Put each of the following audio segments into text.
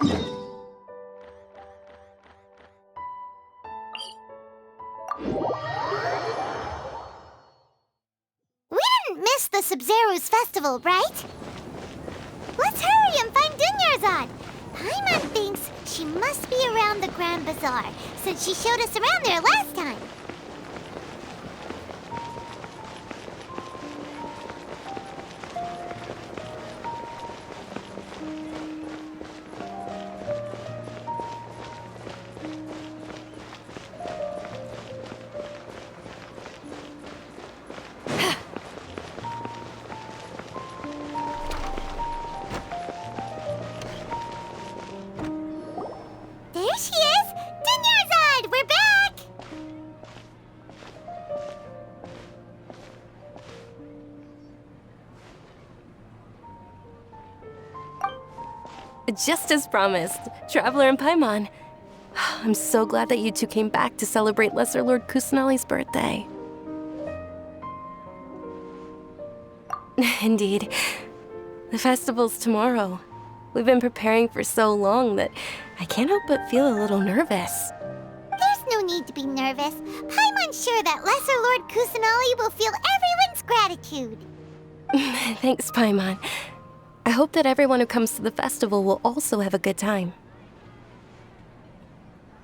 We didn't miss the Sub-Zero's festival, right? Let's hurry and find Dunyarzad. Paimon thinks she must be around the Grand Bazaar, since she showed us around there last time. There she is! Dunyarzad, we're back! Just as promised, Traveler and Paimon. I'm so glad that you two came back to celebrate Lesser Lord Kusanali's birthday. Indeed. The festival's tomorrow. We've been preparing for so long that I can't help but feel a little nervous. There's no need to be nervous. Paimon's sure that Lesser Lord Kusanali will feel everyone's gratitude. Thanks, Paimon. I hope that everyone who comes to the festival will also have a good time.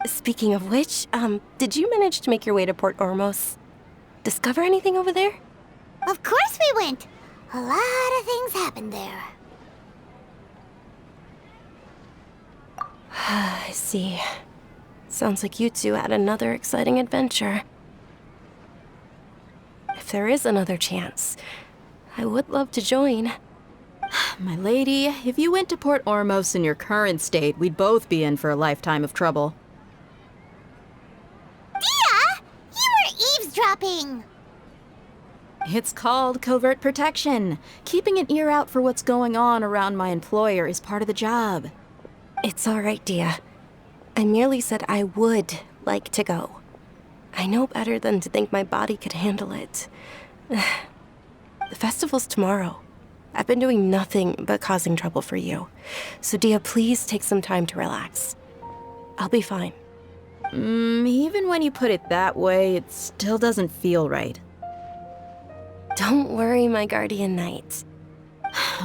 Speaking of which, did you manage to make your way to Port Ormos? Discover anything over there? Of course we went. A lot of things happened there. I see. Sounds like you two had another exciting adventure. If there is another chance, I would love to join. My lady, if you went to Port Ormos in your current state, we'd both be in for a lifetime of trouble. Dia! You were eavesdropping! It's called covert protection. Keeping an ear out for what's going on around my employer is part of the job. It's all right, Dia. I merely said I would like to go. I know better than to think my body could handle it. The festival's tomorrow. I've been doing nothing but causing trouble for you. So Dia, please take some time to relax. I'll be fine. Even when you put it that way, it still doesn't feel right. Don't worry, my guardian knight.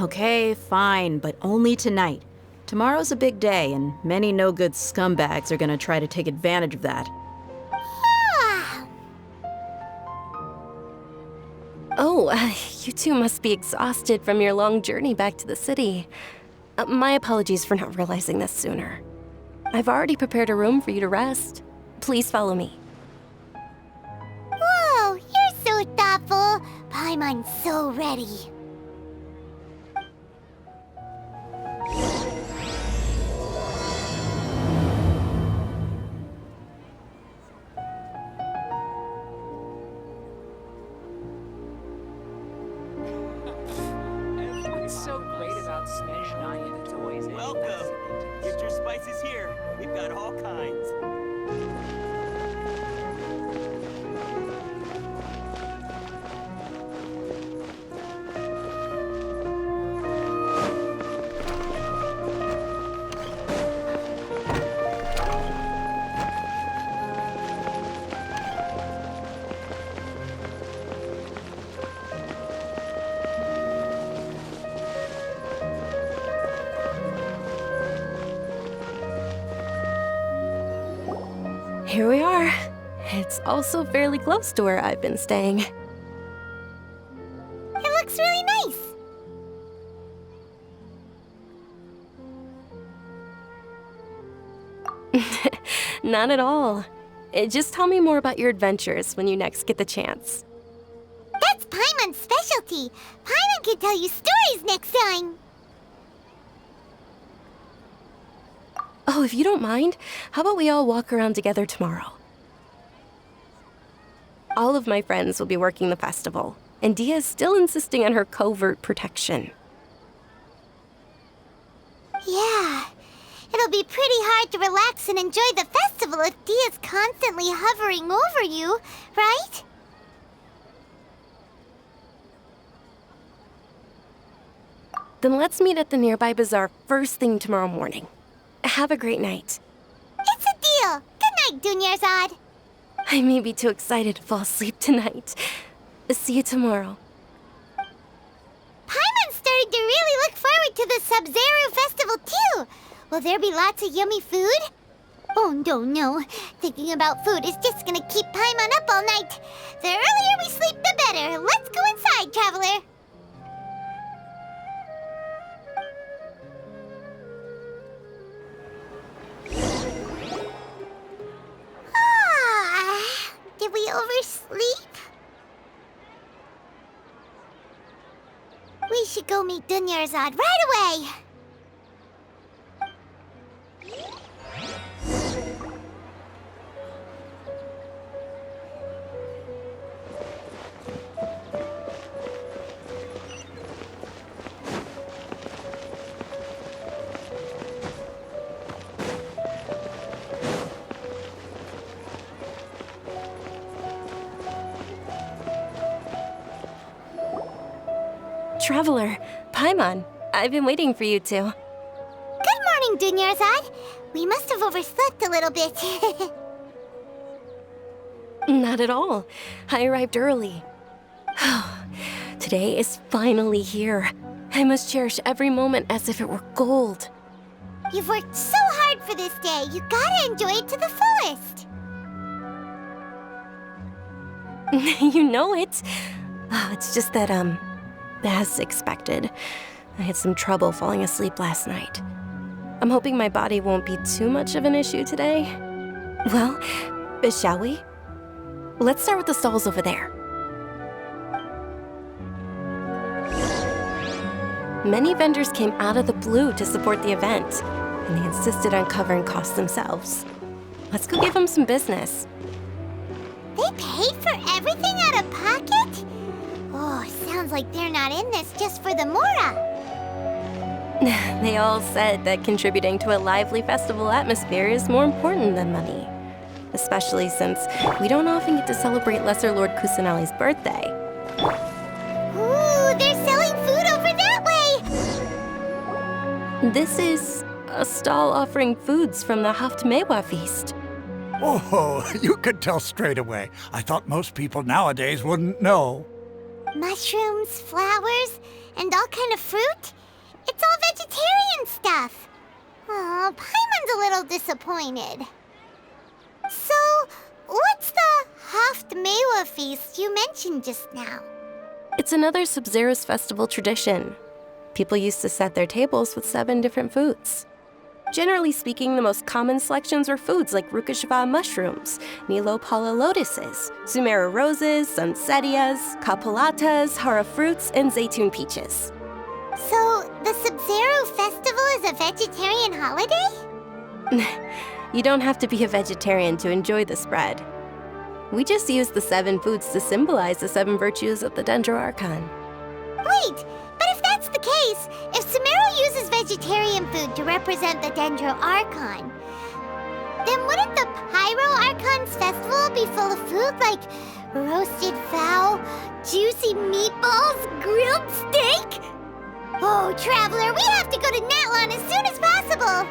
Okay, fine, but only tonight. Tomorrow's a big day, and many no-good scumbags are gonna try to take advantage of that. Ah, Oh, you two must be exhausted from your long journey back to the city. My apologies for not realizing this sooner. I've already prepared a room for you to rest. Please follow me. whoa, you're so thoughtful. Paimon's so ready. What's so great about Snezhnaya? It's always Welcome! Get your spices here. We've got all kinds. Here we are. It's also fairly close to where I've been staying. It looks really nice. Not at all. Just tell me more about your adventures when you next get the chance. That's Paimon's specialty. Paimon can tell you stories next time. Oh, if you don't mind, how about we all walk around together tomorrow? All of my friends will be working the festival, and Dia is still insisting on her covert protection. Yeah. It'll be pretty hard to relax and enjoy the festival if Dia's constantly hovering over you, right? Then let's meet at the nearby bazaar first thing tomorrow morning. Have a great night. It's a deal. Good night, Dunyarzad. I may be too excited to fall asleep tonight. See you tomorrow. Paimon's starting to really look forward to the Sub-Zero Festival, too. Will there be lots of yummy food? Oh, no. Thinking about food is just gonna keep Paimon up all night. The earlier we sleep, the better. Let's go inside, Traveler. Did we oversleep? We should go meet Dunyarzad right away. Traveler, Paimon, I've been waiting for you two. Good morning, Dunyarzad. We must have overslept a little bit. Not at all. I arrived early. Today is finally here. I must cherish every moment as if it were gold. You've worked so hard for this day. You gotta enjoy it to the fullest. You know it. It's just that, as expected, I had some trouble falling asleep last night. I'm hoping my body won't be too much of an issue today. Well, shall we? Let's start with the stalls over there. Many vendors came out of the blue to support the event, and they insisted on covering costs themselves. Let's go give them some business. They paid for everything out of pocket? Oh, sounds like they're not in this just for the Mora. They all said that contributing to a lively festival atmosphere is more important than money. Especially since we don't often get to celebrate Lesser Lord Kusanali's birthday. Ooh, they're selling food over that way! This is a stall offering foods from the Haftmewa feast. Oh, you could tell straight away. I thought most people nowadays wouldn't know. Mushrooms, flowers, and all kind of fruit? It's all vegetarian stuff. Oh, Paimon's a little disappointed. So, what's the Haftmewa feast you mentioned just now? It's another Sub-Zero's festival tradition. People used to set their tables with 7 different foods. Generally speaking, the most common selections were foods like Rukashava mushrooms, Nilopala lotuses, Sumera roses, Sunsetias, Kapalatas, Hara fruits, and Zaytun peaches. So, the Sub-Zero Festival is a vegetarian holiday? You don't have to be a vegetarian to enjoy the spread. We just use the 7 foods to symbolize the 7 virtues of the Dendro Archon. Wait, but if that's the case, if Sumeru uses vegetarian food to represent the Dendro Archon, then wouldn't the Pyro Archon's festival be full of food like roasted fowl, juicy meatballs, grilled steak? Oh, Traveler, we have to go to Natlan as soon as possible!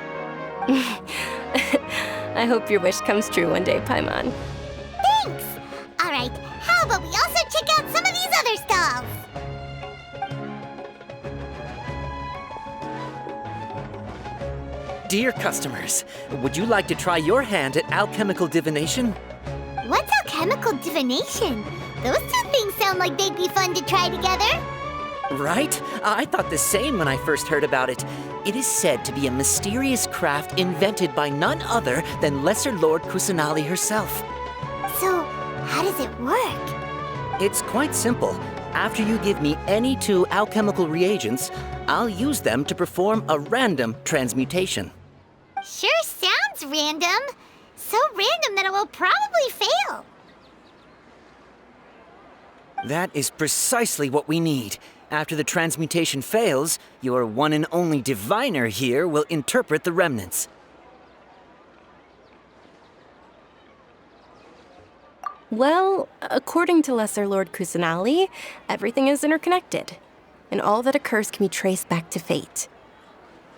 I hope your wish comes true one day, Paimon. Thanks! Alright, how about we also check out some of these other stalls? Dear customers, would you like to try your hand at alchemical divination? What's alchemical divination? Those two things sound like they'd be fun to try together. Right? I thought the same when I first heard about it. It is said to be a mysterious craft invented by none other than Lesser Lord Kusanali herself. So, how does it work? It's quite simple. After you give me any 2 alchemical reagents, I'll use them to perform a random transmutation. Sure sounds random. So random that it will probably fail. That is precisely what we need. After the transmutation fails, your one and only diviner here will interpret the remnants. Well, according to Lesser Lord Kusanali, everything is interconnected, and all that occurs can be traced back to fate.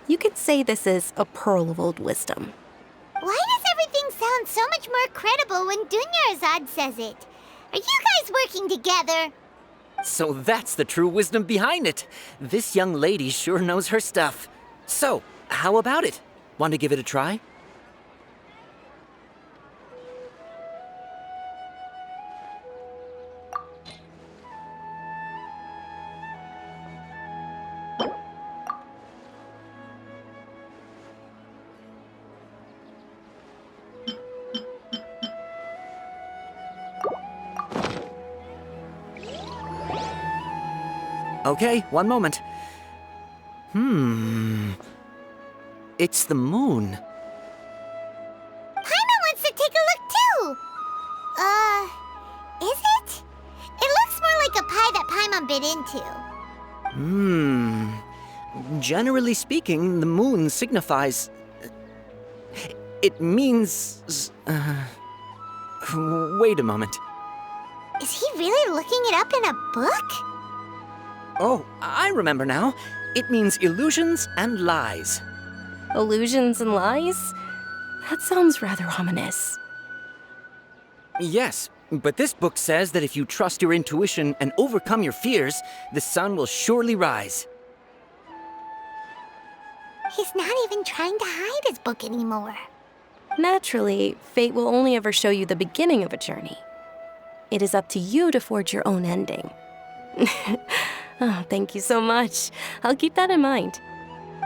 You could say this is a pearl of old wisdom. Why does everything sound so much more credible when Dunyarzad says it? Are you guys working together? So that's the true wisdom behind it. This young lady sure knows her stuff. So, how about it? Want to give it a try? Okay, one moment. It's the moon. Paimon wants to take a look too! Is it? It looks more like a pie that Paimon bit into. Generally speaking, the moon signifies... It means... Wait a moment. Is he really looking it up in a book? Oh, I remember now. It means illusions and lies. Illusions and lies? That sounds rather ominous. Yes, but this book says that if you trust your intuition and overcome your fears, the sun will surely rise. He's not even trying to hide his book anymore. Naturally, fate will only ever show you the beginning of a journey. It is up to you to forge your own ending. Oh, thank you so much. I'll keep that in mind.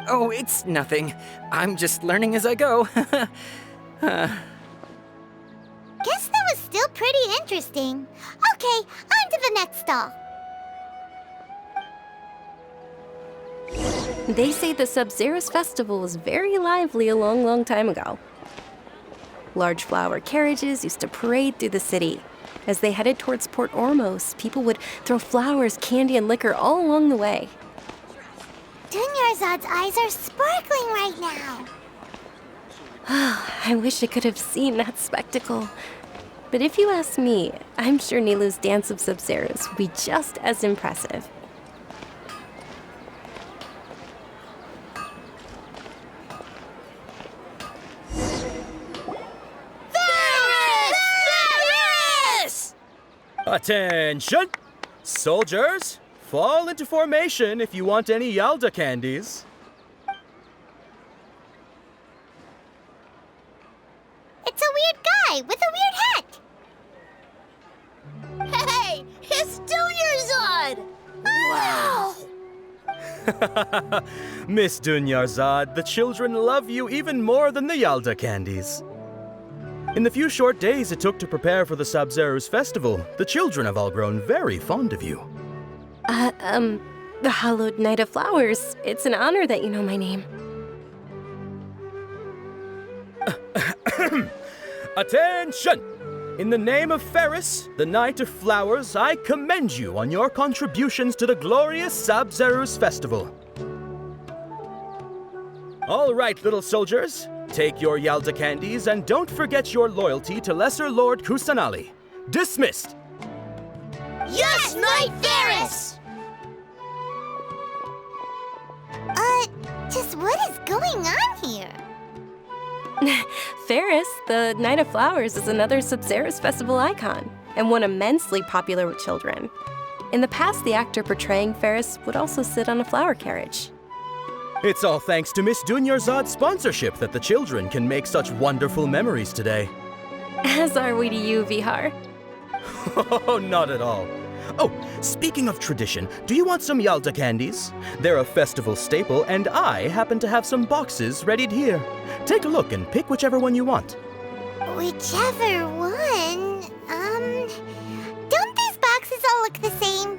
Oh, it's nothing. I'm just learning as I go. Guess that was still pretty interesting. Okay, on to the next stall. They say the Sub-Zero's festival was very lively a long, long time ago. Large flower carriages used to parade through the city. As they headed towards Port Ormos, people would throw flowers, candy, and liquor all along the way. Dunyarzad's eyes are sparkling right now. I wish I could have seen that spectacle. But if you ask me, I'm sure Nilou's dance of Sub-Zeros would be just as impressive. Attention! Soldiers, fall into formation if you want any Yalda candies. It's a weird guy with a weird hat. Hey, it's Dunyarzad! Wow! Miss Dunyarzad, the children love you even more than the Yalda candies. In the few short days it took to prepare for the Sub-Zero's festival, the children have all grown very fond of you. The Hallowed Night of Flowers. It's an honor that you know my name. Attention! In the name of Ferris, the Knight of Flowers, I commend you on your contributions to the glorious Sub-Zero's festival. All right, little soldiers. Take your Yalda candies and don't forget your loyalty to Lesser Lord Kusanali. Dismissed! Yes, Knight Ferris! Just what is going on here? Ferris, the Night of Flowers, is another Sub-Zero's festival icon, and one immensely popular with children. In the past, the actor portraying Ferris would also sit on a flower carriage. It's all thanks to Miss Dunyarzad's sponsorship that the children can make such wonderful memories today. As are we to you, Vihar. Oh, not at all. Oh, speaking of tradition, do you want some Yalda candies? They're a festival staple, and I happen to have some boxes readied here. Take a look and pick whichever one you want. Whichever one? Don't these boxes all look the same?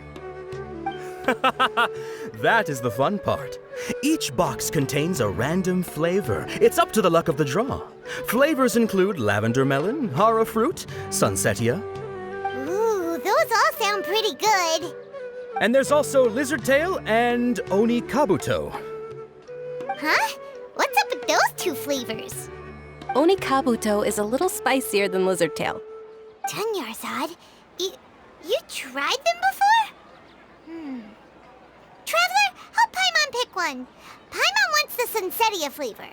That is the fun part. Each box contains a random flavor. It's up to the luck of the draw. Flavors include lavender melon, hara fruit, sunsetia. Ooh, those all sound pretty good. And there's also lizard tail and oni kabuto. Huh? What's up with those two flavors? Oni Kabuto is a little spicier than Lizard Tail. Dunyarzad, you tried them before? Traveler, help Paimon pick one. Paimon wants the Sunsetia flavor?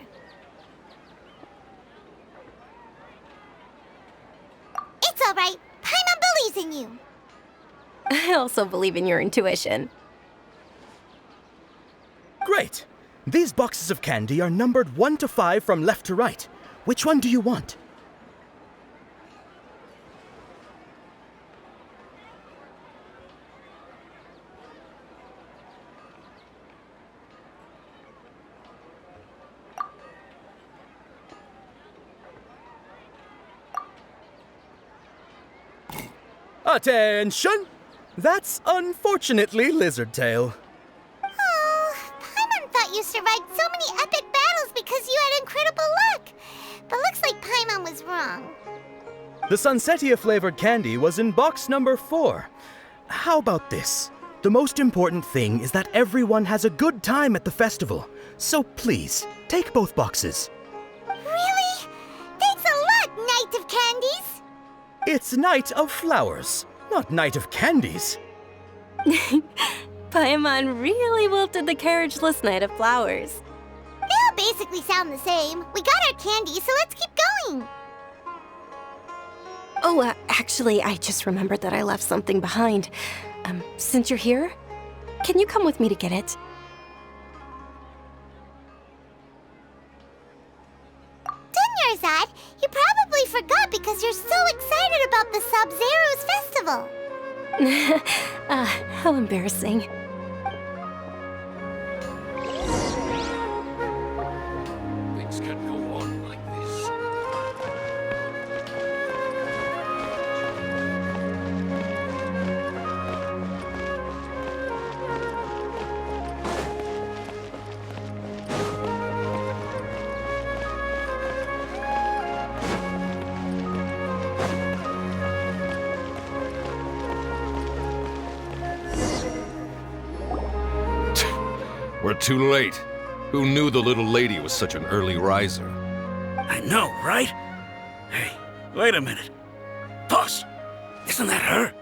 It's all right. Paimon believes in you. I also believe in your intuition. Great! These boxes of candy are numbered 1 to 5 from left to right. Which one do you want? Attention! That's unfortunately Lizard Tail. Oh, Paimon thought you survived so many epic battles because you had incredible luck. But looks like Paimon was wrong. The Sunsetia flavored candy was in box number 4. How about this? The most important thing is that everyone has a good time at the festival. So please, take both boxes. Really? Thanks a lot, Knight of Candies. It's Night of Flowers, not Night of Candies. Paimon really wilted the carriageless Knight of Flowers. They all basically sound the same. We got our candy, so let's keep going. Oh, actually, I just remembered that I left something behind. Since you're here, can you come with me to get it? Dunyarzad, you probably forgot because you're so excited about the Sub-Zero's festival. How embarrassing. Things can't go on like this. We're too late. Who knew the little lady was such an early riser? I know, right? Hey, wait a minute. Pause. Isn't that her?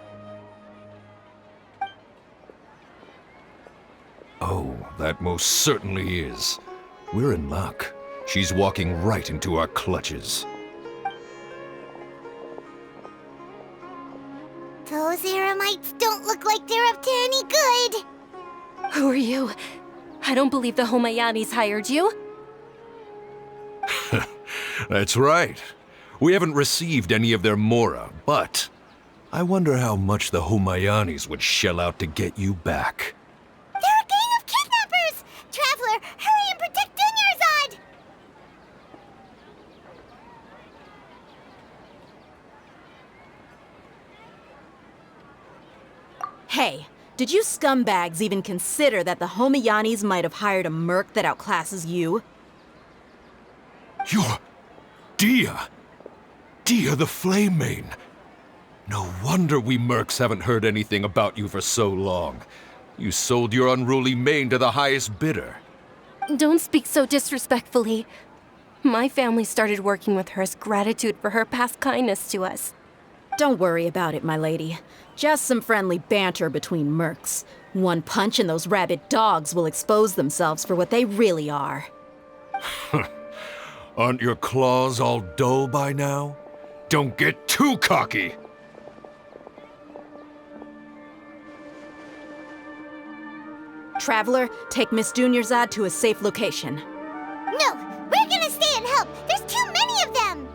Oh, that most certainly is. We're in luck. She's walking right into our clutches. Those Eremites don't look like they're up to any good. Who are you? I don't believe the Homayanis hired you. That's right. We haven't received any of their mora, but I wonder how much the Homayanis would shell out to get you back. They're a gang of kidnappers! Traveler, hurry and protect Dunyarzad! Hey, did you scumbags even consider that the Homayanis might have hired a merc that outclasses you? You're Dia! Dia the Flame Mane! No wonder we mercs haven't heard anything about you for so long. You sold your unruly mane to the highest bidder. Don't speak so disrespectfully. My family started working with her as gratitude for her past kindness to us. Don't worry about it, my lady. Just some friendly banter between mercs. One punch and those rabid dogs will expose themselves for what they really are. Aren't your claws all dull by now? Don't get too cocky! Traveler, take Miss Dunyarzad to a safe location. No, we're gonna stay and help. There's too many of them.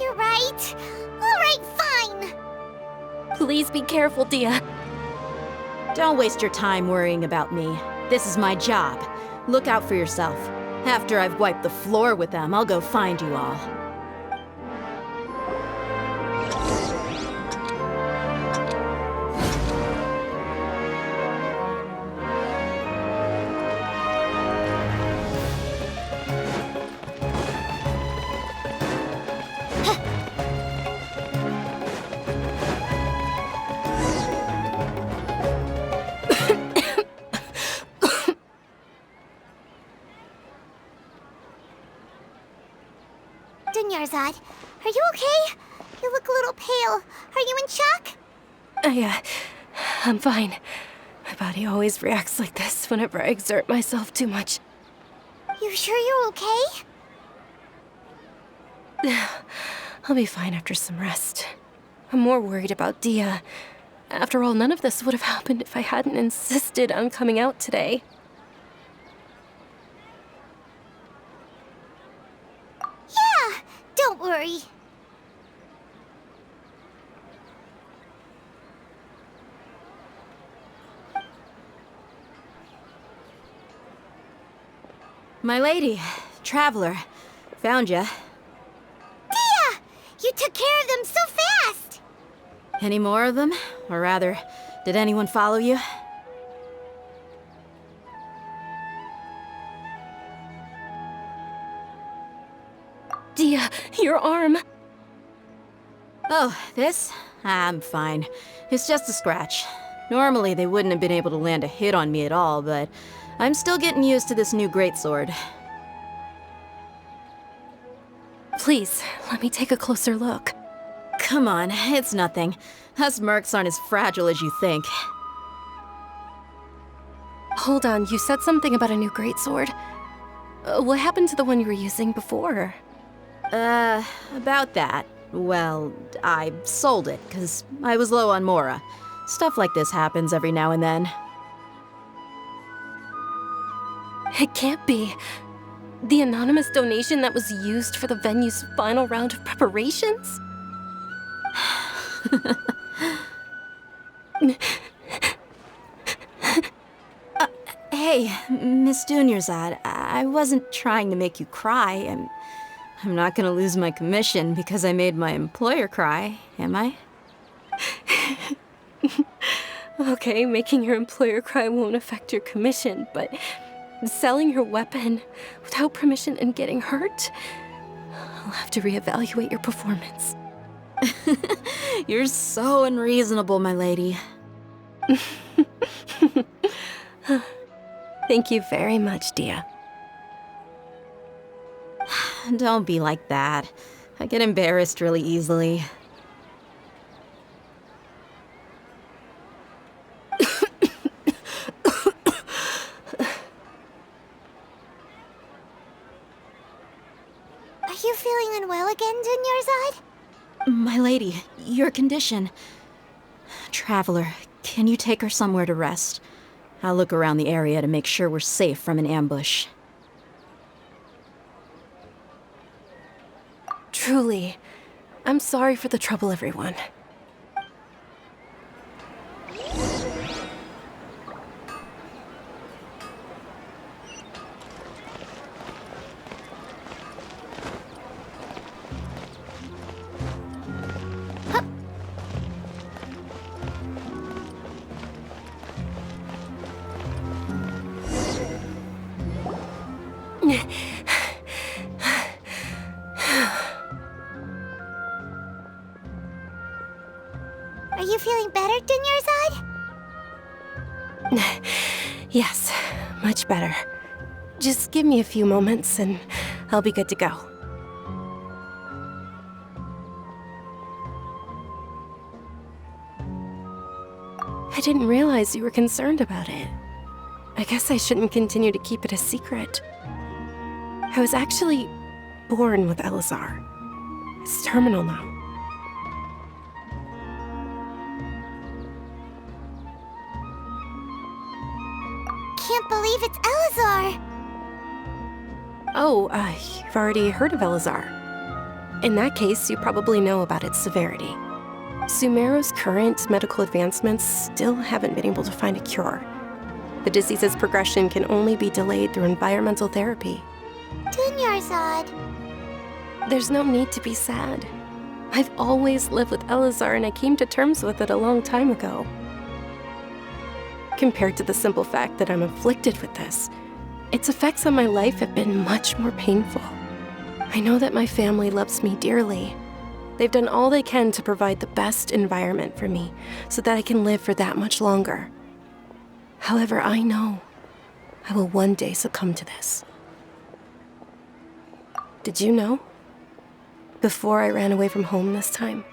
You're right. All right, fine. Please be careful, Dia. Don't waste your time worrying about me. This is my job. Look out for yourself. After I've wiped the floor with them, I'll go find you all. Are you okay? You look a little pale. Are you in shock? I'm fine. My body always reacts like this whenever I exert myself too much. You sure you're okay? I'll be fine after some rest. I'm more worried about Dia. After all, none of this would have happened if I hadn't insisted on coming out today. Yeah, don't worry. My lady, Traveler, found ya. Dia! You took care of them so fast! Any more of them? Or rather, did anyone follow you? Dia, your arm! Oh, this? I'm fine. It's just a scratch. Normally, they wouldn't have been able to land a hit on me at all, but I'm still getting used to this new greatsword. Please, let me take a closer look. Come on, it's nothing. Us mercs aren't as fragile as you think. Hold on, you said something about a new greatsword. What happened to the one you were using before? About that. Well, I sold it, 'cause I was low on Mora. Stuff like this happens every now and then. It can't be. The anonymous donation that was used for the venue's final round of preparations? Hey, Miss Dunyarzad, I wasn't trying to make you cry. I'm not gonna lose my commission because I made my employer cry, am I? Okay, making your employer cry won't affect your commission, but selling your weapon without permission and getting hurt? I'll have to reevaluate your performance. You're so unreasonable, my lady. Thank you very much, Dia. Don't be like that. I get embarrassed really easily. Are you feeling unwell again, Dunyarzad? My lady, your condition. Traveler, can you take her somewhere to rest? I'll look around the area to make sure we're safe from an ambush. Truly, I'm sorry for the trouble, everyone. Are you feeling better, Dunyarzad? Yes, much better. Just give me a few moments and I'll be good to go. I didn't realize you were concerned about it. I guess I shouldn't continue to keep it a secret. I was actually born with Elazar. It's terminal now. Can't believe it's Elazar! Oh, you've already heard of Elazar. In that case, you probably know about its severity. Sumeru's current medical advancements still haven't been able to find a cure. The disease's progression can only be delayed through environmental therapy. Dunyarzad. There's no need to be sad. I've always lived with Elazar and I came to terms with it a long time ago. Compared to the simple fact that I'm afflicted with this, its effects on my life have been much more painful. I know that my family loves me dearly. They've done all they can to provide the best environment for me so that I can live for that much longer. However, I know I will one day succumb to this. Did you know? Before I ran away from home this time,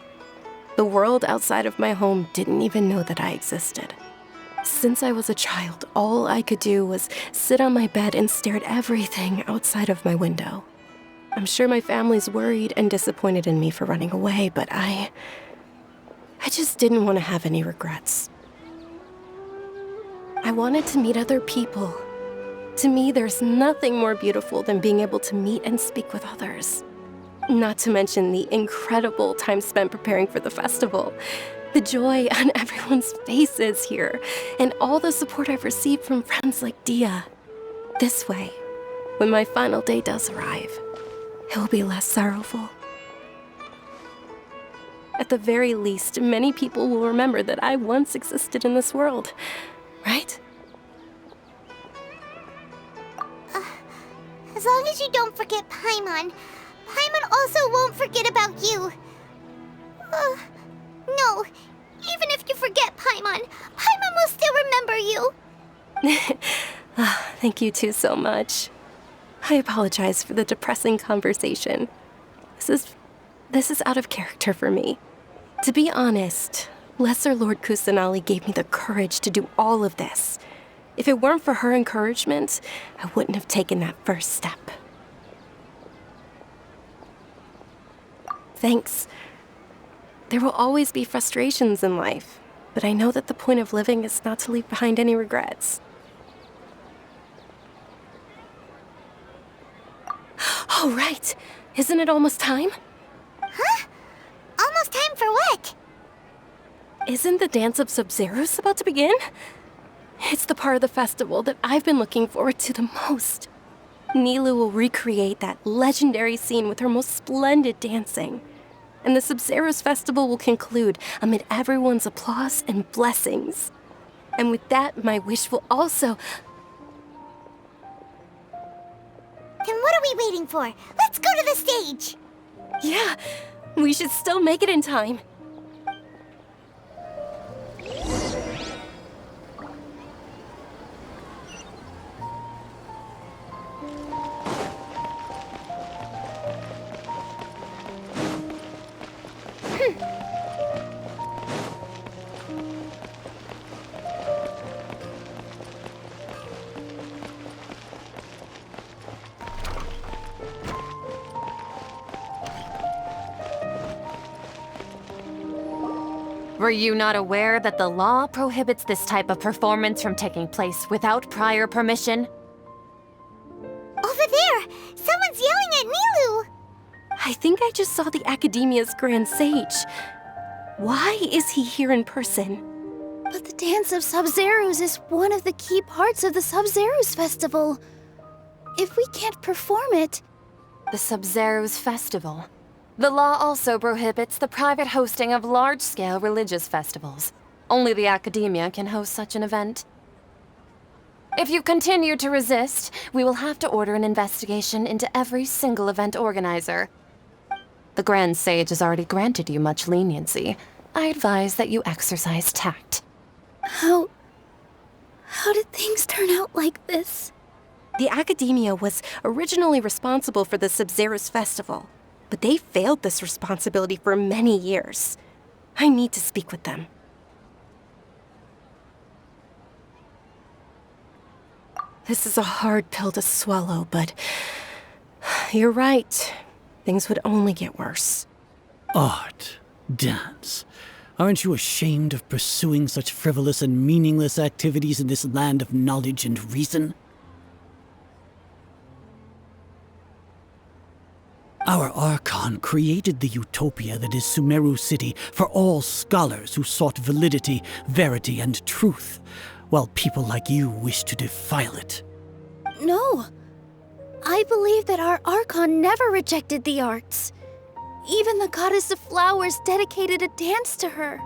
the world outside of my home didn't even know that I existed. Since I was a child, all I could do was sit on my bed and stare at everything outside of my window. I'm sure my family's worried and disappointed in me for running away, but I just didn't want to have any regrets. I wanted to meet other people. To me, there's nothing more beautiful than being able to meet and speak with others. Not to mention the incredible time spent preparing for the festival, the joy on everyone's faces here, and all the support I've received from friends like Dia. This way, when my final day does arrive, it will be less sorrowful. At the very least, many people will remember that I once existed in this world, right? As long as you don't forget Paimon, Paimon also won't forget about you. No, even if you forget Paimon, Paimon will still remember you. Thank you two so much. I apologize for the depressing conversation. This is out of character for me. To be honest, Lesser Lord Kusanali gave me the courage to do all of this. If it weren't for her encouragement, I wouldn't have taken that first step. Thanks. There will always be frustrations in life, but I know that the point of living is not to leave behind any regrets. Oh, right. Isn't it almost time? Huh? Almost time for what? Isn't the Dance of Sub-Zeros about to begin? It's the part of the festival that I've been looking forward to the most. Nilu will recreate that legendary scene with her most splendid dancing. And the Sub-Zeros festival will conclude amid everyone's applause and blessings. And with that, my wish will also... Then what are we waiting for? Let's go to the stage! Yeah, we should still make it in time. Were you not aware that the law prohibits this type of performance from taking place without prior permission? Over there! Someone's yelling at Nilu! I think I just saw the Academia's Grand Sage. Why is he here in person? But the Dance of Sub-Zeros is one of the key parts of the Sub-Zeros festival. If we can't perform it... The Sub-Zeros festival. The law also prohibits the private hosting of large-scale religious festivals. Only the Academia can host such an event. If you continue to resist, we will have to order an investigation into every single event organizer. The Grand Sage has already granted you much leniency. I advise that you exercise tact. How did things turn out like this? The Academia was originally responsible for the Sub-Zeros festival, but they failed this responsibility for many years. I need to speak with them. This is a hard pill to swallow, but you're right. Things would only get worse. Art, dance. Aren't you ashamed of pursuing such frivolous and meaningless activities in this land of knowledge and reason? Our Archon created the utopia that is Sumeru City for all scholars who sought validity, verity, and truth, while people like you wish to defile it. No. I believe that our Archon never rejected the arts. Even the Goddess of Flowers dedicated a dance to her.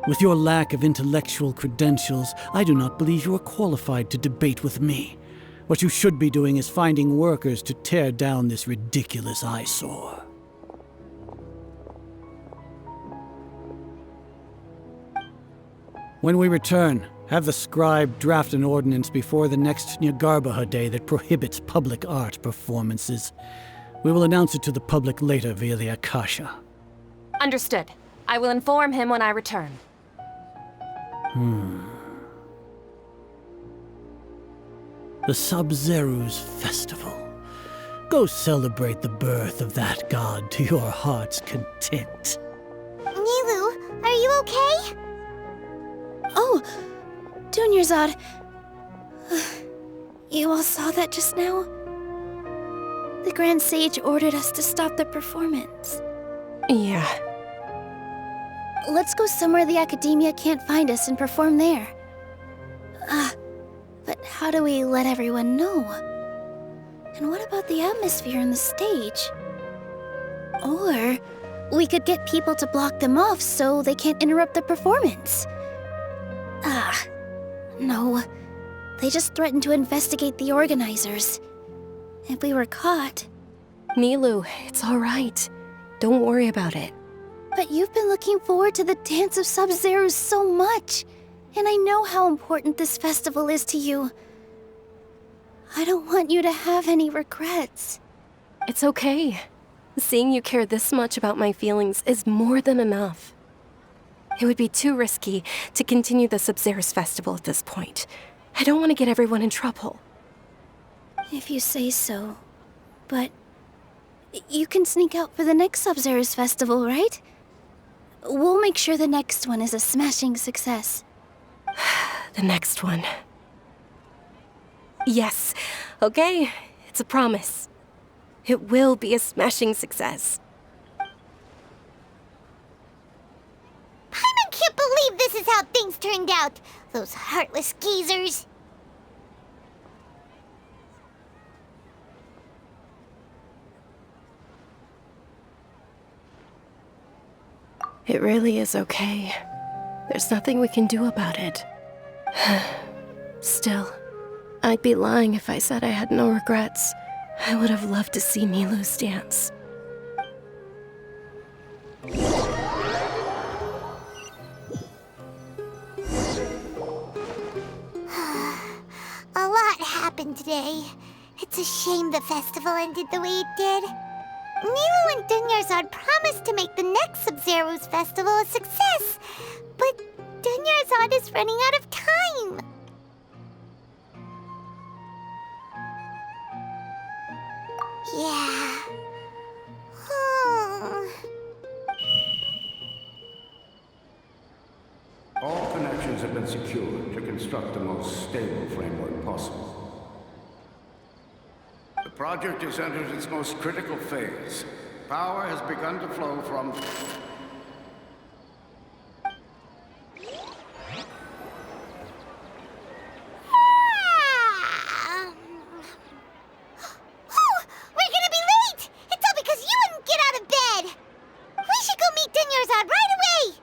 With your lack of intellectual credentials, I do not believe you are qualified to debate with me. What you should be doing is finding workers to tear down this ridiculous eyesore. When we return, have the scribe draft an ordinance before the next Nyargarbaha Day that prohibits public art performances. We will announce it to the public later via the Akasha. Understood. I will inform him when I return. The Sub-Zeru's festival. Go celebrate the birth of that god to your heart's content. Nilu, are you okay? Oh, Dunyarzad. You all saw that just now? The Grand Sage ordered us to stop the performance. Yeah. Let's go somewhere the Academia can't find us and perform there. But how do we let everyone know? And what about the atmosphere on the stage? Or we could get people to block them off so they can't interrupt the performance. No. They just threatened to investigate the organizers. If we were caught... Nilu, it's all right. Don't worry about it. But you've been looking forward to the Dance of Sub-Zero so much. And I know how important this festival is to you. I don't want you to have any regrets. It's okay. Seeing you care this much about my feelings is more than enough. It would be too risky to continue the Sub-Zero's festival at this point. I don't want to get everyone in trouble. If you say so. But you can sneak out for the next Sub-Zero's festival, right? We'll make sure the next one is a smashing success. The next one. Yes. Okay, it's a promise. It will be a smashing success. Paimon can't believe this is how things turned out. Those heartless geezers. It really is okay. There's nothing we can do about it. Still, I'd be lying if I said I had no regrets. I would have loved to see Nilu's dance. A lot happened today. It's a shame the festival ended the way it did. Nilu and Dunyarzad promised to make the next Sub-Zero's festival a success, but Dunyarzad is running out of time. Yeah. All connections have been secured to construct the most stable framework possible. The project has entered its most critical phase. Power has begun to flow from... We're gonna be late! It's all because you wouldn't get out of bed! We should go meet Dunyarzad right away!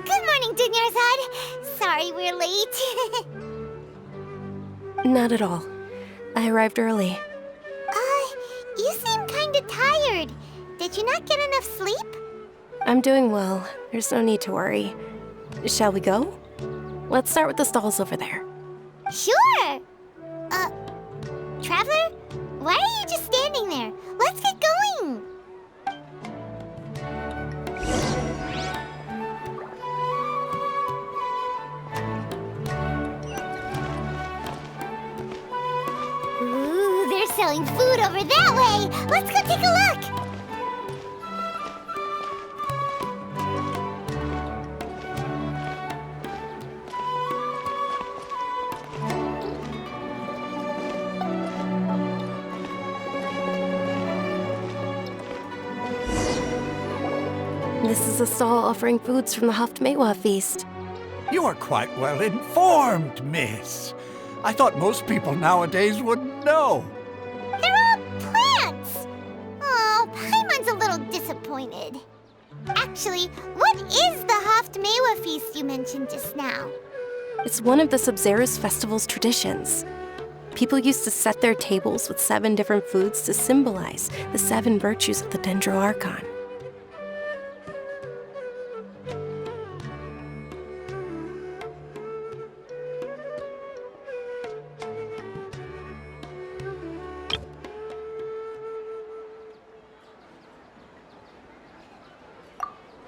Good morning, Dunyarzad. Sorry we're late. Not at all. I arrived early. You seem kinda tired. Did you not get enough sleep? I'm doing well. There's no need to worry. Shall we go? Let's start with the stalls over there. Sure! Traveler? Why are you just standing there? Let's get going! Ooh, they're selling food over that way! Let's go take a look! This is a stall offering foods from the Haftmewa feast. You are quite well informed, miss. I thought most people nowadays wouldn't know. They're all plants! Oh, Paimon's a little disappointed. Actually, what is the Haftmewa feast you mentioned just now? It's one of the Sub-Zerus Festival's traditions. People used to set their tables with 7 different foods to symbolize the 7 virtues of the Dendroarchon.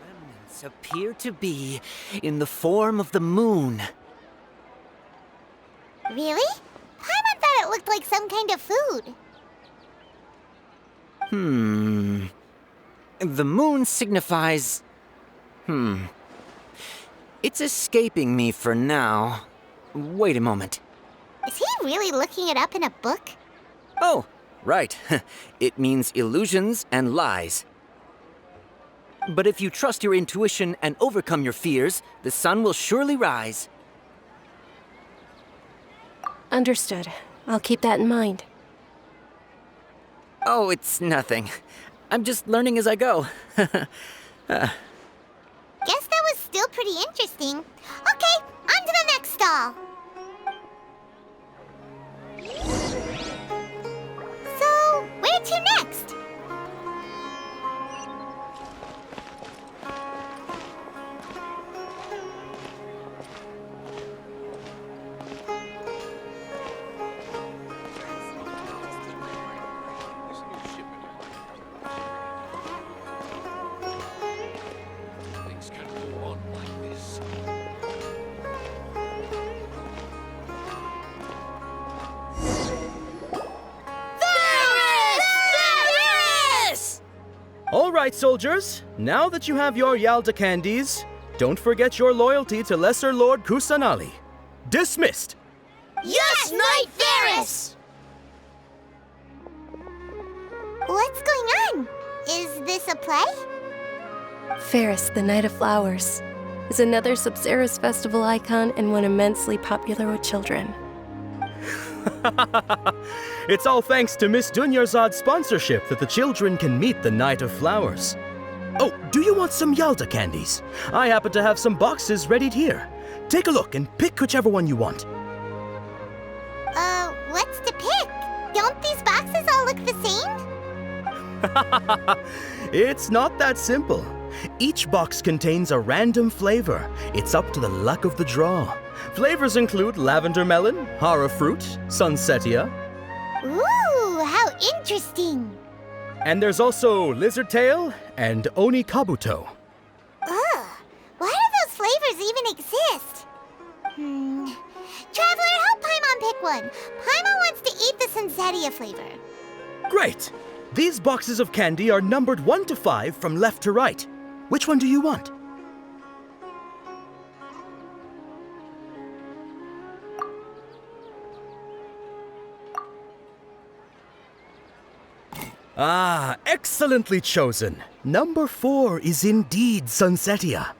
Remnants appear to be in the form of the moon. Really? Paimon thought it looked like some kind of food. The moon signifies... It's escaping me for now. Wait a moment. Is he really looking it up in a book? Oh, right. It means illusions and lies. But if you trust your intuition and overcome your fears, the sun will surely rise. Understood. I'll keep that in mind. Oh, it's nothing. I'm just learning as I go. Guess that was still pretty interesting. Okay, on to the next stall. So, where to next? All right, soldiers. Now that you have your Yalda candies, don't forget your loyalty to Lesser Lord Kusanali. Dismissed! Yes, Knight Varys! What's going on? Is this a play? Ferris, the Knight of Flowers, is another Sub-Zerus Festival icon and one immensely popular with children. It's all thanks to Miss Dunyarzad's sponsorship that the children can meet the Knight of Flowers. Oh, do you want some Yalda candies? I happen to have some boxes readied here. Take a look and pick whichever one you want. What's to pick? Don't these boxes all look the same? It's not that simple. Each box contains a random flavor. It's up to the luck of the draw. Flavors include lavender melon, hara fruit, sunsetia. Ooh, how interesting! And there's also lizard tail and oni kabuto. Ugh, why do those flavors even exist? Traveler, help Paimon pick one. Paimon wants to eat the sunsetia flavor. Great! These boxes of candy are numbered 1 to 5 from left to right. Which one do you want? Ah, excellently chosen. Number 4 is indeed Sunsetia.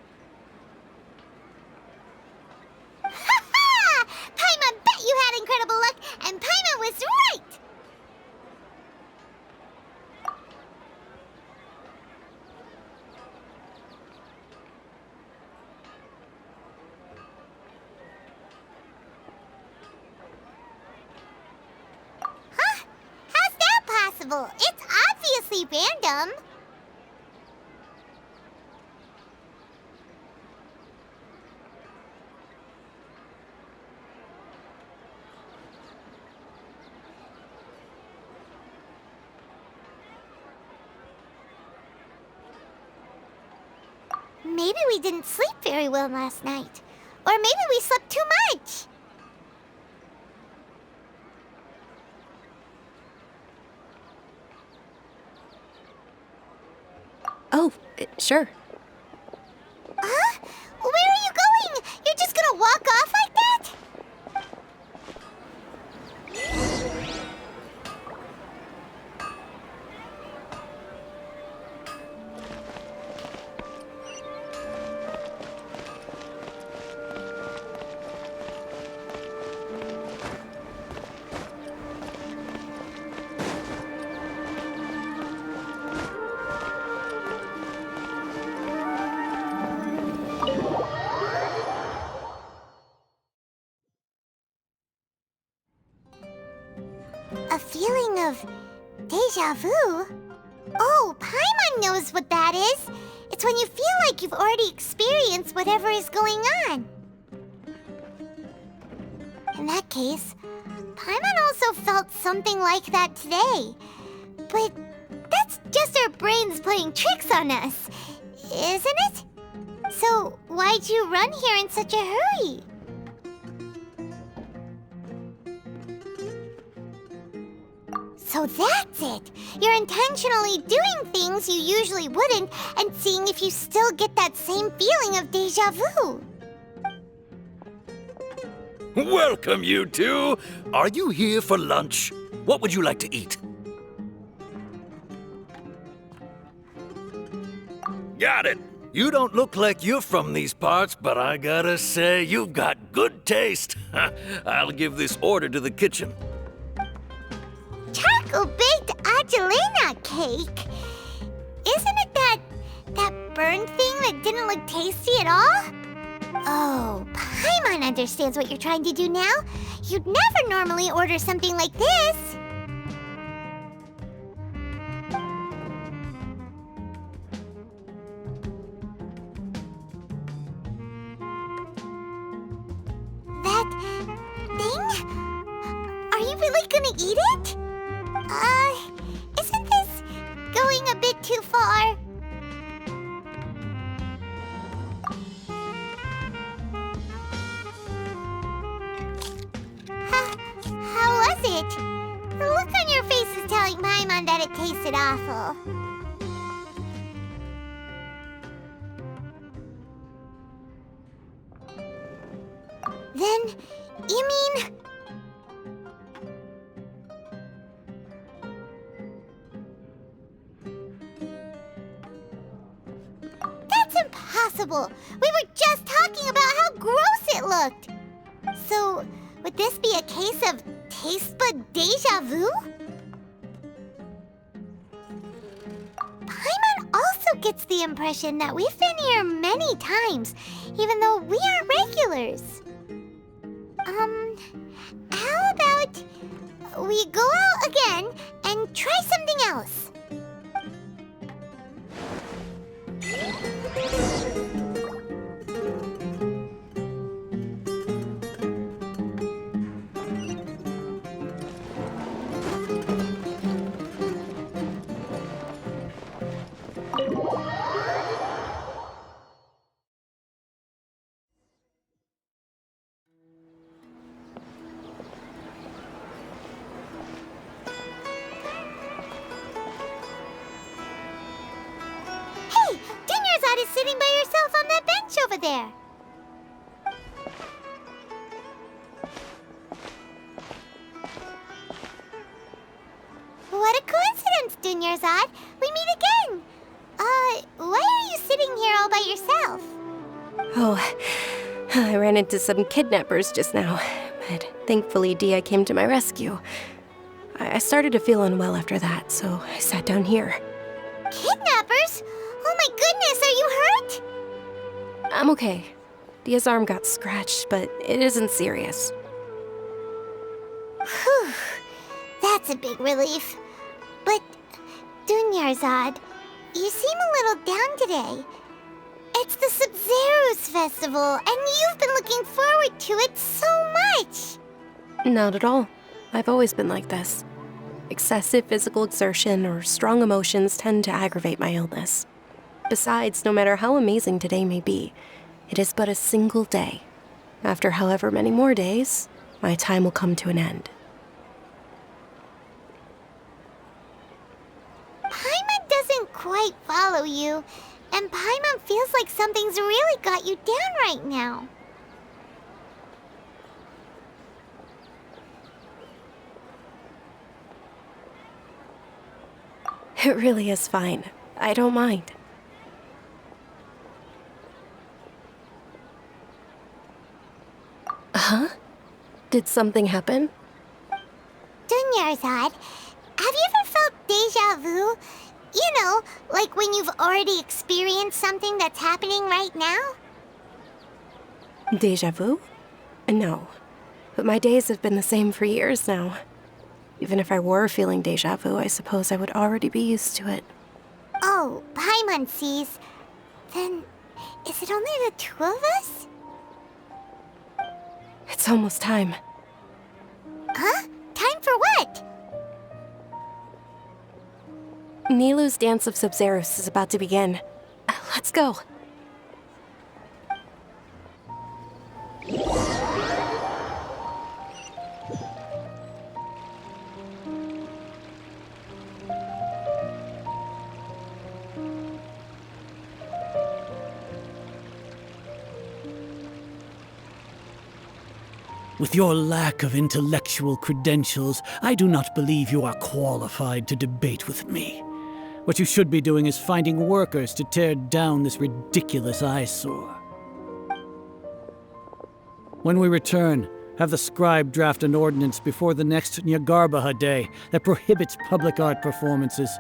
Ha-ha! Paimon bet you had incredible luck, and Paimon was right! Huh? How's that possible? It's obviously random. Maybe we didn't sleep very well last night. Or maybe we slept too much. Oh, sure. Huh? Where are you going? You're just gonna walk off like that? feeling of deja vu? Oh, Paimon knows what that is. It's when you feel like you've already experienced whatever is going on. In that case, Paimon also felt something like that today. But that's just our brains playing tricks on us, isn't it? So why'd you run here in such a hurry? So that's it! You're intentionally doing things you usually wouldn't and seeing if you still get that same feeling of deja vu. Welcome, you two. Are you here for lunch? What would you like to eat? Got it. You don't look like you're from these parts, but I gotta say, you've got good taste. I'll give this order to the kitchen. Charcoal-baked Angelina cake? Isn't it that burned thing that didn't look tasty at all? Oh, Paimon understands what you're trying to do now. You'd never normally order something like this. That thing? Are you really gonna eat it? Isn't this going a bit too far? How was it? The look on your face is telling Paimon that it tasted awful. Then, you mean... That's impossible! We were just talking about how gross it looked! So, would this be a case of taste bud deja vu? Paimon also gets the impression that we've been here many times, even though we aren't regulars. How about we go out again and try something else? Is sitting by yourself on that bench over there. What a coincidence, Dunyarzad. We meet again. Why are you sitting here all by yourself? Oh, I ran into some kidnappers just now, but thankfully Dia came to my rescue. I started to feel unwell after that, so I sat down here. Kidnappers? Oh my goodness, are you hurt? I'm okay. Dia's arm got scratched, but it isn't serious. Whew. That's a big relief. But, Dunyarzad, you seem a little down today. It's the Sub-Zero's festival, and you've been looking forward to it so much. Not at all. I've always been like this. Excessive physical exertion or strong emotions tend to aggravate my illness. Besides, no matter how amazing today may be, it is but a single day. After however many more days, my time will come to an end. Paimon doesn't quite follow you, and Paimon feels like something's really got you down right now. It really is fine. I don't mind. Huh? Did something happen? Dunyarzad, have you ever felt deja vu? You know, like when you've already experienced something that's happening right now? Deja vu? No. But my days have been the same for years now. Even if I were feeling deja vu, I suppose I would already be used to it. Oh, Paimon sees. Then, is it only the two of us? It's almost time. Huh? Time for what? Nilou's Dance of Sub-Zeros is about to begin. Let's go. With your lack of intellectual credentials, I do not believe you are qualified to debate with me. What you should be doing is finding workers to tear down this ridiculous eyesore. When we return, have the scribe draft an ordinance before the next Nyargarbaha Day that prohibits public art performances.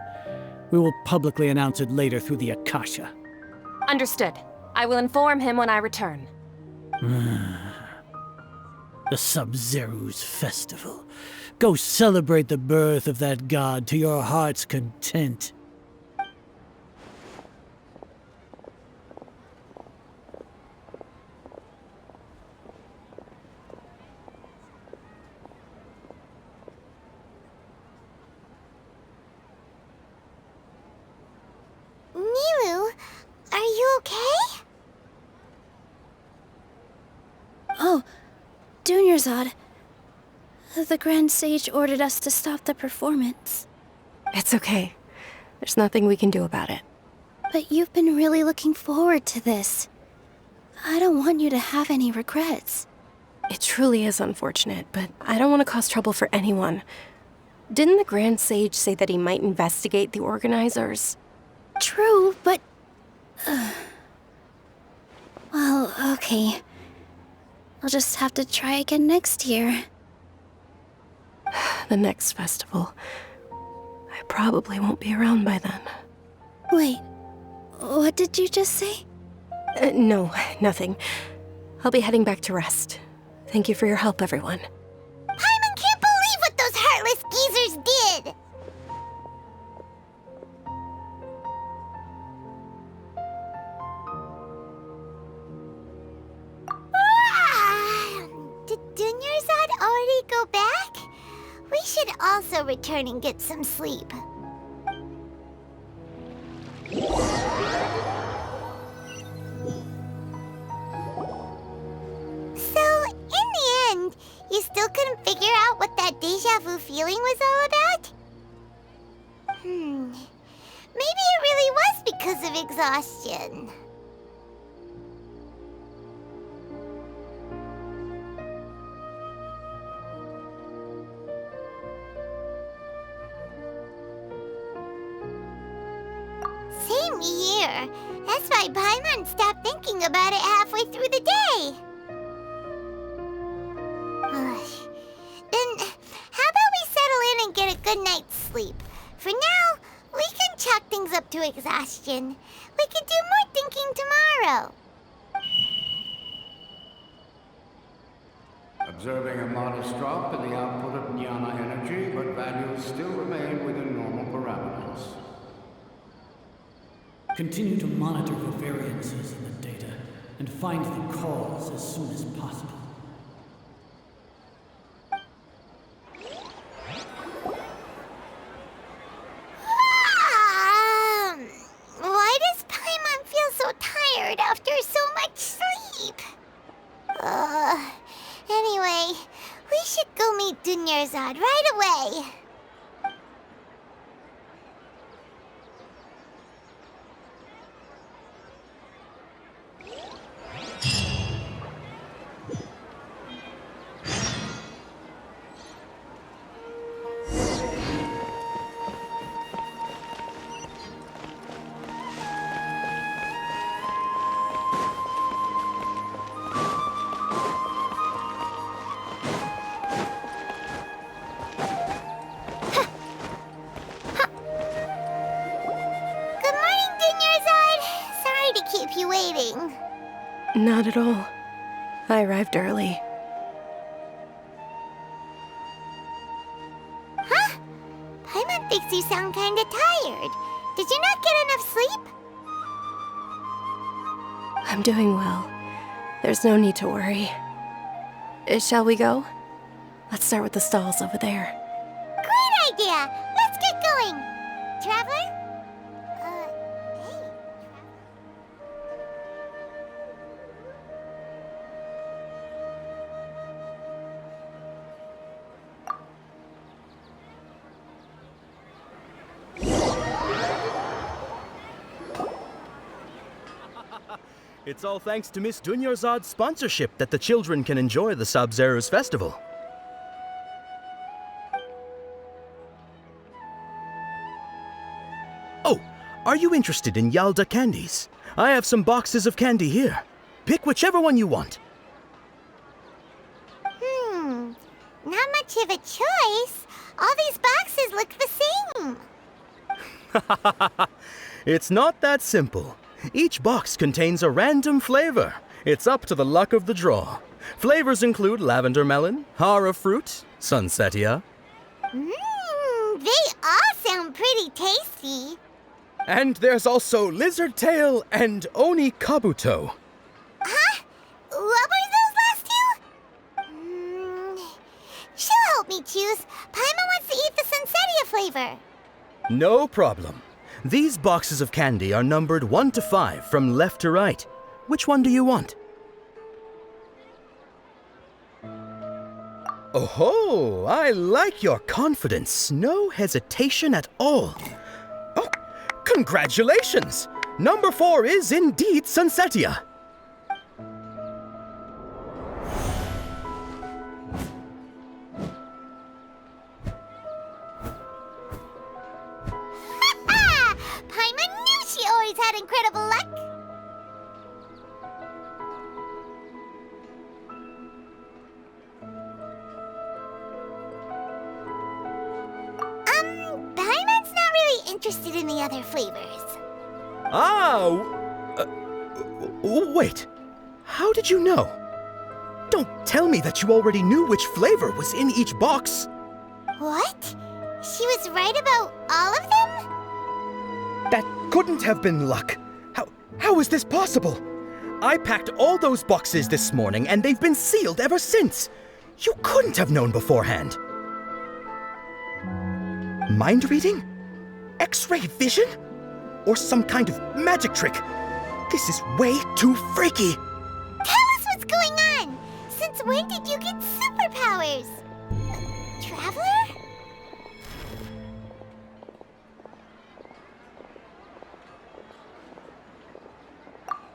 We will publicly announce it later through the Akasha. Understood. I will inform him when I return. The Sub-Zero's festival. Go celebrate the birth of that god to your heart's content. Nilou, are you okay? Oh, Dunyarzad. The Grand Sage ordered us to stop the performance. It's okay. There's nothing we can do about it. But you've been really looking forward to this. I don't want you to have any regrets. It truly is unfortunate, but I don't want to cause trouble for anyone. Didn't the Grand Sage say that he might investigate the organizers? True, but... Well, okay. I'll just have to try again next year. The next festival. I probably won't be around by then. Wait, what did you just say? No, nothing. I'll be heading back to rest. Thank you for your help, everyone. Paimon can't believe what those heartless geezers did! Did Dunyarzad already go back? We should also return and get some sleep. So, in the end, you still couldn't figure out what that deja vu feeling was all about? Maybe it really was because of exhaustion. Same here. That's why Paimon stopped thinking about it halfway through the day. Then, how about we settle in and get a good night's sleep? For now, we can chalk things up to exhaustion. We could do more thinking tomorrow. Observing a modest drop in the output of jnana energy, but values still remain within normal parameters. Continue to monitor the variances in the data and find the cause as soon as possible. Why does Paimon feel so tired after so much sleep? Anyway, we should go meet Dunyarzad right away. Keep you waiting. Not at all. I arrived early. Hi! Makes you sound kinda tired. Did you not get enough sleep? I'm doing well. There's no need to worry. Shall we go? Let's start with the stalls over there. Great idea! Let's get going! Traveler? Hey. It's all thanks to Miss Dunyarzad's sponsorship that the children can enjoy the Sub-Zero's festival. Oh, are you interested in Yalda candies? I have some boxes of candy here. Pick whichever one you want. Not much of a choice. All these boxes look the same. It's not that simple. Each box contains a random flavor. It's up to the luck of the draw. Flavors include lavender melon, hara fruit, sunsetia. They all sound pretty tasty. And there's also lizard tail and oni kabuto. Huh? What were those last two? She'll help me choose. Paimon wants to eat the sunsetia flavor. No problem. These boxes of candy are numbered 1 to 5 from left to right. Which one do you want? Oh, I like your confidence. No hesitation at all. Oh, congratulations! Number 4 is indeed sunsetia. Paimon knew she always had incredible luck. Paimon's not really interested in the other flavors. Wait. How did you know? Don't tell me that you already knew which flavor was in each box. What? She was right about all of them? That couldn't have been luck. How is this possible? I packed all those boxes this morning and they've been sealed ever since. You couldn't have known beforehand. Mind reading? X-ray vision? Or some kind of magic trick? This is way too freaky. Tell us what's going on! Since when did you get superpowers? Traveler?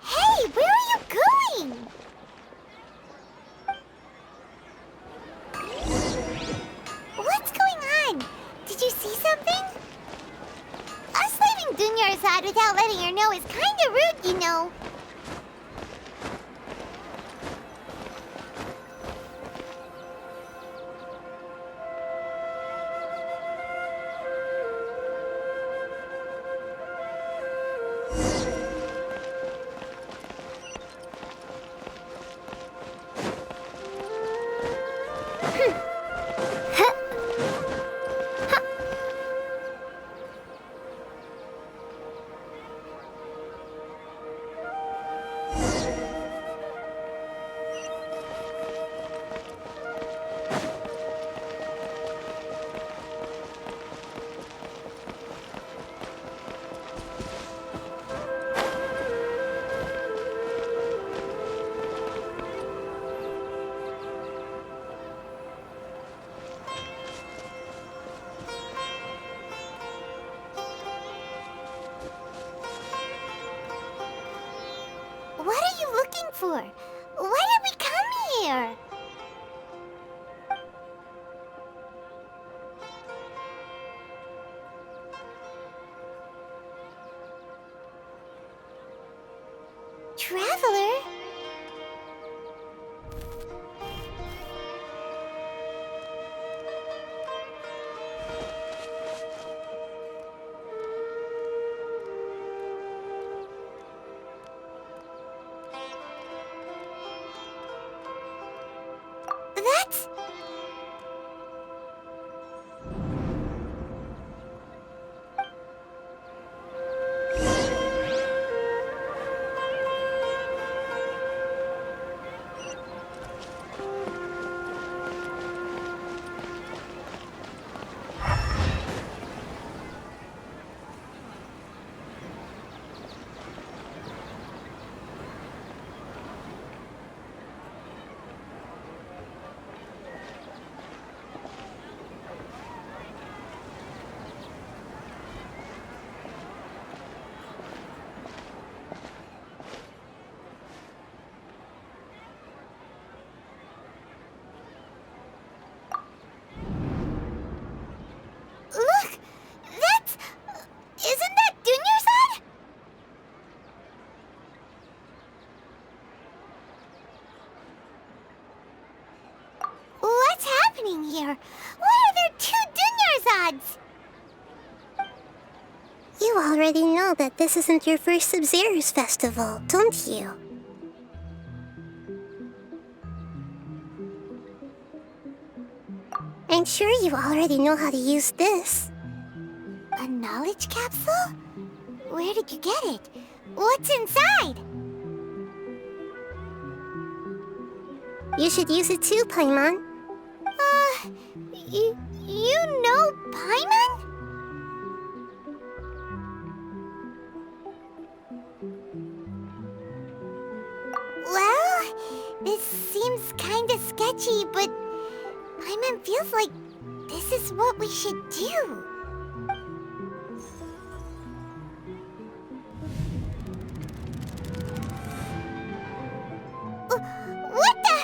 Hey, where are you going? What's going on? Did you see something? Us leaving Dunyarzad without letting her know is kinda rude, you know. What are you looking for? Why did we come here? Traveler? That's... happening here? Why are there 2 Dunyarzades? You already know that this isn't your first Sub-Zero's festival, don't you? I'm sure you already know how to use this. A knowledge capsule? Where did you get it? What's inside? You should use it too, Paimon. You know Paimon? Well, this seems kinda sketchy, but Paimon feels like this is what we should do. What the?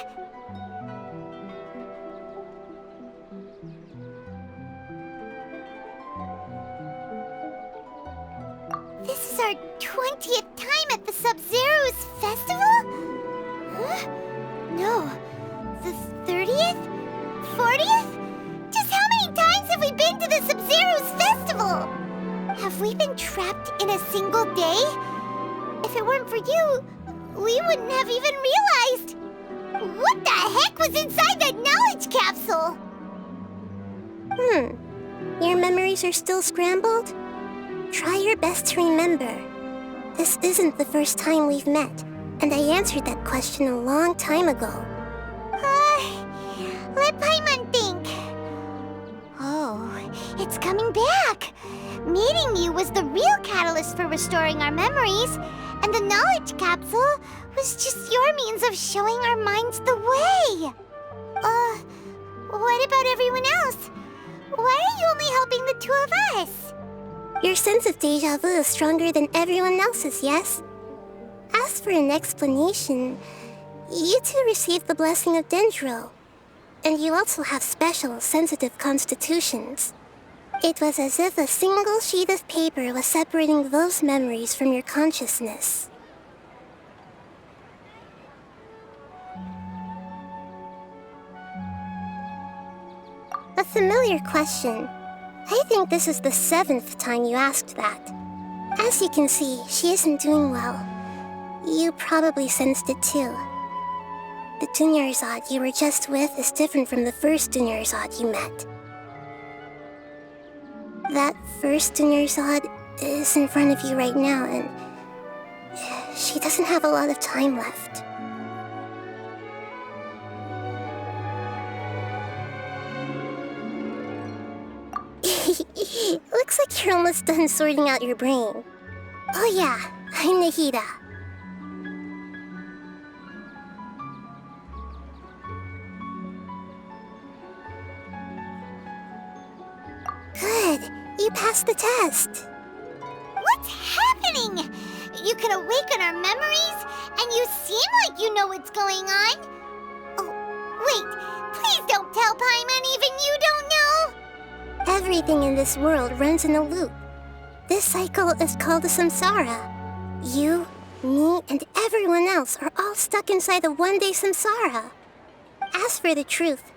This is our 20th time at the Sub-Zero's festival? Huh? No. The 30th? 40th? Just how many times have we been to the Sub-Zero's festival? Have we been trapped in a single day? If it weren't for you, we wouldn't have even realized. What the heck was inside that knowledge capsule? Your memories are still scrambled? Try your best to remember. This isn't the first time we've met, and I answered that question a long time ago. Let Paimon think. Oh, it's coming back. Meeting you was the real catalyst for restoring our memories, and the knowledge capsule was just your means of showing our minds the way. What about everyone else? Why are you only helping the 2 of us? Your sense of deja vu is stronger than everyone else's, yes? As for an explanation, you 2 received the blessing of Dendro, and you also have special, sensitive constitutions. It was as if a single sheet of paper was separating those memories from your consciousness. A familiar question. I think this is the 7th time you asked that. As you can see, she isn't doing well. You probably sensed it too. The Dunyarzad you were just with is different from the first Dunyarzad you met. That first Dunyarzad is in front of you right now, and she doesn't have a lot of time left. Looks like you're almost done sorting out your brain. Oh yeah, I'm Nahida. Good, you passed the test. What's happening? You can awaken our memories, and you seem like you know what's going on. Oh, wait, please don't tell Paimon even you don't know. Everything in this world runs in a loop. This cycle is called a samsara. You, me, and everyone else are all stuck inside a one-day samsara. As for the truth,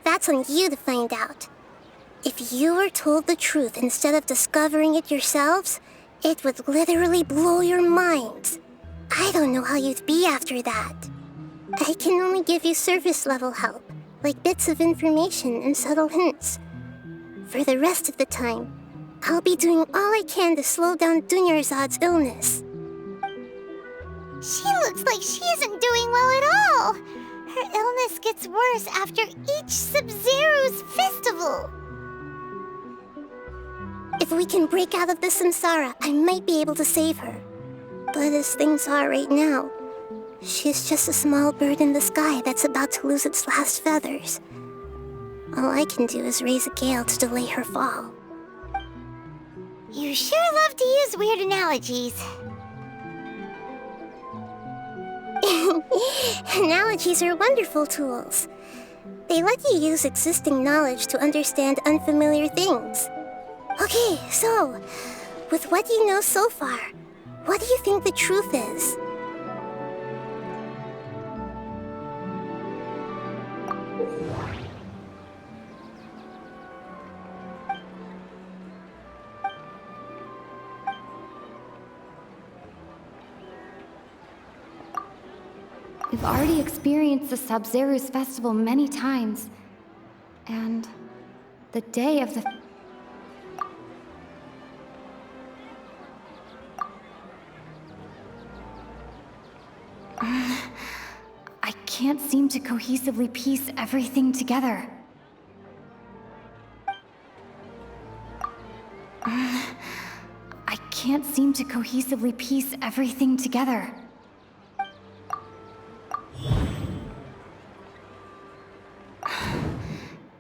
that's on you to find out. If you were told the truth instead of discovering it yourselves, it would literally blow your minds. I don't know how you'd be after that. I can only give you surface-level help, like bits of information and subtle hints. For the rest of the time, I'll be doing all I can to slow down Dunyarzad's illness. She looks like she isn't doing well at all. Her illness gets worse after each Sub-Zero's festival. If we can break out of the samsara, I might be able to save her. But as things are right now, she's just a small bird in the sky that's about to lose its last feathers. All I can do is raise a gale to delay her fall. You sure love to use weird analogies. Analogies are wonderful tools. They let you use existing knowledge to understand unfamiliar things. Okay, so, with what you know so far, what do you think the truth is? I've already experienced the Sub-Zero's festival many times. And the day of the... I can't seem to cohesively piece everything together. I can't seem to cohesively piece everything together.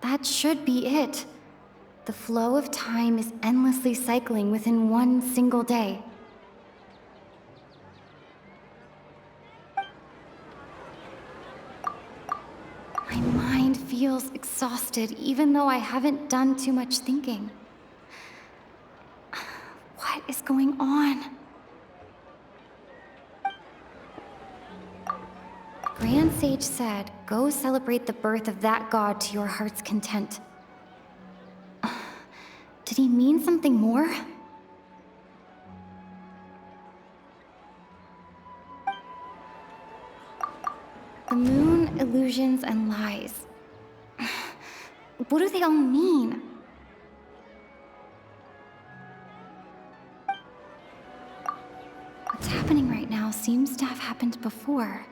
That should be it. The flow of time is endlessly cycling within one single day. My mind feels exhausted even though I haven't done too much thinking. What is going on? Grand Sage said, go celebrate the birth of that god to your heart's content. Did he mean something more? The moon, illusions, and lies. What do they all mean? What's happening right now seems to have happened before.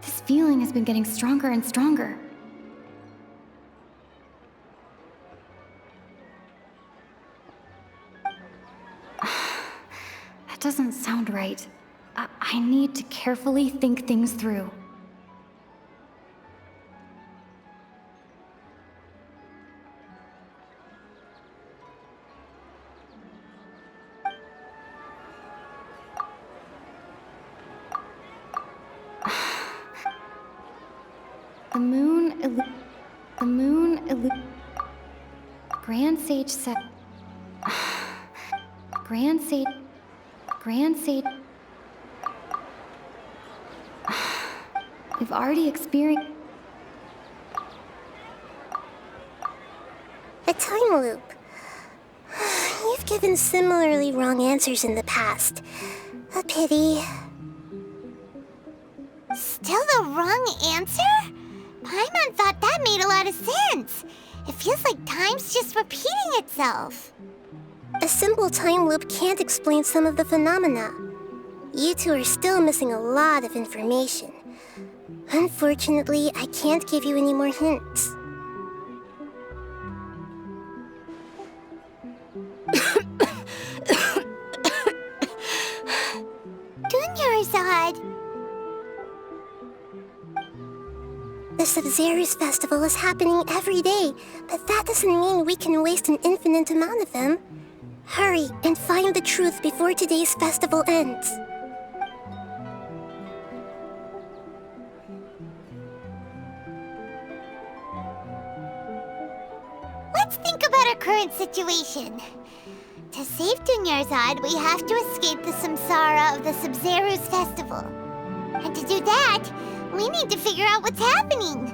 This feeling has been getting stronger and stronger. That doesn't sound right. I need to carefully think things through. Grand Sage said... Grand Sage... We've already experienced... A time loop. You've given similarly wrong answers in the past. A pity. Still the wrong answer? Paimon thought that made a lot of sense. It feels like time's just repeating itself. A simple time loop can't explain some of the phenomena. You two are still missing a lot of information. Unfortunately, I can't give you any more hints. Dunyarzad! The Sub-Zero's festival is happening every day, but that doesn't mean we can waste an infinite amount of them. Hurry and find the truth before today's festival ends. Let's think about our current situation. To save Dunyarzad, we have to escape the samsara of the Sub-Zero's festival. And to do that, we need to figure out what's happening.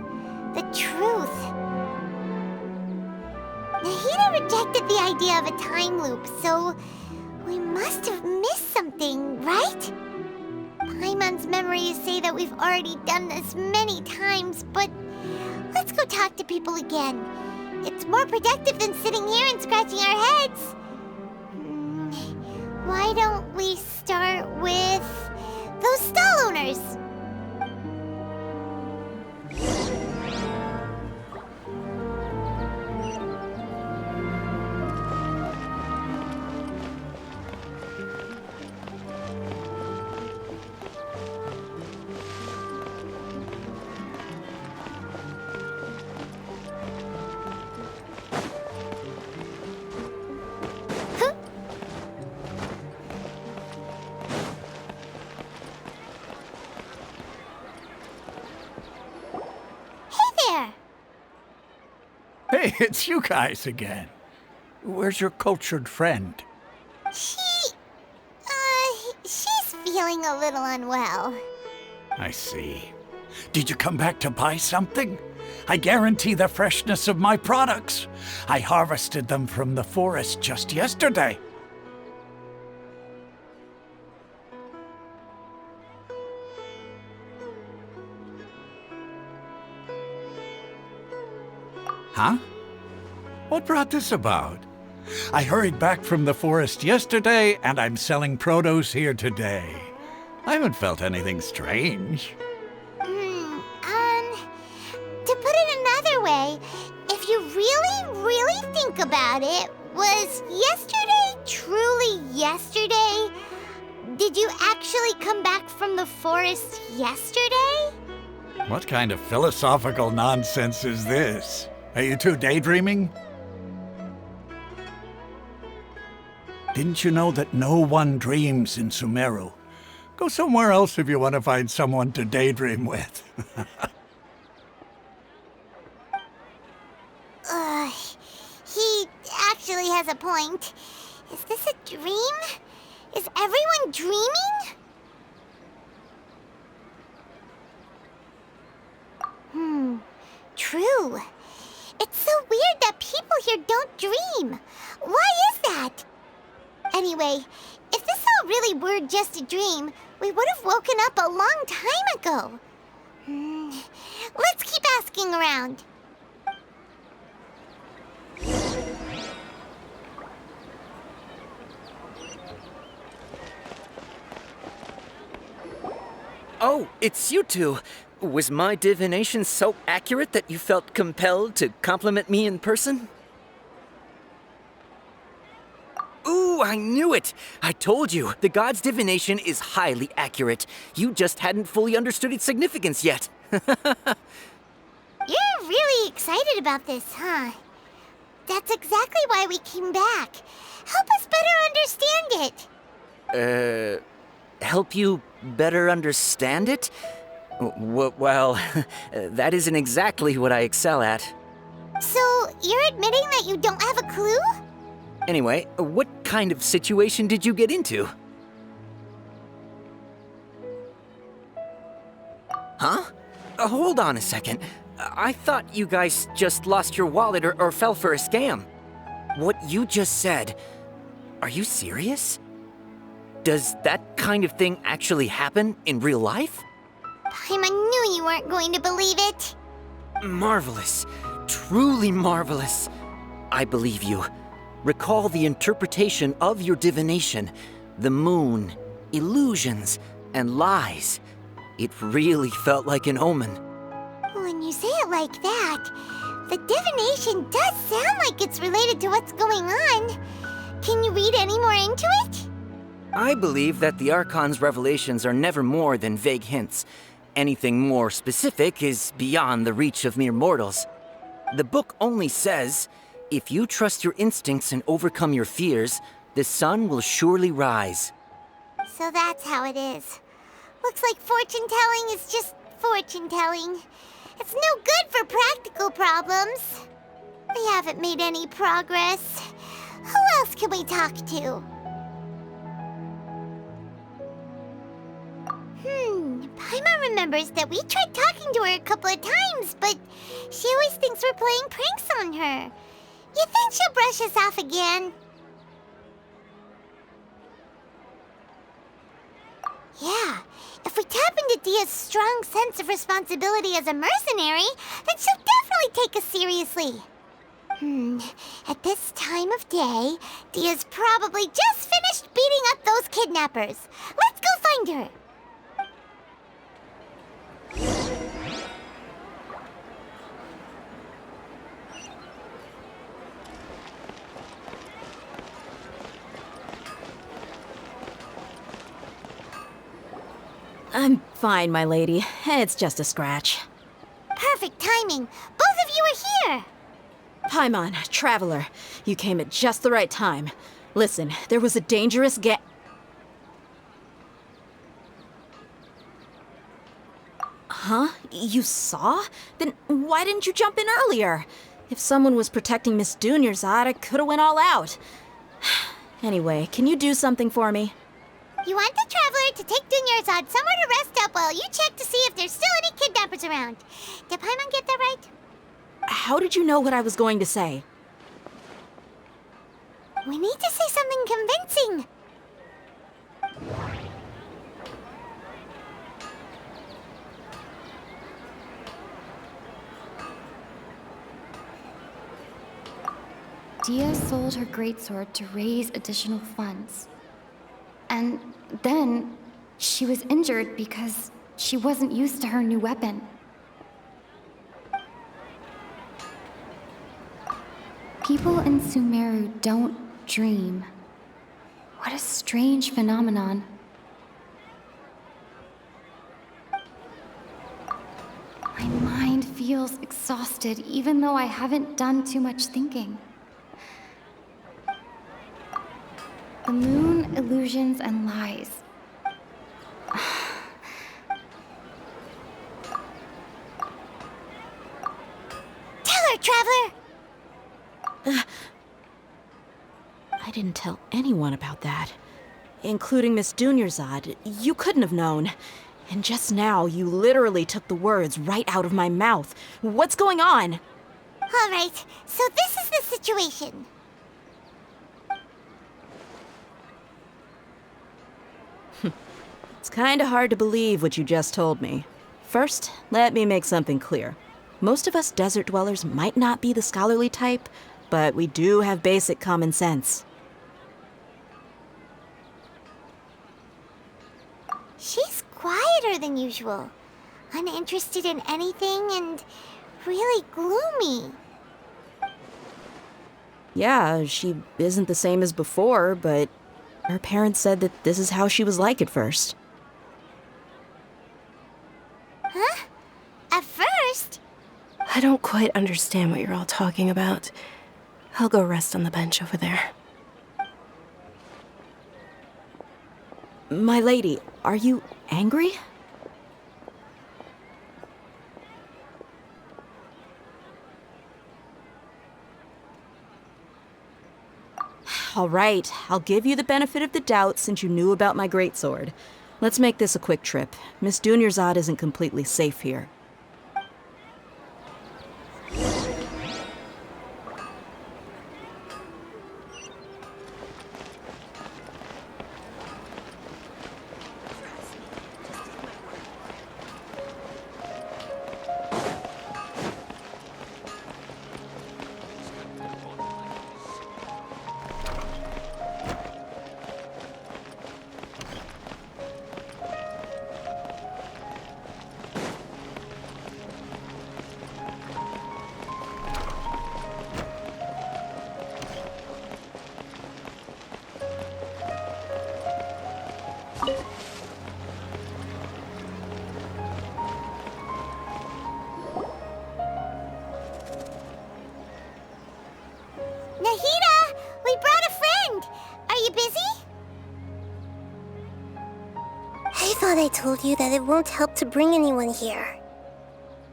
The truth. Nahida rejected the idea of a time loop, so we must have missed something, right? Paimon's memories say that we've already done this many times, but let's go talk to people again. It's more productive than sitting here and scratching our heads. Why don't we start with those stall owners? Hey, it's you guys again. Where's your cultured friend? She's feeling a little unwell. I see. Did you come back to buy something? I guarantee the freshness of my products. I harvested them from the forest just yesterday. Huh? What brought this about? I hurried back from the forest yesterday, and I'm selling produce here today. I haven't felt anything strange. To put it another way, if you really think about it, was yesterday truly yesterday? Did you actually come back from the forest yesterday? What kind of philosophical nonsense is this? Are you two daydreaming? Didn't you know that no one dreams in Sumeru? Go somewhere else if you want to find someone to daydream with. He actually has a point. Is this a dream? Is everyone dreaming? True. It's so weird that people here don't dream. Why is that? Anyway, if this all really were just a dream, we would have woken up a long time ago. Let's keep asking around. Oh, it's you two. Was my divination so accurate that you felt compelled to compliment me in person? Ooh, I knew it! I told you, the god's divination is highly accurate. You just hadn't fully understood its significance yet. You're really excited about this, huh? That's exactly why we came back. Help us better understand it. Help you better understand it? Well, that isn't exactly what I excel at. So, you're admitting that you don't have a clue? Anyway, what kind of situation did you get into? Huh? Hold on a second. I thought you guys just lost your wallet or fell for a scam. What you just said, are you serious? Does that kind of thing actually happen in real life? Paimon knew you weren't going to believe it. Marvelous. Truly marvelous. I believe you. Recall the interpretation of your divination, the moon, illusions, and lies. It really felt like an omen. When you say it like that, the divination does sound like it's related to what's going on. Can you read any more into it? I believe that the Archon's revelations are never more than vague hints. Anything more specific is beyond the reach of mere mortals. The book only says, if you trust your instincts and overcome your fears, the sun will surely rise. So that's how it is. Looks like fortune-telling is just fortune-telling. It's no good for practical problems. We haven't made any progress. Who else can we talk to? Paimon remembers that we tried talking to her a couple of times, but she always thinks we're playing pranks on her. You think she'll brush us off again? Yeah, if we tap into Dia's strong sense of responsibility as a mercenary, then she'll definitely take us seriously. At this time of day, Dia's probably just finished beating up those kidnappers. Let's go find her. I'm fine, my lady. It's just a scratch. Perfect timing. Both of you are here. Paimon, Traveler, you came at just the right time. Listen, there was a dangerous Huh? You saw? Then why didn't you jump in earlier? If someone was protecting Miss Dunyarzad, I could've went all out. Anyway, can you do something for me? You want the Traveler to take Dunyarzad somewhere to rest up while you check to see if there's still any kidnappers around. Did Paimon get that right? How did you know what I was going to say? We need to say something convincing. Dia sold her greatsword to raise additional funds. And then she was injured because she wasn't used to her new weapon. People in Sumeru don't dream. What a strange phenomenon. My mind feels exhausted even though I haven't done too much thinking. The moon, illusions, and lies. Tell her, Traveler! I didn't tell anyone about that. Including Miss Dunyarzad. You couldn't have known. And just now, you literally took the words right out of my mouth. What's going on? All right, so this is the situation. It's kinda hard to believe what you just told me. First, let me make something clear. Most of us desert dwellers might not be the scholarly type, but we do have basic common sense. She's quieter than usual, uninterested in anything, and really gloomy. Yeah, she isn't the same as before, but her parents said that this is how she was like at first. Huh? At first? I don't quite understand what you're all talking about. I'll go rest on the bench over there. My lady, are you angry? All right, I'll give you the benefit of the doubt since you knew about my greatsword. Let's make this a quick trip. Miss Dunyarzad isn't completely safe here. Nahida! We brought a friend! Are you busy? I thought I told you that it won't help to bring anyone here.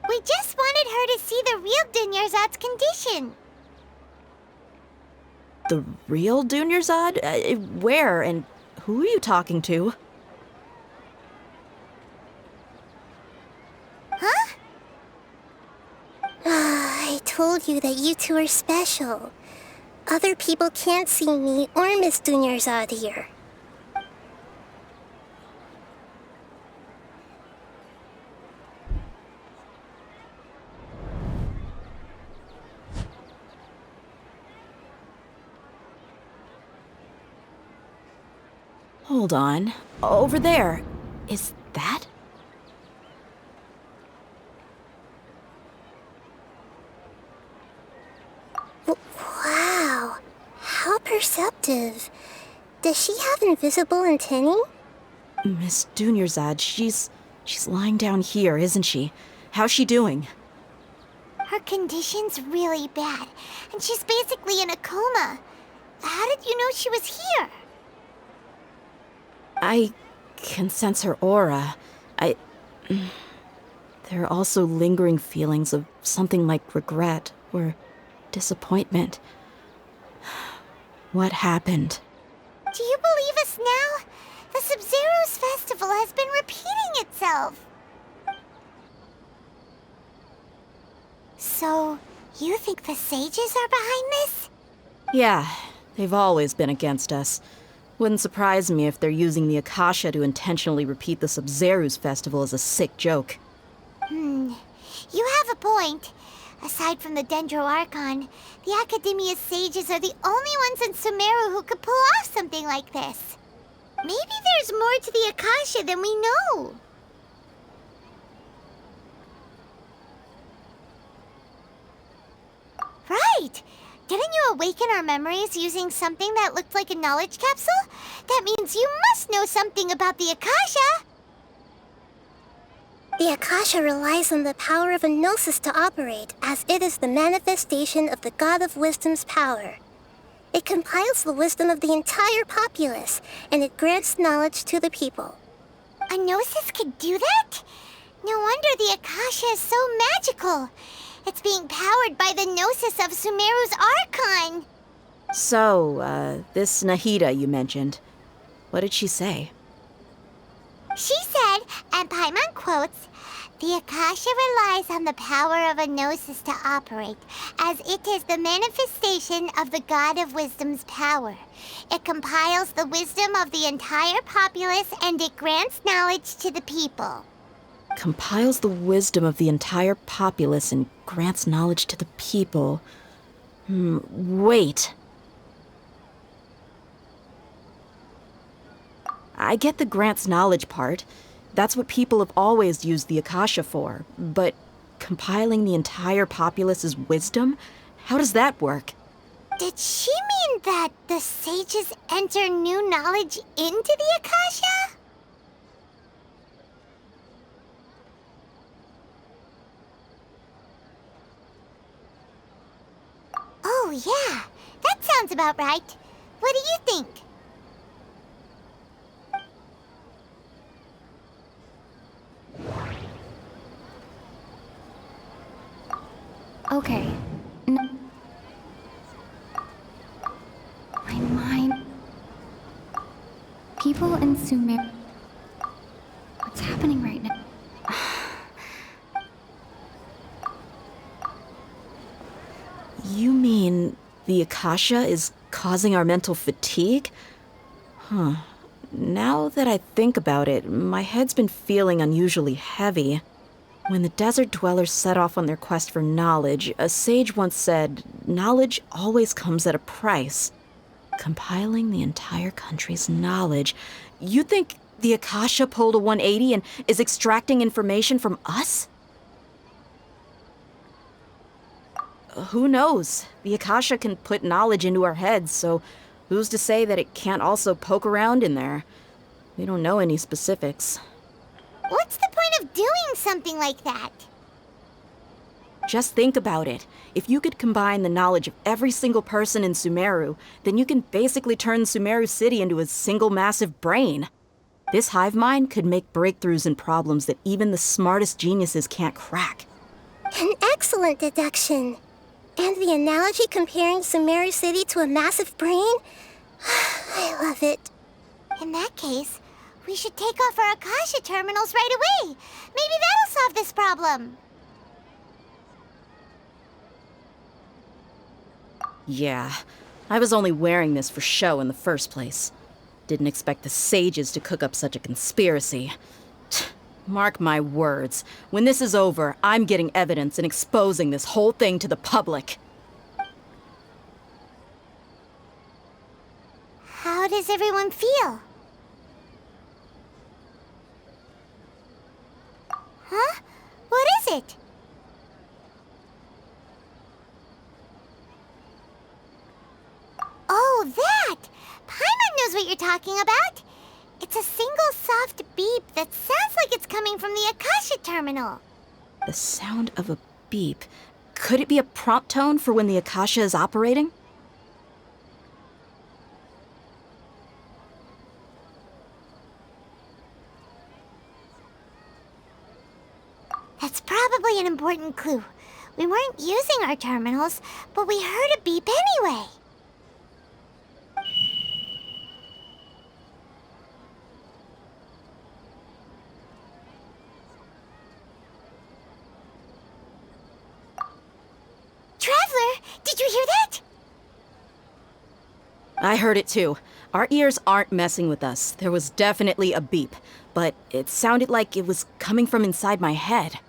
We just wanted her to see the real Dunyarzad's condition. The real Dunyarzad? Where and who are you talking to? Huh? I told you that you two are special. Other people can't see me or Miss Dunyarzad here. Hold on. Over there. Is that? Wow, how perceptive. Does she have invisible antennae? Miss Dunyarzad, she's lying down here, isn't she? How's she doing? Her condition's really bad, and she's basically in a coma. How did you know she was here? I can sense her aura. There are also lingering feelings of something like regret or disappointment. What happened? Do you believe us now? The Sub-Zero's festival has been repeating itself. So, you think the sages are behind this? Yeah, they've always been against us. Wouldn't surprise me if they're using the Akasha to intentionally repeat the Sub-Zero's festival as a sick joke. You have a point. Aside from the Dendro Archon, the Academia's sages are the only ones in Sumeru who could pull off something like this. Maybe there's more to the Akasha than we know. Right! Didn't you awaken our memories using something that looked like a knowledge capsule? That means you must know something about the Akasha! The Akasha relies on the power of a gnosis to operate, as it is the manifestation of the God of Wisdom's power. It compiles the wisdom of the entire populace, and it grants knowledge to the people. A gnosis could do that? No wonder the Akasha is so magical. It's being powered by the gnosis of Sumeru's Archon. So, this Nahida you mentioned, what did she say? She said, and Paimon quotes, "The Akasha relies on the power of a gnosis to operate, as it is the manifestation of the God of Wisdom's power. It compiles the wisdom of the entire populace and it grants knowledge to the people." Compiles the wisdom of the entire populace and grants knowledge to the people. Wait. I get the grants knowledge part. That's what people have always used the Akasha for. But compiling the entire populace's wisdom? How does that work? Did she mean that the sages enter new knowledge into the Akasha? Oh, yeah. That sounds about right. What do you think? Okay. My mind. People in Sumer. What's happening right now? You mean the Akasha is causing our mental fatigue? Huh. Now that I think about it, my head's been feeling unusually heavy. When the desert dwellers set off on their quest for knowledge, a sage once said, knowledge always comes at a price. Compiling the entire country's knowledge. You think the Akasha pulled a 180 and is extracting information from us? Who knows? The Akasha can put knowledge into our heads, so who's to say that it can't also poke around in there? We don't know any specifics. What's the point of doing something like that? Just think about it. If you could combine the knowledge of every single person in Sumeru, then you can basically turn Sumeru City into a single massive brain. This hive mind could make breakthroughs in problems that even the smartest geniuses can't crack. An excellent deduction. And the analogy comparing Sumeru City to a massive brain? I love it. In that case, we should take off our Akasha terminals right away. Maybe that'll solve this problem. Yeah, I was only wearing this for show in the first place. Didn't expect the sages to cook up such a conspiracy. Mark my words, when this is over, I'm getting evidence and exposing this whole thing to the public. How does everyone feel? Huh? What is it? Oh, that! Paimon knows what you're talking about. It's a single soft beep that sounds like it's coming from the Akasha terminal. The sound of a beep. Could it be a prompt tone for when the Akasha is operating? That's probably an important clue. We weren't using our terminals, but we heard a beep anyway. Traveler, did you hear that? I heard it too. Our ears aren't messing with us. There was definitely a beep, but it sounded like it was coming from inside my head.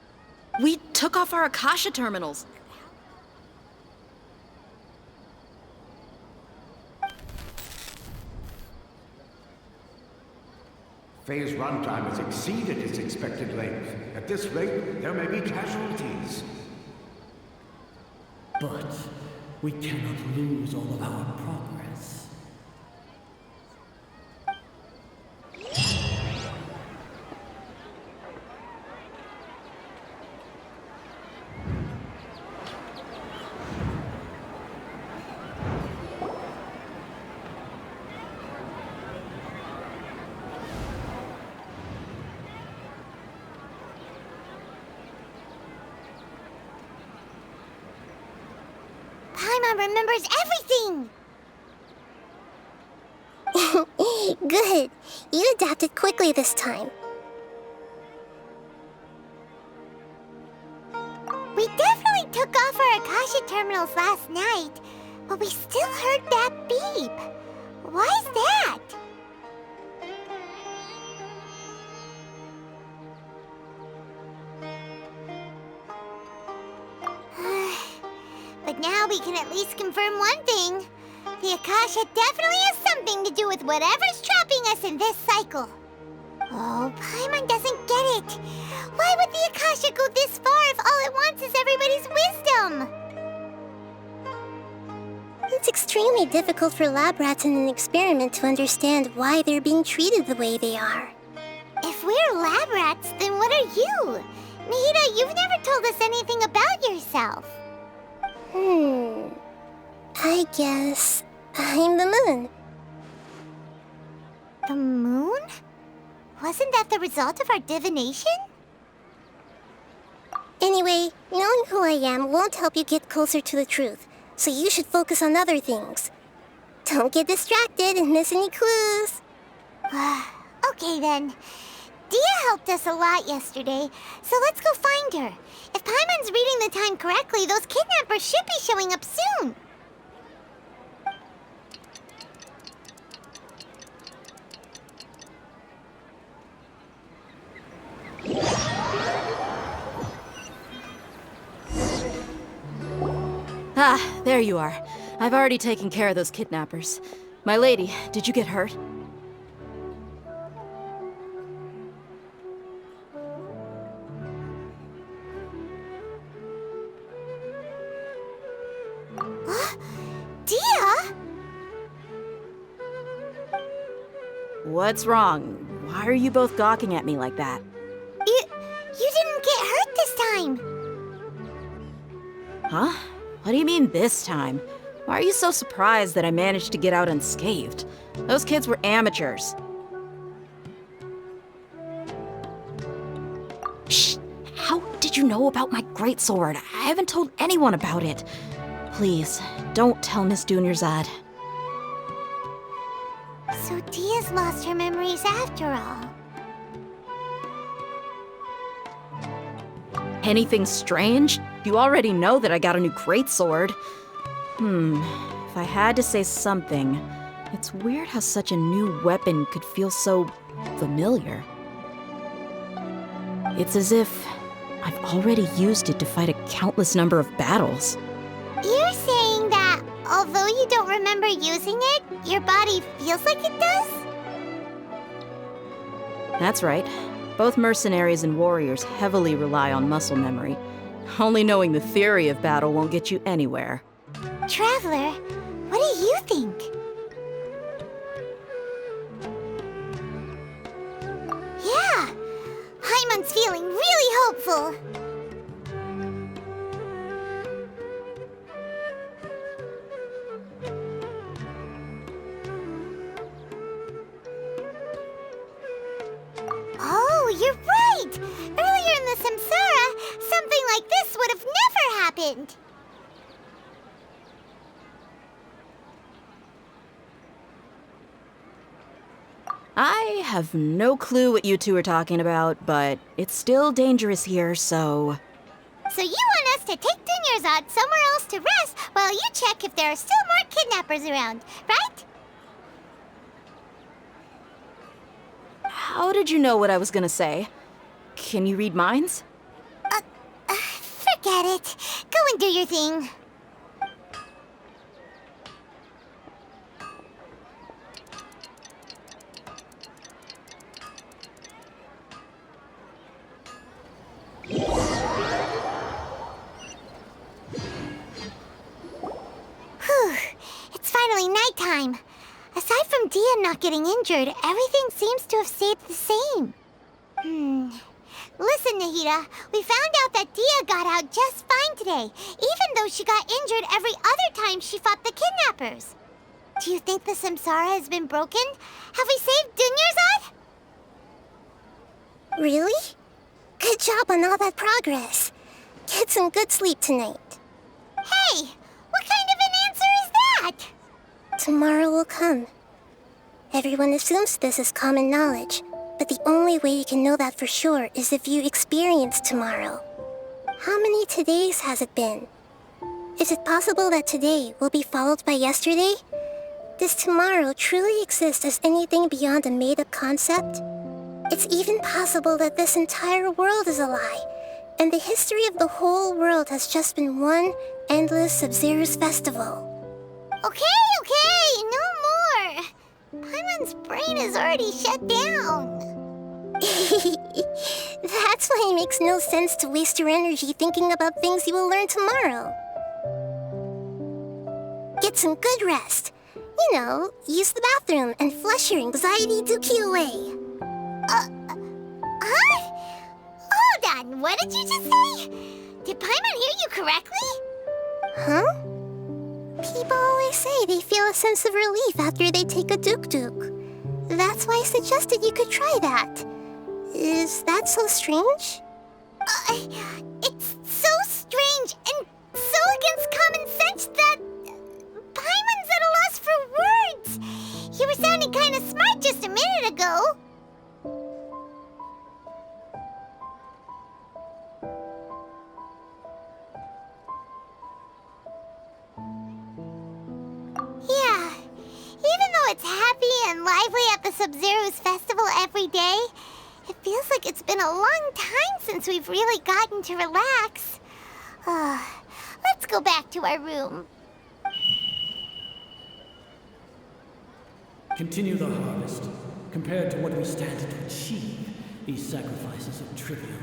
We took off our Akasha terminals. Phase runtime has exceeded its expected length. At this rate, there may be casualties. But we cannot lose all of our progress. Paimon remembers everything! Good. You adapted quickly this time. We definitely took off our Akasha terminals last night, but we still heard that beep. Why's that? But now we can at least confirm one thing. The Akasha definitely has something to do with whatever's trapping us in this cycle. Oh, Paimon doesn't get it. Why would the Akasha go this far if all it wants is everybody's wisdom? It's extremely difficult for lab rats in an experiment to understand why they're being treated the way they are. If we're lab rats, then what are you? Mahita, you've never told us anything about yourself. I guess I'm the moon. The moon? Wasn't that the result of our divination? Anyway, knowing who I am won't help you get closer to the truth, so you should focus on other things. Don't get distracted and miss any clues. Okay then. Dia helped us a lot yesterday, so let's go find her. If Paimon's reading the time correctly, those kidnappers should be showing up soon. Ah, there you are. I've already taken care of those kidnappers. My lady, did you get hurt? Dia? What's wrong? Why are you both gawking at me like that? You didn't get hurt this time. Huh? What do you mean this time? Why are you so surprised that I managed to get out unscathed? Those kids were amateurs. Shh! How did you know about my greatsword? I haven't told anyone about it. Please, don't tell Miss Dunyarzad. So Dia's lost her memories after all. Anything strange? You already know that I got a new greatsword. If I had to say something, it's weird how such a new weapon could feel so familiar. It's as if I've already used it to fight a countless number of battles. You're saying that although you don't remember using it, your body feels like it does? That's right. Both mercenaries and warriors heavily rely on muscle memory. Only knowing the theory of battle won't get you anywhere. Traveler, what do you think? Yeah, Paimon's feeling really hopeful. Oh, you're right! Earlier in the Samsara, something like this would have never happened. I have no clue what you two are talking about, but it's still dangerous here, so... So you want us to take Dunyarzad somewhere else to rest while you check if there are still more kidnappers around, right? How did you know what I was gonna say? Can you read minds? Forget it. Go and do your thing. time. Aside from Dia not getting injured, everything seems to have stayed the same. Listen, Nahida, we found out that Dia got out just fine today, even though she got injured every other time she fought the kidnappers. Do you think the Samsara has been broken? Have we saved Dunyarzad? Really? Good job on all that progress. Get some good sleep tonight. Hey, what kind of an answer is that? Tomorrow will come. Everyone assumes this is common knowledge, but the only way you can know that for sure is if you experience tomorrow. How many todays has it been? Is it possible that today will be followed by yesterday? Does tomorrow truly exist as anything beyond a made-up concept? It's even possible that this entire world is a lie, and the history of the whole world has just been one endless Sub-Zero's festival. Okay, no more. Paimon's brain is already shut down. That's why it makes no sense to waste your energy thinking about things you will learn tomorrow. Get some good rest. You know, use the bathroom and flush your anxiety dookie away. Huh? Hold on, what did you just say? Did Paimon hear you correctly? Huh? People always say they feel a sense of relief after they take a duk-duk. That's why I suggested you could try that. Is that so strange? It's so strange and so against common sense that Paimon's at a loss for words. You were sounding kind of smart just a minute ago. Yeah, even though it's happy and lively at the Sub-Zero's festival every day, it feels like it's been a long time since we've really gotten to relax. Let's go back to our room. Continue the harvest. Compared to what we stand to achieve, these sacrifices are trivial.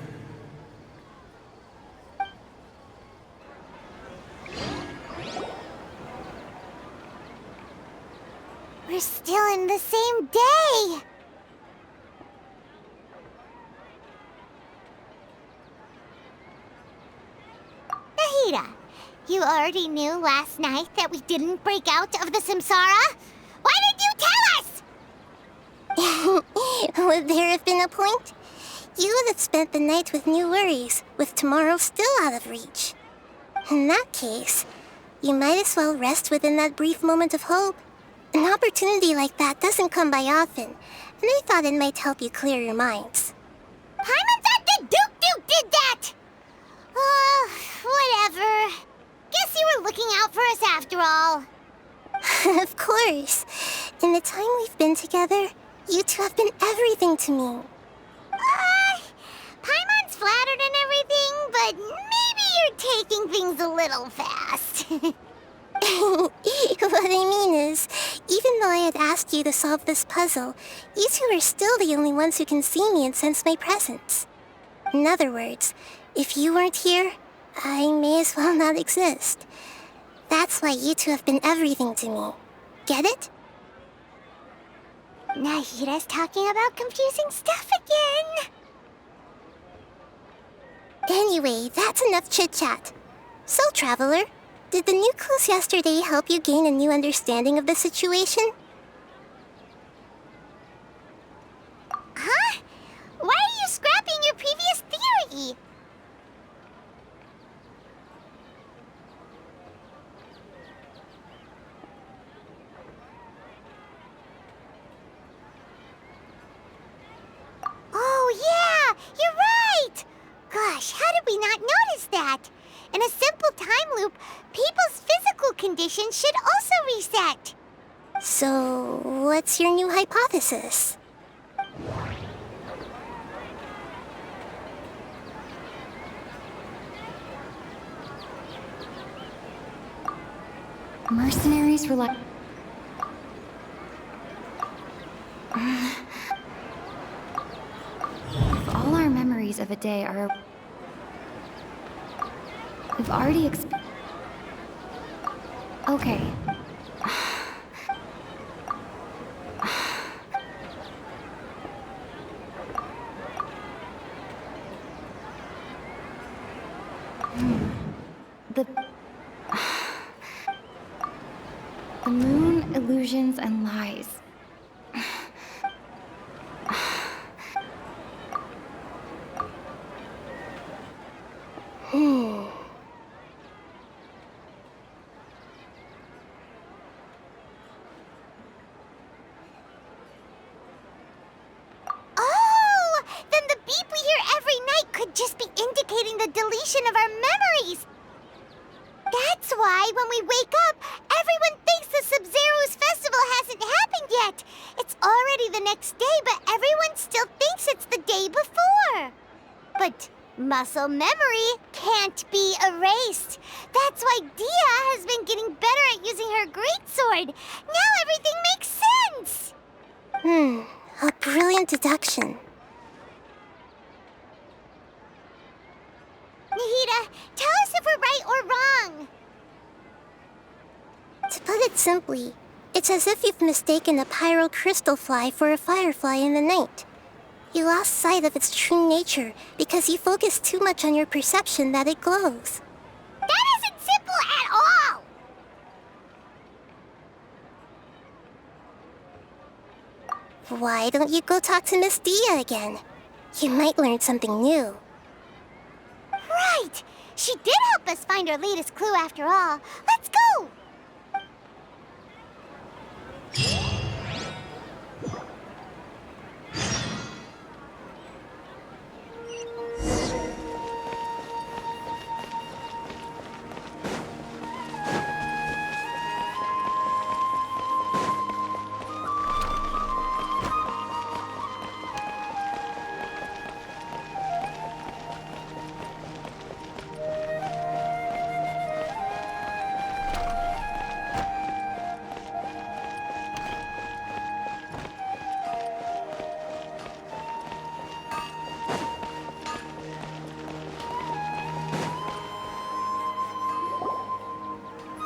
We're still in the same day! Nahida, you already knew last night that we didn't break out of the Samsara? Why did you tell us? Would there have been a point? You would have spent the night with new worries, with tomorrow still out of reach. In that case, you might as well rest within that brief moment of hope. An opportunity like that doesn't come by often, and I thought it might help you clear your minds. Paimon thought the Duke did that! Whatever. Guess you were looking out for us after all. Of course. In the time we've been together, you two have been everything to me. Paimon's flattered and everything, but maybe you're taking things a little fast. What I mean is, even though I had asked you to solve this puzzle, you two are still the only ones who can see me and sense my presence. In other words, if you weren't here, I may as well not exist. That's why you two have been everything to me. Get it? Nahida's talking about confusing stuff again. Anyway, that's enough chit-chat. So, Traveler, did the new clues yesterday help you gain a new understanding of the situation? Huh? Why are you scrapping your previous theory? Oh, yeah! You're right! Gosh, how did we not notice that? In a simple time loop, people's physical conditions should also reset. So, what's your new hypothesis? Mercenaries rely. If all our memories of a day are. We've already Okay. The moon, illusions, and lies. Oh! Then the beep we hear every night could just be indicating the deletion of our memories! That's why when we wake up, everyone thinks the Sub-Zero's festival hasn't happened yet! It's already the next day, but everyone still thinks it's the day before! But muscle memory can't be erased. That's why Dia has been getting better at using her greatsword. Now everything makes sense! A brilliant deduction. Nahida, tell us if we're right or wrong. To put it simply, it's as if you've mistaken a pyro crystal fly for a firefly in the night. You lost sight of its true nature because you focused too much on your perception that it glows. That isn't simple at all! Why don't you go talk to Miss Dia again? You might learn something new. Right! She did help us find our latest clue after all. Let's go!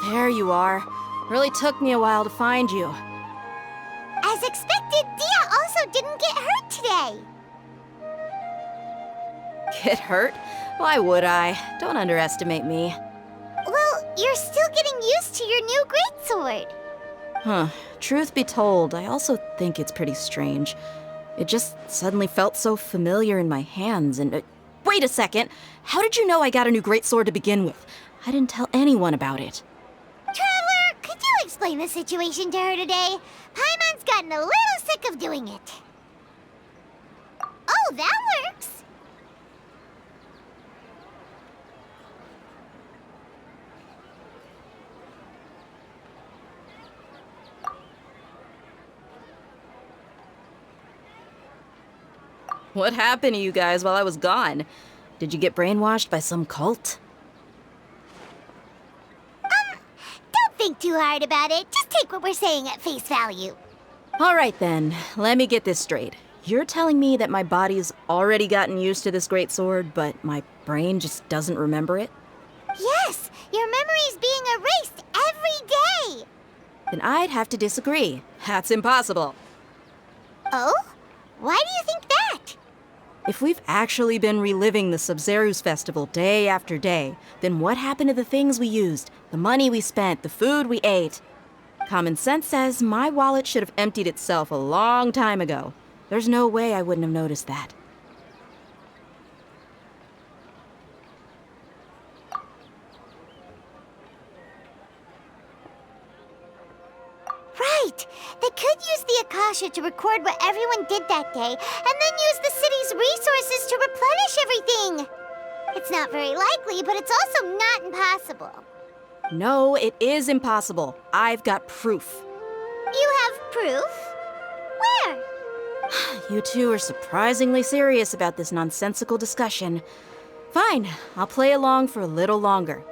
There you are. Really took me a while to find you. As expected, Dia also didn't get hurt today. Get hurt? Why would I? Don't underestimate me. Well, you're still getting used to your new greatsword. Huh. Truth be told, I also think it's pretty strange. It just suddenly felt so familiar in my hands and... wait a second! How did you know I got a new greatsword to begin with? I didn't tell anyone about it. Traveler, could you explain the situation to her today? Paimon's gotten a little sick of doing it. Oh, that works. What happened to you guys while I was gone? Did you get brainwashed by some cult? Don't think too hard about it. Just take what we're saying at face value. All right then, let me get this straight. You're telling me that my body's already gotten used to this greatsword, but my brain just doesn't remember it? Yes, your memory's being erased every day. Then I'd have to disagree. That's impossible. Oh? Why do you think that? If we've actually been reliving the Sub-Zero's festival day after day, then what happened to the things we used, the money we spent, the food we ate? Common sense says my wallet should have emptied itself a long time ago. There's no way I wouldn't have noticed that. Right! They could use the Akasha to record what everyone did that day, and then use the city's resources to replenish everything! It's not very likely, but it's also not impossible. No, it is impossible. I've got proof. You have proof? Where? You two are surprisingly serious about this nonsensical discussion. Fine, I'll play along for a little longer.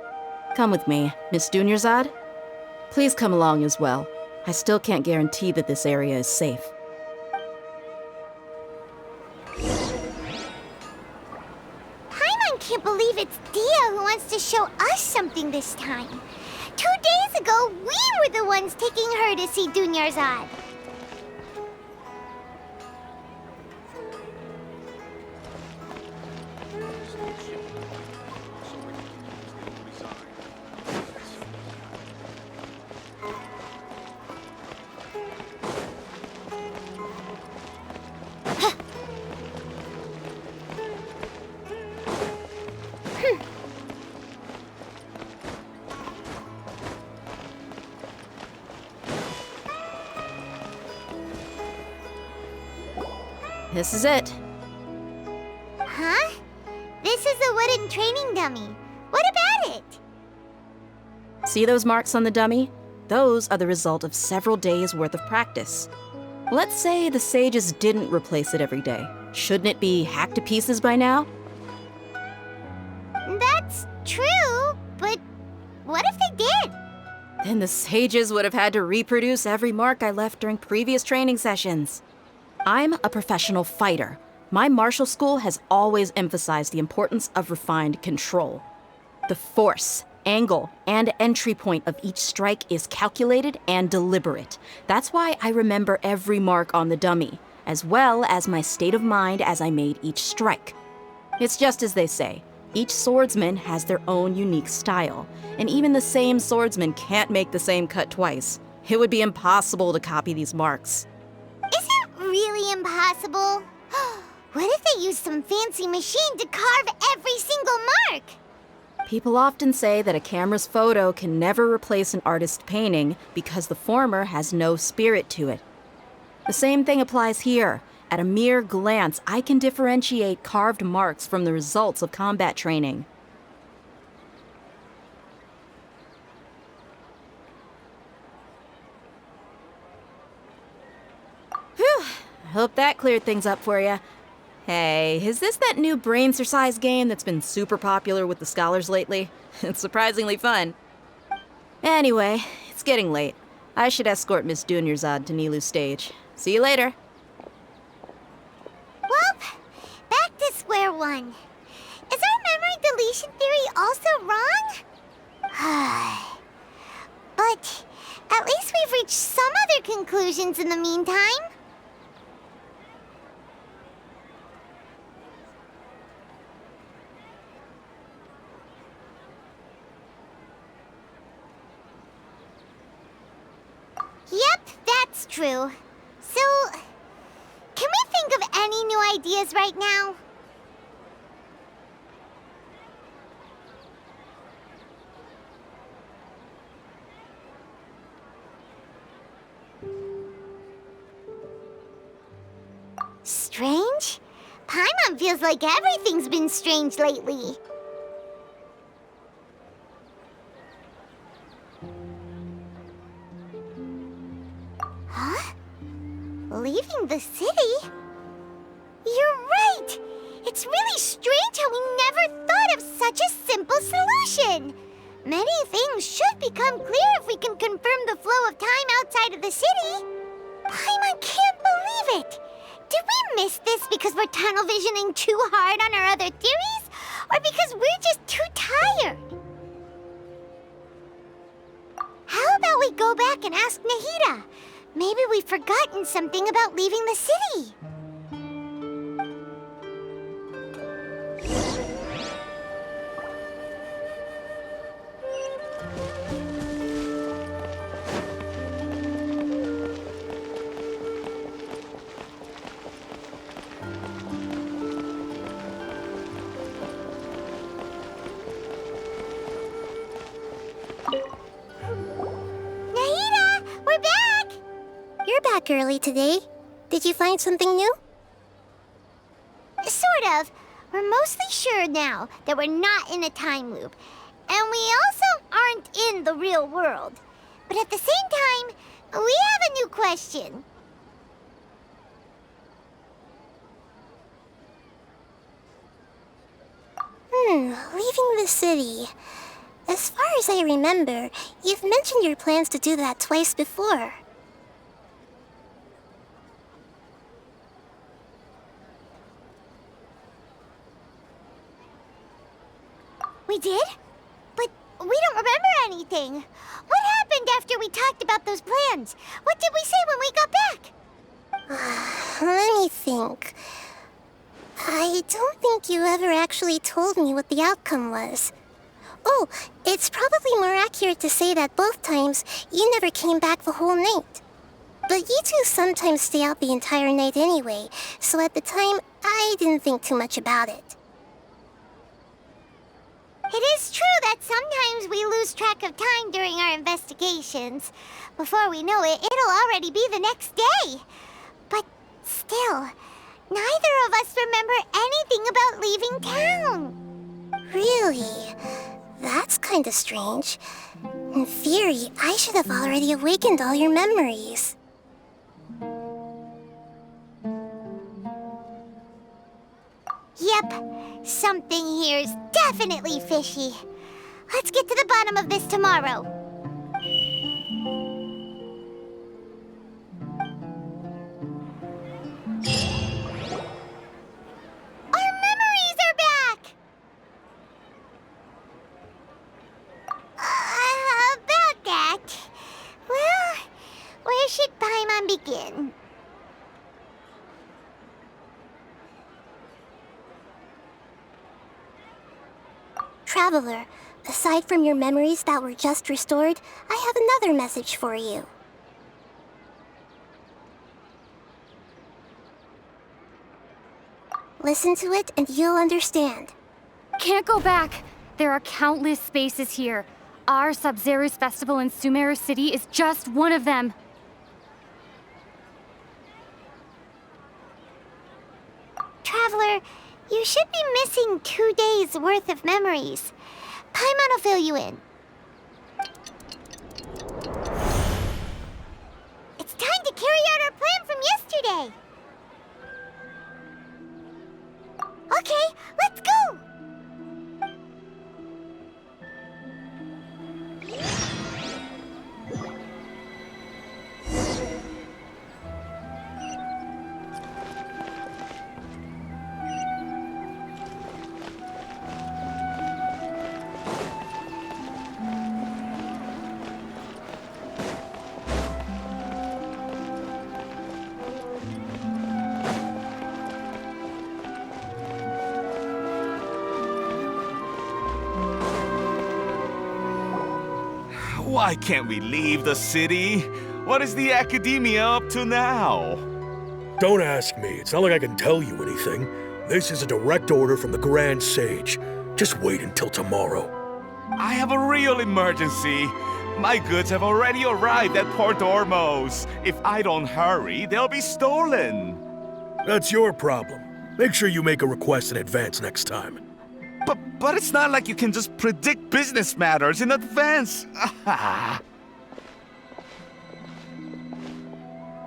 Come with me, Miss Dunyarzad. Please come along as well. I still can't guarantee that this area is safe. Paimon can't believe it's Dia who wants to show us something this time. 2 days ago, we were the ones taking her to see Dunyarzad. This is it. Huh? This is a wooden training dummy. What about it? See those marks on the dummy? Those are the result of several days' worth of practice. Let's say the sages didn't replace it every day. Shouldn't it be hacked to pieces by now? That's true, but what if they did? Then the sages would have had to reproduce every mark I left during previous training sessions. I'm a professional fighter. My martial school has always emphasized the importance of refined control. The force, angle, and entry point of each strike is calculated and deliberate. That's why I remember every mark on the dummy, as well as my state of mind as I made each strike. It's just as they say, each swordsman has their own unique style, and even the same swordsman can't make the same cut twice. It would be impossible to copy these marks. Is it really impossible? What if they used some fancy machine to carve every single mark? People often say that a camera's photo can never replace an artist's painting because the former has no spirit to it. The same thing applies here. At a mere glance, I can differentiate carved marks from the results of combat training. Whew, I hope that cleared things up for you. Hey, is this that new brain-exercise game that's been super popular with the scholars lately? It's surprisingly fun. Anyway, it's getting late. I should escort Miss Dunyarzad to Nilu's stage. See you later. Well, back to square one. Is our memory deletion theory also wrong? But at least we've reached some other conclusions in the meantime. Yep, that's true. So, can we think of any new ideas right now? Strange? Paimon feels like everything's been strange lately. Huh? Leaving the city? You're right! It's really strange how we never thought of such a simple solution! Many things should become clear if we can confirm the flow of time outside of the city. Paimon can't believe it! Did we miss this because we're tunnel visioning too hard on our other theories? Or because we're just too tired? How about we go back and ask Nahida? Maybe we've forgotten something about leaving the city. Nahida, we're back! You're back early today. Did you find something new? Sort of. We're mostly sure now that we're not in a time loop. And we also aren't in the real world. But at the same time, we have a new question. Leaving the city. As far as I remember, you've mentioned your plans to do that twice before. We did? But we don't remember anything. What happened after we talked about those plans? What did we say when we got back? Let me think. I don't think you ever actually told me what the outcome was. Oh, it's probably more accurate to say that both times you never came back the whole night. But you two sometimes stay out the entire night anyway, so at the time, I didn't think too much about it. It is true that sometimes we lose track of time during our investigations. Before we know it, it'll already be the next day. But still, Neither of us remember anything about leaving town. Really? That's kinda strange. In theory, I should have already awakened all your memories. Yep, something here's definitely fishy. Let's get to the bottom of this tomorrow. Our memories are back! About that. Well, where should Paimon begin? Traveler, aside from your memories that were just restored, I have another message for you. Listen to it and you'll understand. Can't go back. There are countless spaces here. Our Sub-Zero's festival in Sumeru City is just one of them. Traveler, you should be missing 2 days worth of memories. Paimon will fill you in. It's time to carry out our plan from yesterday. Okay, let's go! Why can't we leave the city? What is the academia up to now? Don't ask me. It's not like I can tell you anything. This is a direct order from the Grand Sage. Just wait until tomorrow. I have a real emergency. My goods have already arrived at Port Ormos. If I don't hurry, they'll be stolen. That's your problem. Make sure you make a request in advance next time. But it's not like you can just predict business matters in advance.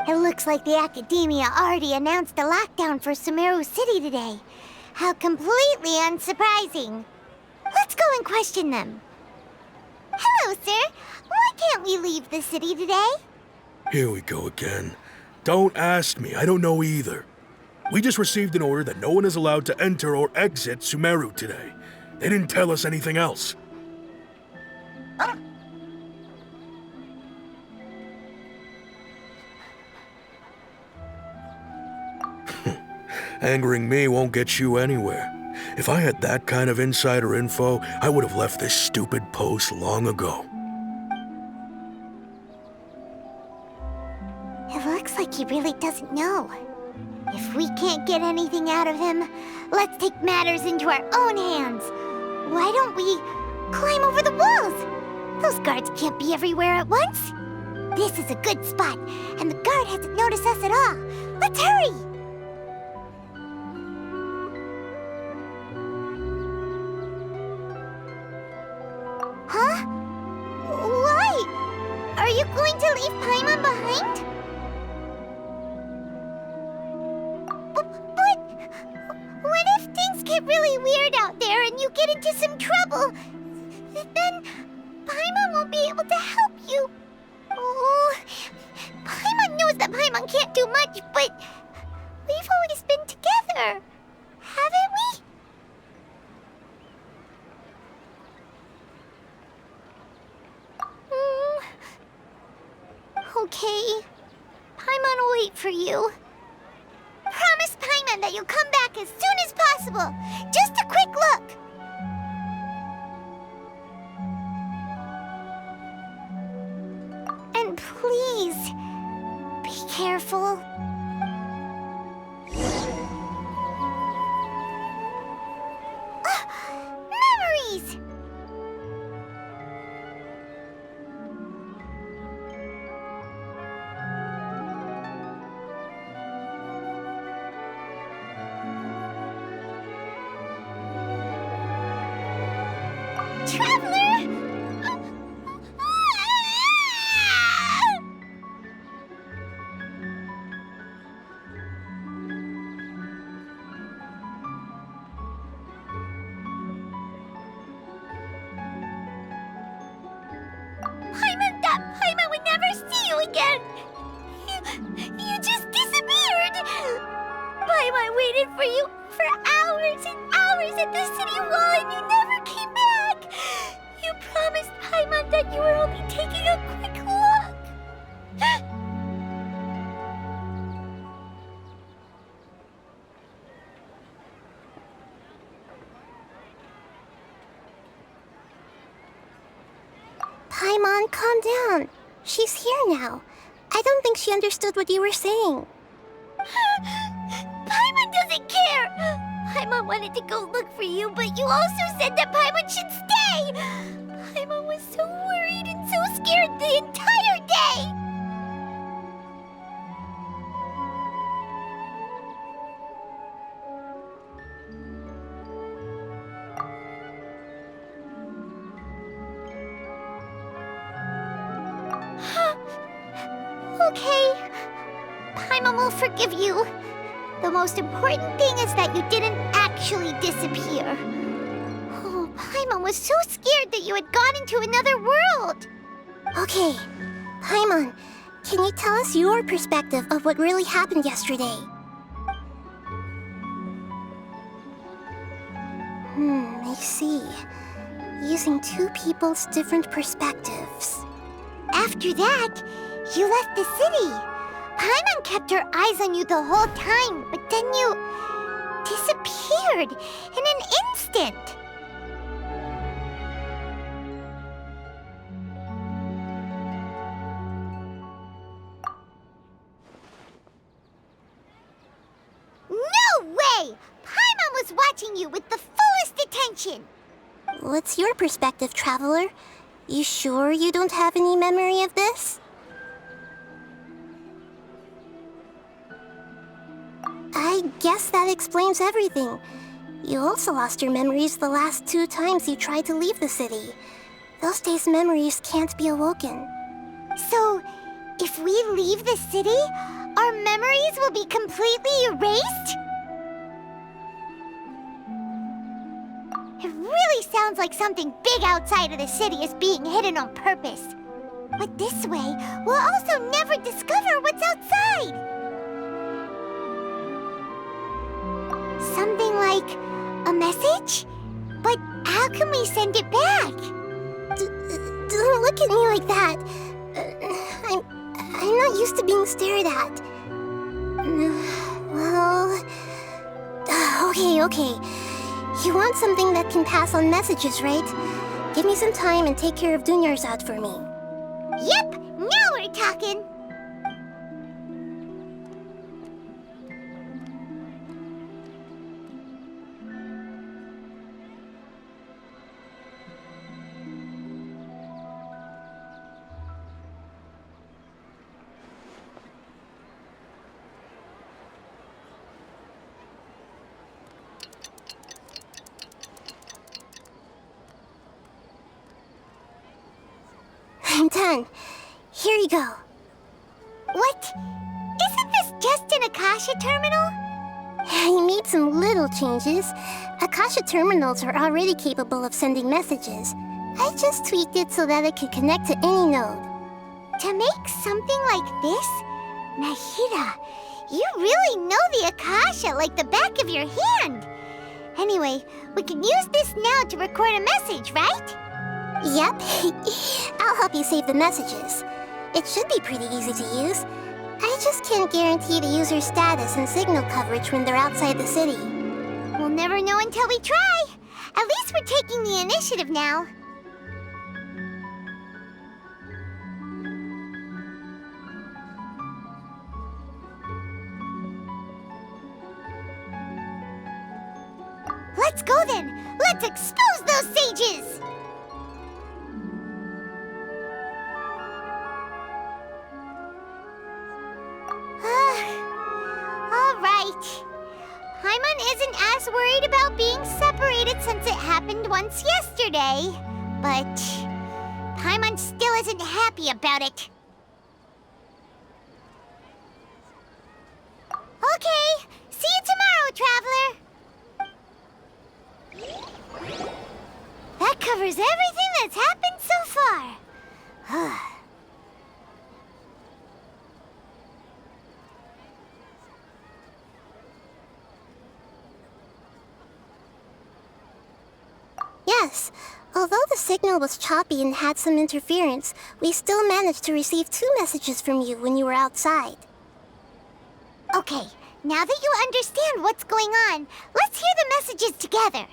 It looks like the Academia already announced a lockdown for Sumeru City today. How completely unsurprising. Let's go and question them. Hello, sir. Why can't we leave the city today? Here we go again. Don't ask me. I don't know either. We just received an order that no one is allowed to enter or exit Sumeru today. They didn't tell us anything else. Angering me won't get you anywhere. If I had that kind of insider info, I would have left this stupid post long ago. It looks like he really doesn't know. If we can't get anything out of him, let's take matters into our own hands. Why don't we climb over the walls? Those guards can't be everywhere at once. This is a good spot, and the guard hasn't noticed us at all. Let's hurry! Huh? Why? Are you going to leave Paimon behind? What if things get really weird out there and you get into some trouble? Then Paimon won't be able to help you. Oh, Paimon knows that Paimon can't do much, but we've always been together, haven't we? Okay. Paimon will wait for you. Promise Paimon that you'll come back as soon as possible. Just a quick look. And please, be careful. Memories! calm down. She's here now. I don't think she understood what you were saying. Paimon doesn't care! Paimon wanted to go look for you, but you also said that Paimon should stay! Paimon was so worried and so scared the entire day! Okay. Paimon will forgive you. The most important thing is that you didn't actually disappear. Oh, Paimon was so scared that you had gone into another world. Okay, Paimon, can you tell us your perspective of what really happened yesterday? I see. Using two people's different perspectives. After that, you left the city. Paimon kept her eyes on you the whole time, but then you disappeared in an instant. No way! Paimon was watching you with the fullest attention. What's your perspective, Traveler? You sure you don't have any memory of this? I guess that explains everything. You also lost your memories the last 2 times you tried to leave the city. Those days' memories can't be awoken. So, if we leave the city, our memories will be completely erased? It really sounds like something big outside of the city is being hidden on purpose. But this way, we'll also never discover what's outside. Something like a message? But how can we send it back? Don't look at me like that. I'm not used to being stared at. Well... Okay. You want something that can pass on messages, right? Give me some time and take care of Dunyarzad for me. Yep, now we're talking. I'm done. Here you go. What? Isn't this just an Akasha terminal? I made some little changes. Akasha terminals are already capable of sending messages. I just tweaked it so that it could connect to any node. To make something like this? Nahida, you really know the Akasha like the back of your hand. Anyway, we can use this now to record a message, right? Yep. I'll help you save the messages. It should be pretty easy to use. I just can't guarantee the user's status and signal coverage when they're outside the city. We'll never know until we try. At least we're taking the initiative now. Let's go then! Let's expose those sages! Alright. Paimon isn't as worried about being separated since it happened once yesterday. But Paimon still isn't happy about it. Okay, see you tomorrow, Traveler! That covers everything that's happened so far. Yes, although the signal was choppy and had some interference, we still managed to receive 2 messages from you when you were outside. Okay, now that you understand what's going on, let's hear the messages together.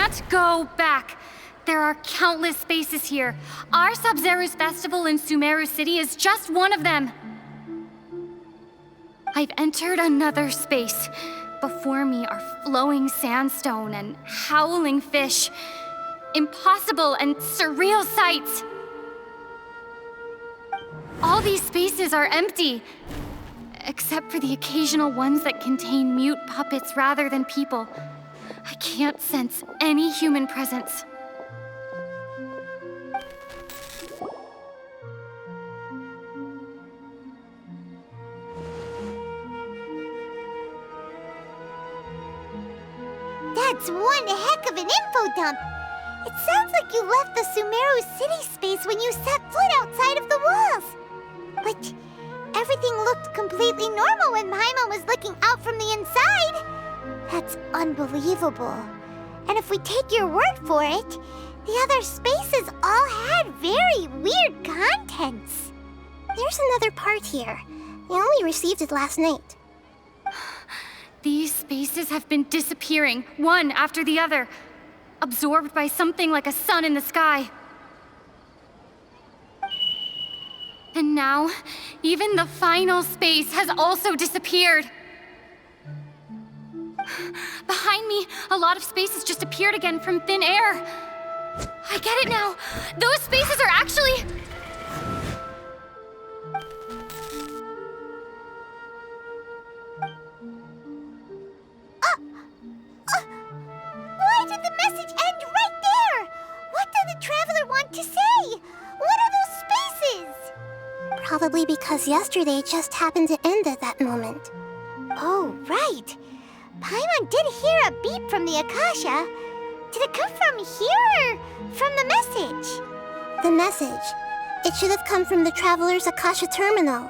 can't go back. There are countless spaces here. Our Sub-Zero's festival in Sumeru City is just one of them. I've entered another space. Before me are flowing sandstone and howling fish. Impossible and surreal sights. All these spaces are empty, except for the occasional ones that contain mute puppets rather than people. I can't sense any human presence. That's one heck of an info dump. It sounds like you left the Sumeru City space when you set foot outside of the walls. But everything looked completely normal when Paimon was looking out from the inside. That's unbelievable. And if we take your word for it, the other spaces all had very weird contents. There's another part here. We only received it last night. These spaces have been disappearing, one after the other, absorbed by something like a sun in the sky. And now, even the final space has also disappeared. Behind me, a lot of spaces just appeared again from thin air. I get it now. Those spaces are actually... Why did the message end right there? What did the traveler want to say? What are those spaces? Probably because yesterday just happened to end at that moment. Oh, right. Paimon did hear a beep from the Akasha. Did it come from here or from the message? The message. It should have come from the Traveler's Akasha terminal.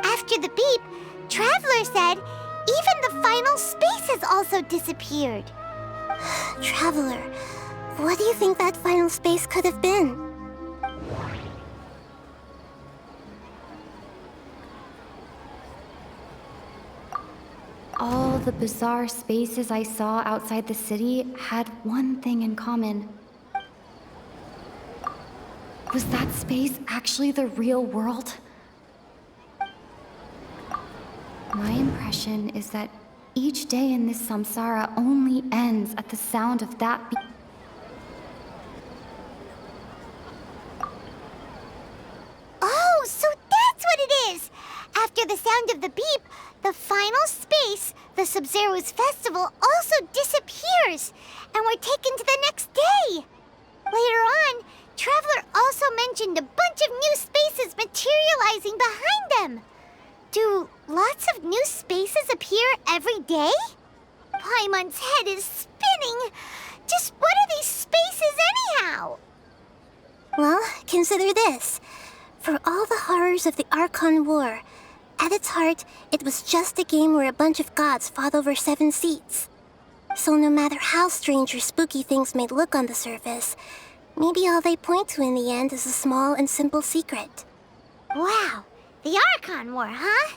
After the beep, Traveler said even the final spaces also disappeared. Traveler, what do you think that final space could have been? All the bizarre spaces I saw outside the city had one thing in common. Was that space actually the real world? My impression is that each day in this samsara only ends at the sound of that beep. Oh, so that's what it is! After the sound of the beep, the final space, the Sub-Zero's festival, also disappears, and we're taken to the next day. Later on, Traveler also mentioned a bunch of new spaces materializing behind them. Do lots of new spaces appear every day? Paimon's head is spinning. Just what are these spaces anyhow? Well, consider this. For all the horrors of the Archon War, at its heart, it was just a game where a bunch of gods fought over 7 seats. So no matter how strange or spooky things may look on the surface, maybe all they point to in the end is a small and simple secret. Wow, the Archon War, huh?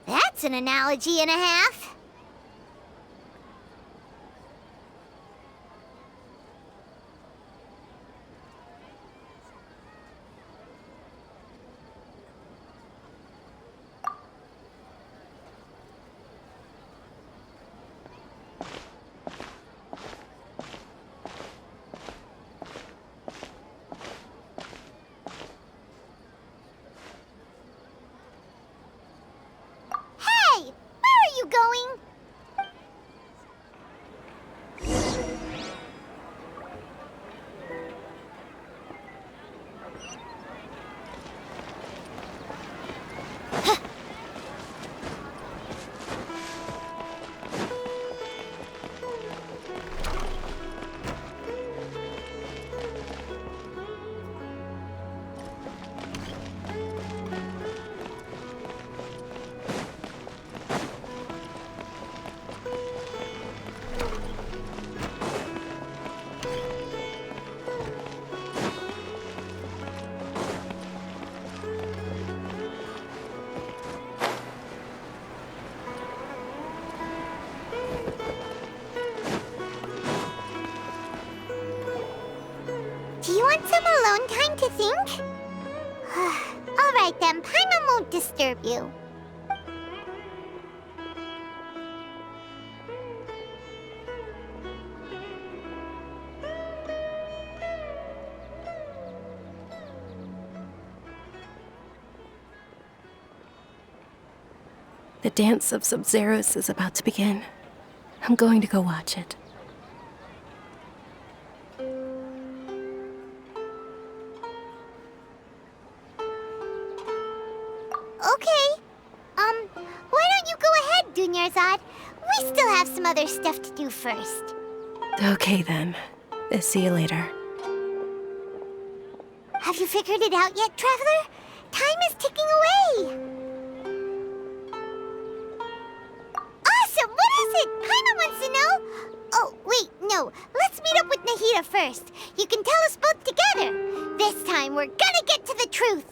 That's an analogy and a half. Going? time to think? Alright then, Paimon won't disturb you. The dance of Sub-Zeros is about to begin. I'm going to go watch it. Okay. Why don't you go ahead, Dunyarzad? We still have some other stuff to do first. Okay then. See you later. Have you figured it out yet, Traveler? Time is ticking away. Awesome! What is it? Paimon wants to know. Oh, wait, no. Let's meet up with Nahida first. You can tell us both together. This time, we're gonna get to the truth.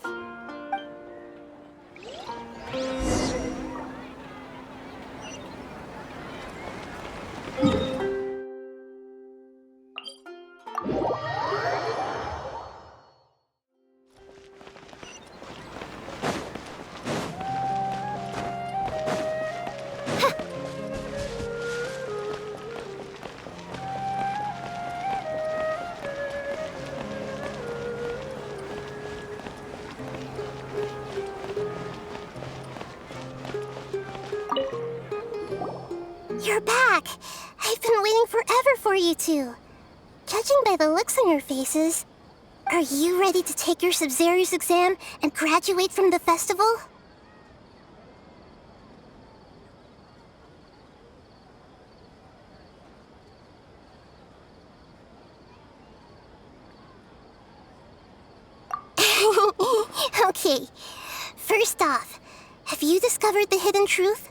You're back. I've been waiting forever for you two. Judging by the looks on your faces, are you ready to take your Sub-Zero's exam and graduate from the festival? Okay. First off, have you discovered the hidden truth?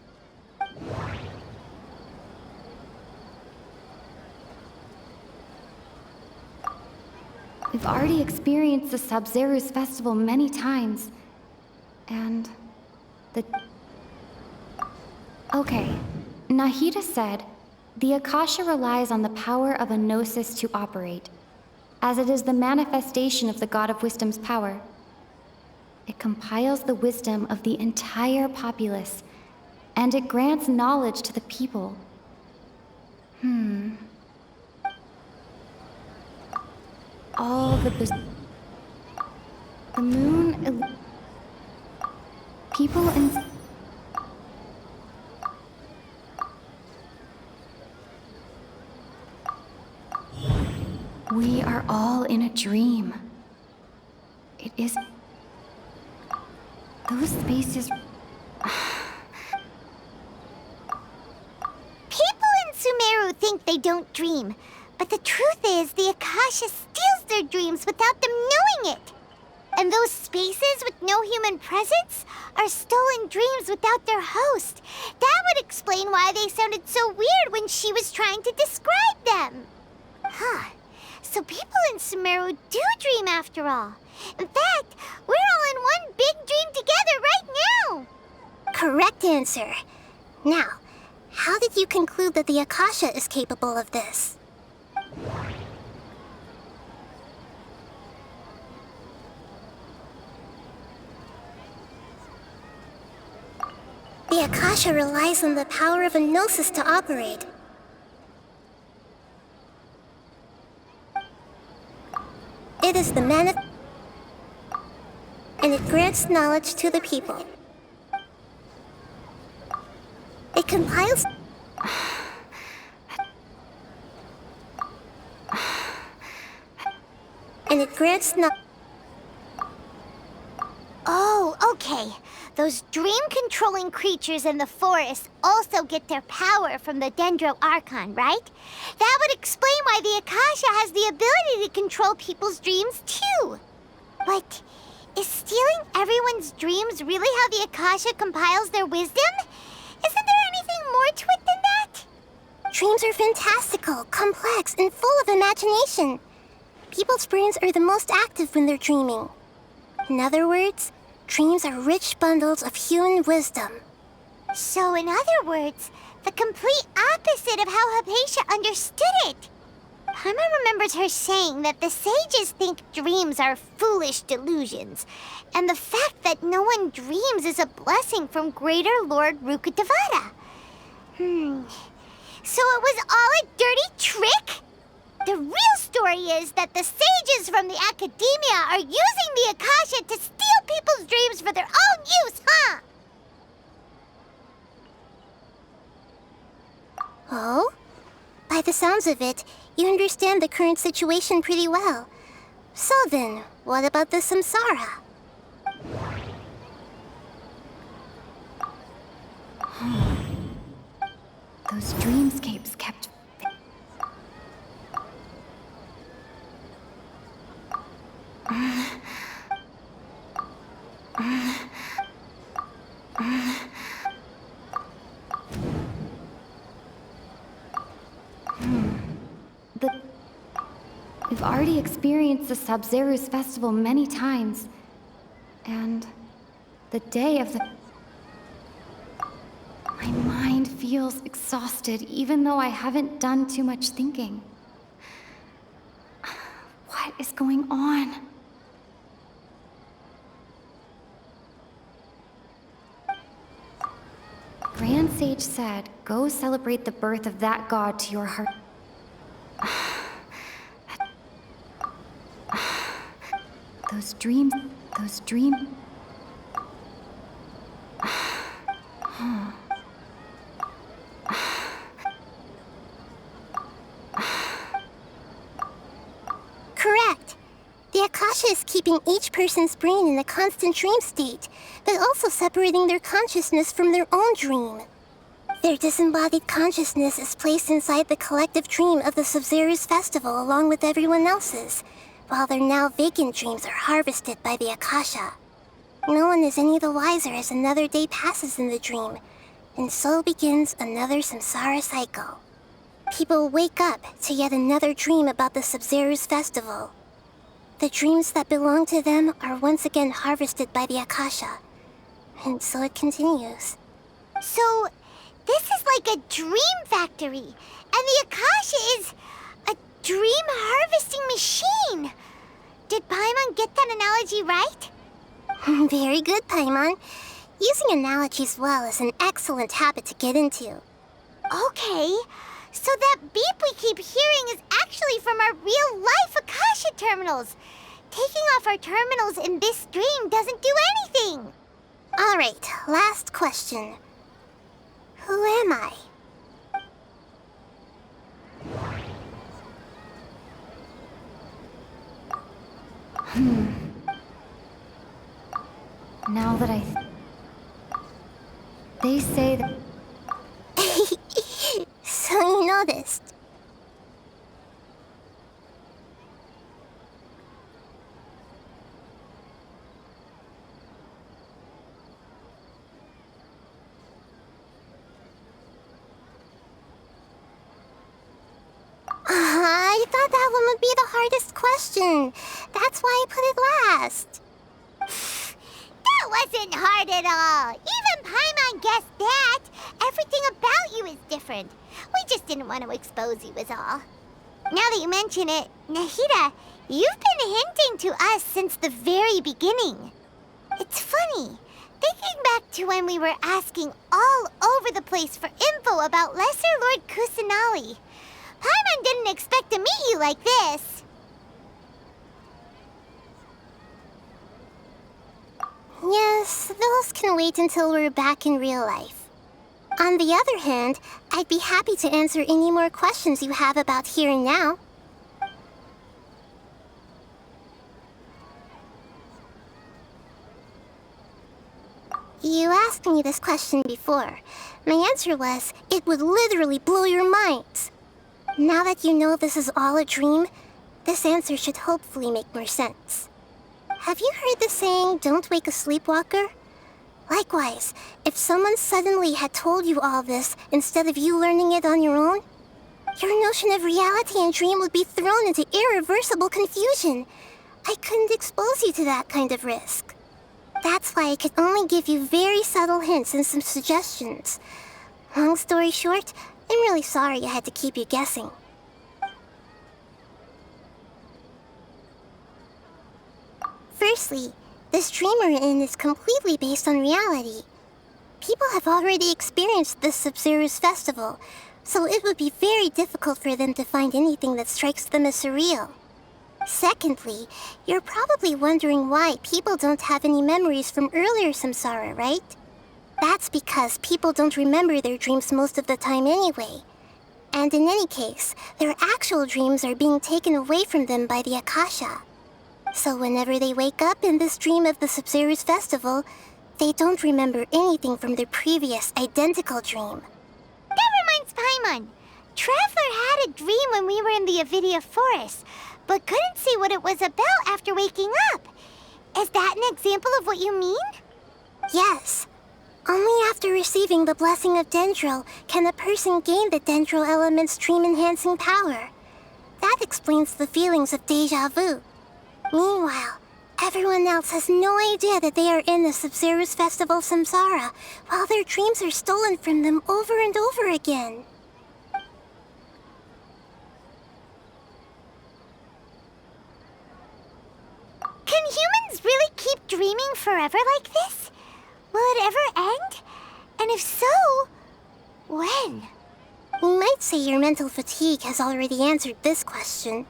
We've already experienced the Sub-Zero's festival many times. And... Okay. Nahida said, the Akasha relies on the power of a gnosis to operate, as it is the manifestation of the God of Wisdom's power. It compiles the wisdom of the entire populace, and it grants knowledge to the people. All the moon... People in... We are all in a dream. It is... Those spaces... People in Sumeru think they don't dream, but the truth is the Akasha steals their dreams without them knowing it. And those spaces with no human presence are stolen dreams without their host. That would explain why they sounded so weird when she was trying to describe them. Huh. So people in Sumeru do dream after all. In fact, we're all in one big dream together right now. Correct answer. Now, how did you conclude that the Akasha is capable of this? The Akasha relies on the power of a gnosis to operate. It is the and it grants knowledge to the people. It compiles... and it grants Oh, okay. Those dream-controlling creatures in the forest also get their power from the Dendro Archon, right? That would explain why the Akasha has the ability to control people's dreams, too. But is stealing everyone's dreams really how the Akasha compiles their wisdom? Isn't there anything more to it than that? Dreams are fantastical, complex, and full of imagination. People's brains are the most active when they're dreaming. In other words, dreams are rich bundles of human wisdom. So in other words, the complete opposite of how Hypatia understood it. Paimon remembers her saying that the sages think dreams are foolish delusions, and the fact that no one dreams is a blessing from Greater Lord Rukkhadevata. So it was all a dirty trick? The real story is that the sages from the Academia are using the Akasha to steal people's dreams for their own use, huh? Oh? By the sounds of it, you understand the current situation pretty well. So then, what about the samsara? Those dreamscapes kept... We've already experienced the Sabzeruz festival many times. And the day of the... My mind feels exhausted, even though I haven't done too much thinking. What is going on? Grand Sage said, go celebrate the birth of that god to your heart. Those dreams... Correct. The Akasha is keeping each person's brain in a constant dream state, but also separating their consciousness from their own dream. Their disembodied consciousness is placed inside the collective dream of the Sabzeruz festival along with everyone else's, while their now vacant dreams are harvested by the Akasha. No one is any the wiser as another day passes in the dream, and so begins another samsara cycle. People wake up to yet another dream about the Sabzeruz festival. The dreams that belong to them are once again harvested by the Akasha, and so it continues. So, this is like a dream factory, and the Akasha is a dream harvesting machine. Did Paimon get that analogy right? Very good, Paimon. Using analogies well is an excellent habit to get into. Okay, so that beep we keep hearing is actually from our real-life Akasha terminals. Taking off our terminals in this dream doesn't do anything. All right, last question. Who am I? Now that they say that... So you noticed. I thought that one would be the hardest question. That's why I put it last. That wasn't hard at all. Even Paimon guessed that. Everything about you is different. We just didn't want to expose you is all. Now that you mention it, Nahida, you've been hinting to us since the very beginning. It's funny. Thinking back to when we were asking all over the place for info about Lesser Lord Kusanali, Paimon didn't expect to meet you like this. Yes, those can wait until we're back in real life. On the other hand, I'd be happy to answer any more questions you have about here and now. You asked me this question before. My answer was, it would literally blow your minds. Now that you know this is all a dream, this answer should hopefully make more sense. Have you heard the saying, don't wake a sleepwalker? Likewise, if someone suddenly had told you all this instead of you learning it on your own, your notion of reality and dream would be thrown into irreversible confusion. I couldn't expose you to that kind of risk. That's why I could only give you very subtle hints and some suggestions. Long story short, I'm really sorry I had to keep you guessing. Firstly, this dream we're in is completely based on reality. People have already experienced this Sub-Zero's festival, so it would be very difficult for them to find anything that strikes them as surreal. Secondly, you're probably wondering why people don't have any memories from earlier samsara, right? That's because people don't remember their dreams most of the time anyway. And in any case, their actual dreams are being taken away from them by the Akasha. So whenever they wake up in this dream of the Sub-Zero's festival, they don't remember anything from their previous identical dream. That reminds Paimon. Traveler had a dream when we were in the Avidia Forest, but couldn't see what it was about after waking up. Is that an example of what you mean? Yes. Only after receiving the blessing of Dendro can a person gain the Dendro element's dream-enhancing power. That explains the feelings of déjà vu. Meanwhile, everyone else has no idea that they are in the Sub-Zero's Festival Samsara, while their dreams are stolen from them over and over again. Can humans really keep dreaming forever like this? Will it ever end? And if so, when? We might say your mental fatigue has already answered this question.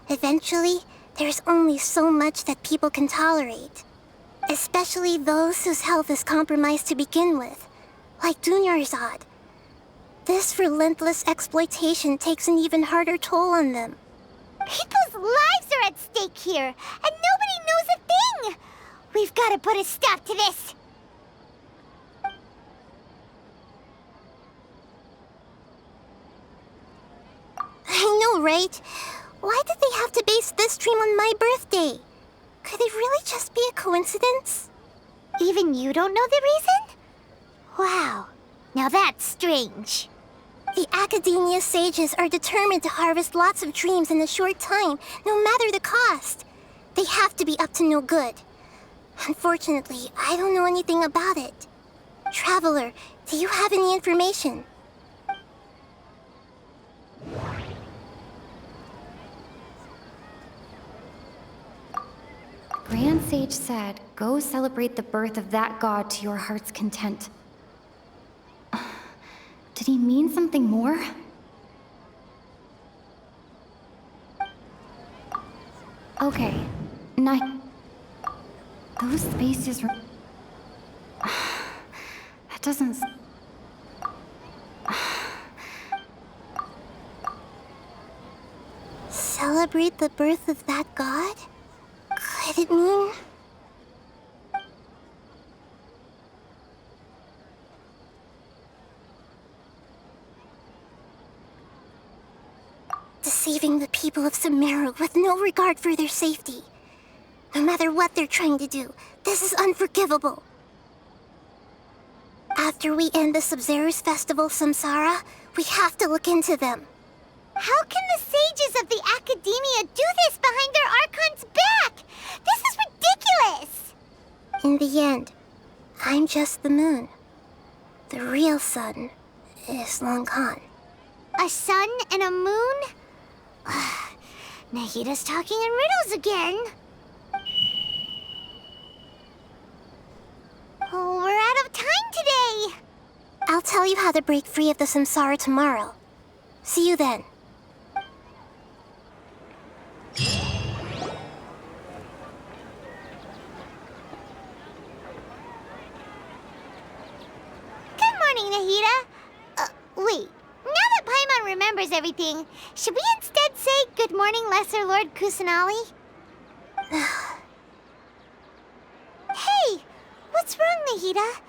Eventually, there's only so much that people can tolerate. Especially those whose health is compromised to begin with, like Dunyarzad. This relentless exploitation takes an even harder toll on them. People's lives are at stake here, and nobody knows a thing! We've got to put a stop to this! I know, right? Why did they have to base this dream on my birthday? Could it really just be a coincidence? Even you don't know the reason? Wow, now that's strange. The Academia sages are determined to harvest lots of dreams in a short time, no matter the cost. They have to be up to no good. Unfortunately, I don't know anything about it. Traveler, do you have any information? Grand Sage said, go celebrate the birth of that god to your heart's content. Did he mean something more? Okay, those spaces were... That doesn't... Celebrate the birth of that god? Could it mean... deceiving the people of Sumeru with no regard for their safety. No matter what they're trying to do, this is unforgivable. After we end the Sub-Zero's Festival Samsara, we have to look into them. How can the sages of the Academia do this behind their Archon's back? This is ridiculous! In the end, I'm just the moon. The real sun is long gone. A sun and a moon? Nahida's talking in riddles again. Oh, we're out of time today. I'll tell you how to break free of the samsara tomorrow. See you then. Good morning, Nahida. Wait. Now that Paimon remembers everything, should we instead say good morning, Lesser Lord Kusanali? Hey, what's wrong, Nahida?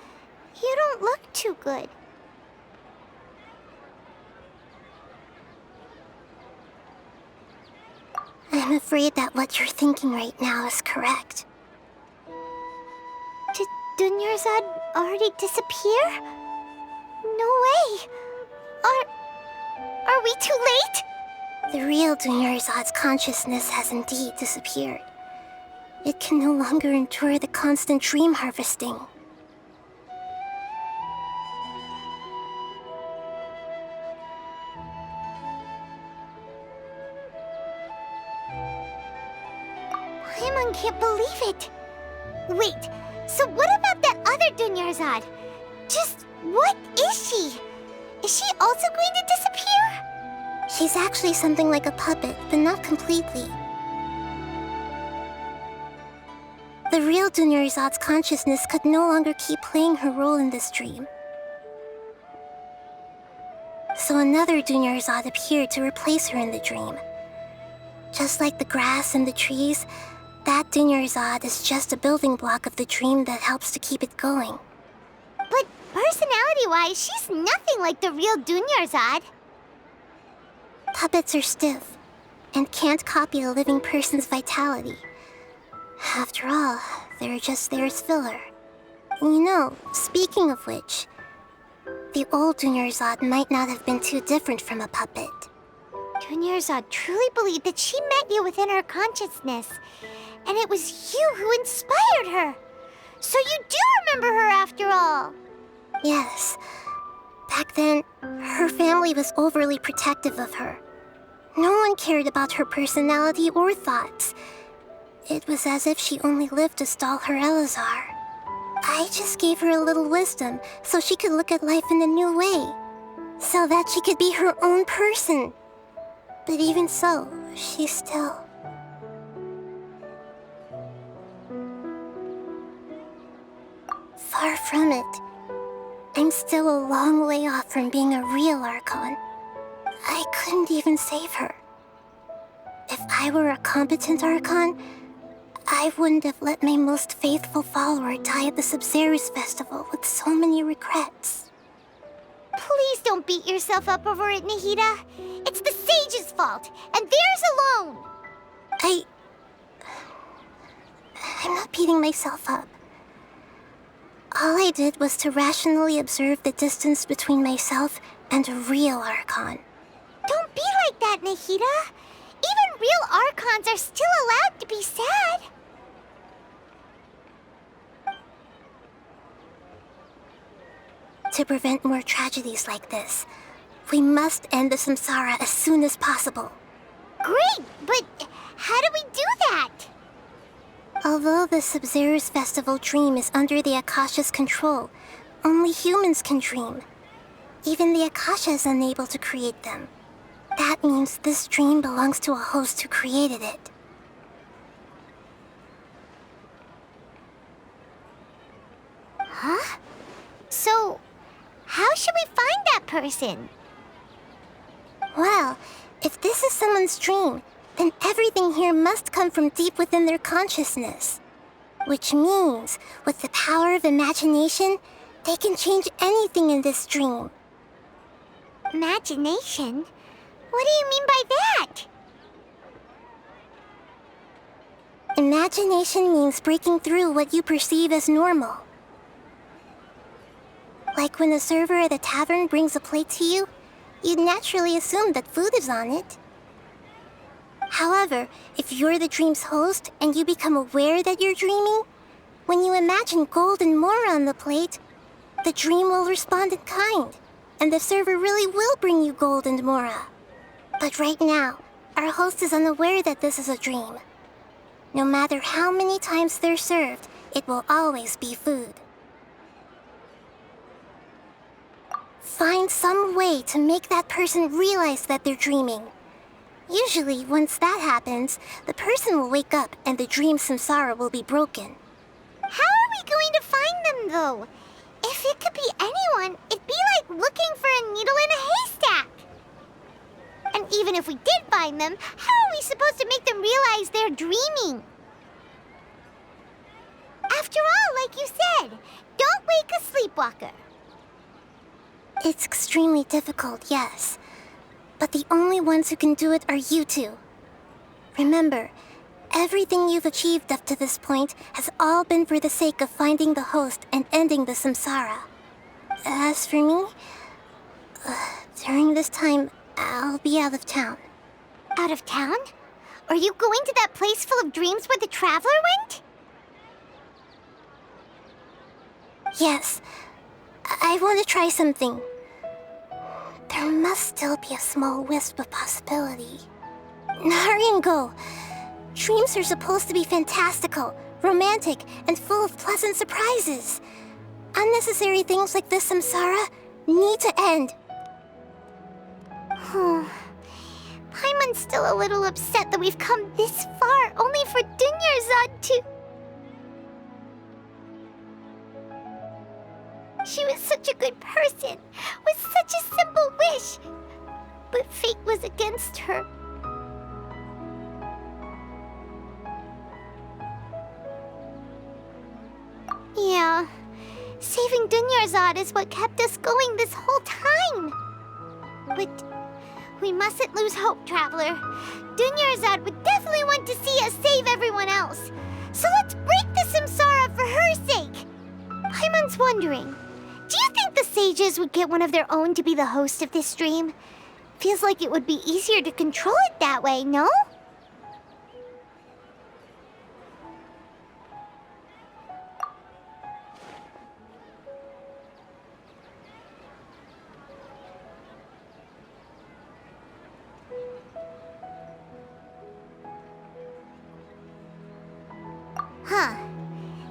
You don't look too good. I'm afraid that what you're thinking right now is correct. Did Dunyarzad already disappear? No way! Are we too late? The real Dunyarzad's consciousness has indeed disappeared. It can no longer endure the constant dream harvesting. Paimon even can't believe it. Wait, so what about that other Dunyarzad? Just what is she? Is she also going to disappear? She's actually something like a puppet, but not completely. The real Dunyarzad's consciousness could no longer keep playing her role in this dream. So another Dunyarzad appeared to replace her in the dream. Just like the grass and the trees, that Dunyarzad is just a building block of the dream that helps to keep it going. But personality-wise, she's nothing like the real Dunyarzad. Puppets are stiff and can't copy a living person's vitality. After all, they're just there as filler. You know, speaking of which, the old Dunyarzad might not have been too different from a puppet. Dunyarzad truly believed that she met you within her consciousness, and it was you who inspired her. So you do remember her after all. Yes. Back then, her family was overly protective of her. No one cared about her personality or thoughts. It was as if she only lived to stall her Elazar. I just gave her a little wisdom so she could look at life in a new way, so that she could be her own person. But even so, she's still... Far from it. I'm still a long way off from being a real Archon. I couldn't even save her. If I were a competent Archon, I wouldn't have let my most faithful follower die at the Sub-Zero's festival with so many regrets. Please don't beat yourself up over it, Nahida. It's the Sage's fault, and theirs alone. I'm not beating myself up. All I did was to rationally observe the distance between myself and a real Archon. Don't be like that, Nahida. Even real Archons are still allowed to be sad. To prevent more tragedies like this, we must end the samsara as soon as possible. Great, but how do we do that? Although the Sub-Zero's festival dream is under the Akasha's control, only humans can dream. Even the Akasha is unable to create them. That means this dream belongs to a host who created it. Huh? So, how should we find that person? Well, if this is someone's dream, then everything here must come from deep within their consciousness. Which means, with the power of imagination, they can change anything in this dream. Imagination? What do you mean by that? Imagination means breaking through what you perceive as normal. Like when the server at a tavern brings a plate to you, you'd naturally assume that food is on it. However, if you're the dream's host and you become aware that you're dreaming, when you imagine gold and more on the plate, the dream will respond in kind, and the server really will bring you gold and mora. But right now, our host is unaware that this is a dream. No matter how many times they're served, it will always be food. Find some way to make that person realize that they're dreaming. Usually, once that happens, the person will wake up and the dream samsara will be broken. How are we going to find them, though? If it could be anyone, it'd be like looking for a needle in a haystack. And even if we did find them, how are we supposed to make them realize they're dreaming? After all, like you said, don't wake a sleepwalker. It's extremely difficult, yes. But the only ones who can do it are you two. Remember, everything you've achieved up to this point has all been for the sake of finding the host and ending the samsara. As for me, during this time, I'll be out of town. Out of town? Are you going to that place full of dreams where the Traveler went? Yes. I want to try something. There must still be a small wisp of possibility. Hurry and go. Dreams are supposed to be fantastical, romantic, and full of pleasant surprises. Unnecessary things like this samsara need to end. Paimon's still a little upset that we've come this far only for Dunyarzad to... She was such a good person, with such a simple wish. But fate was against her. Yeah, saving Dunyarzad is what kept us going this whole time. But we mustn't lose hope, Traveler. Dunyarzad would definitely want to see us save everyone else. So let's break the samsara for her sake. Paimon's wondering, do you think the sages would get one of their own to be the host of this stream? Feels like it would be easier to control it that way, no? Huh.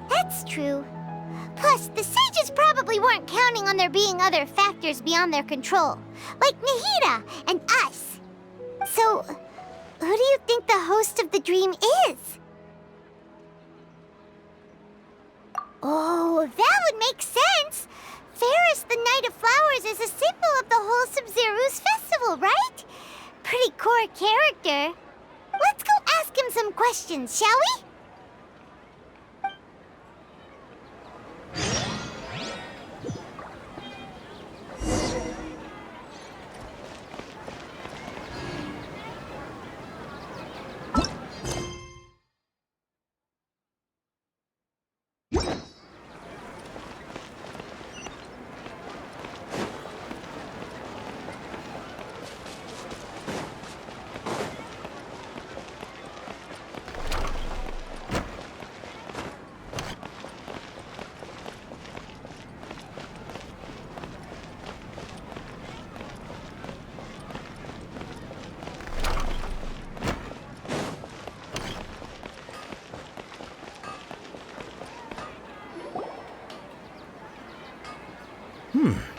That's true. Plus, the sages probably weren't counting on there being other factors beyond their control, like Nahida and us. So, who do you think the host of the dream is? Oh, that would make sense. Ferris, the Knight of Flowers, is a symbol of the whole Sub-Zero's festival, right? Pretty core character. Let's go ask him some questions, shall we?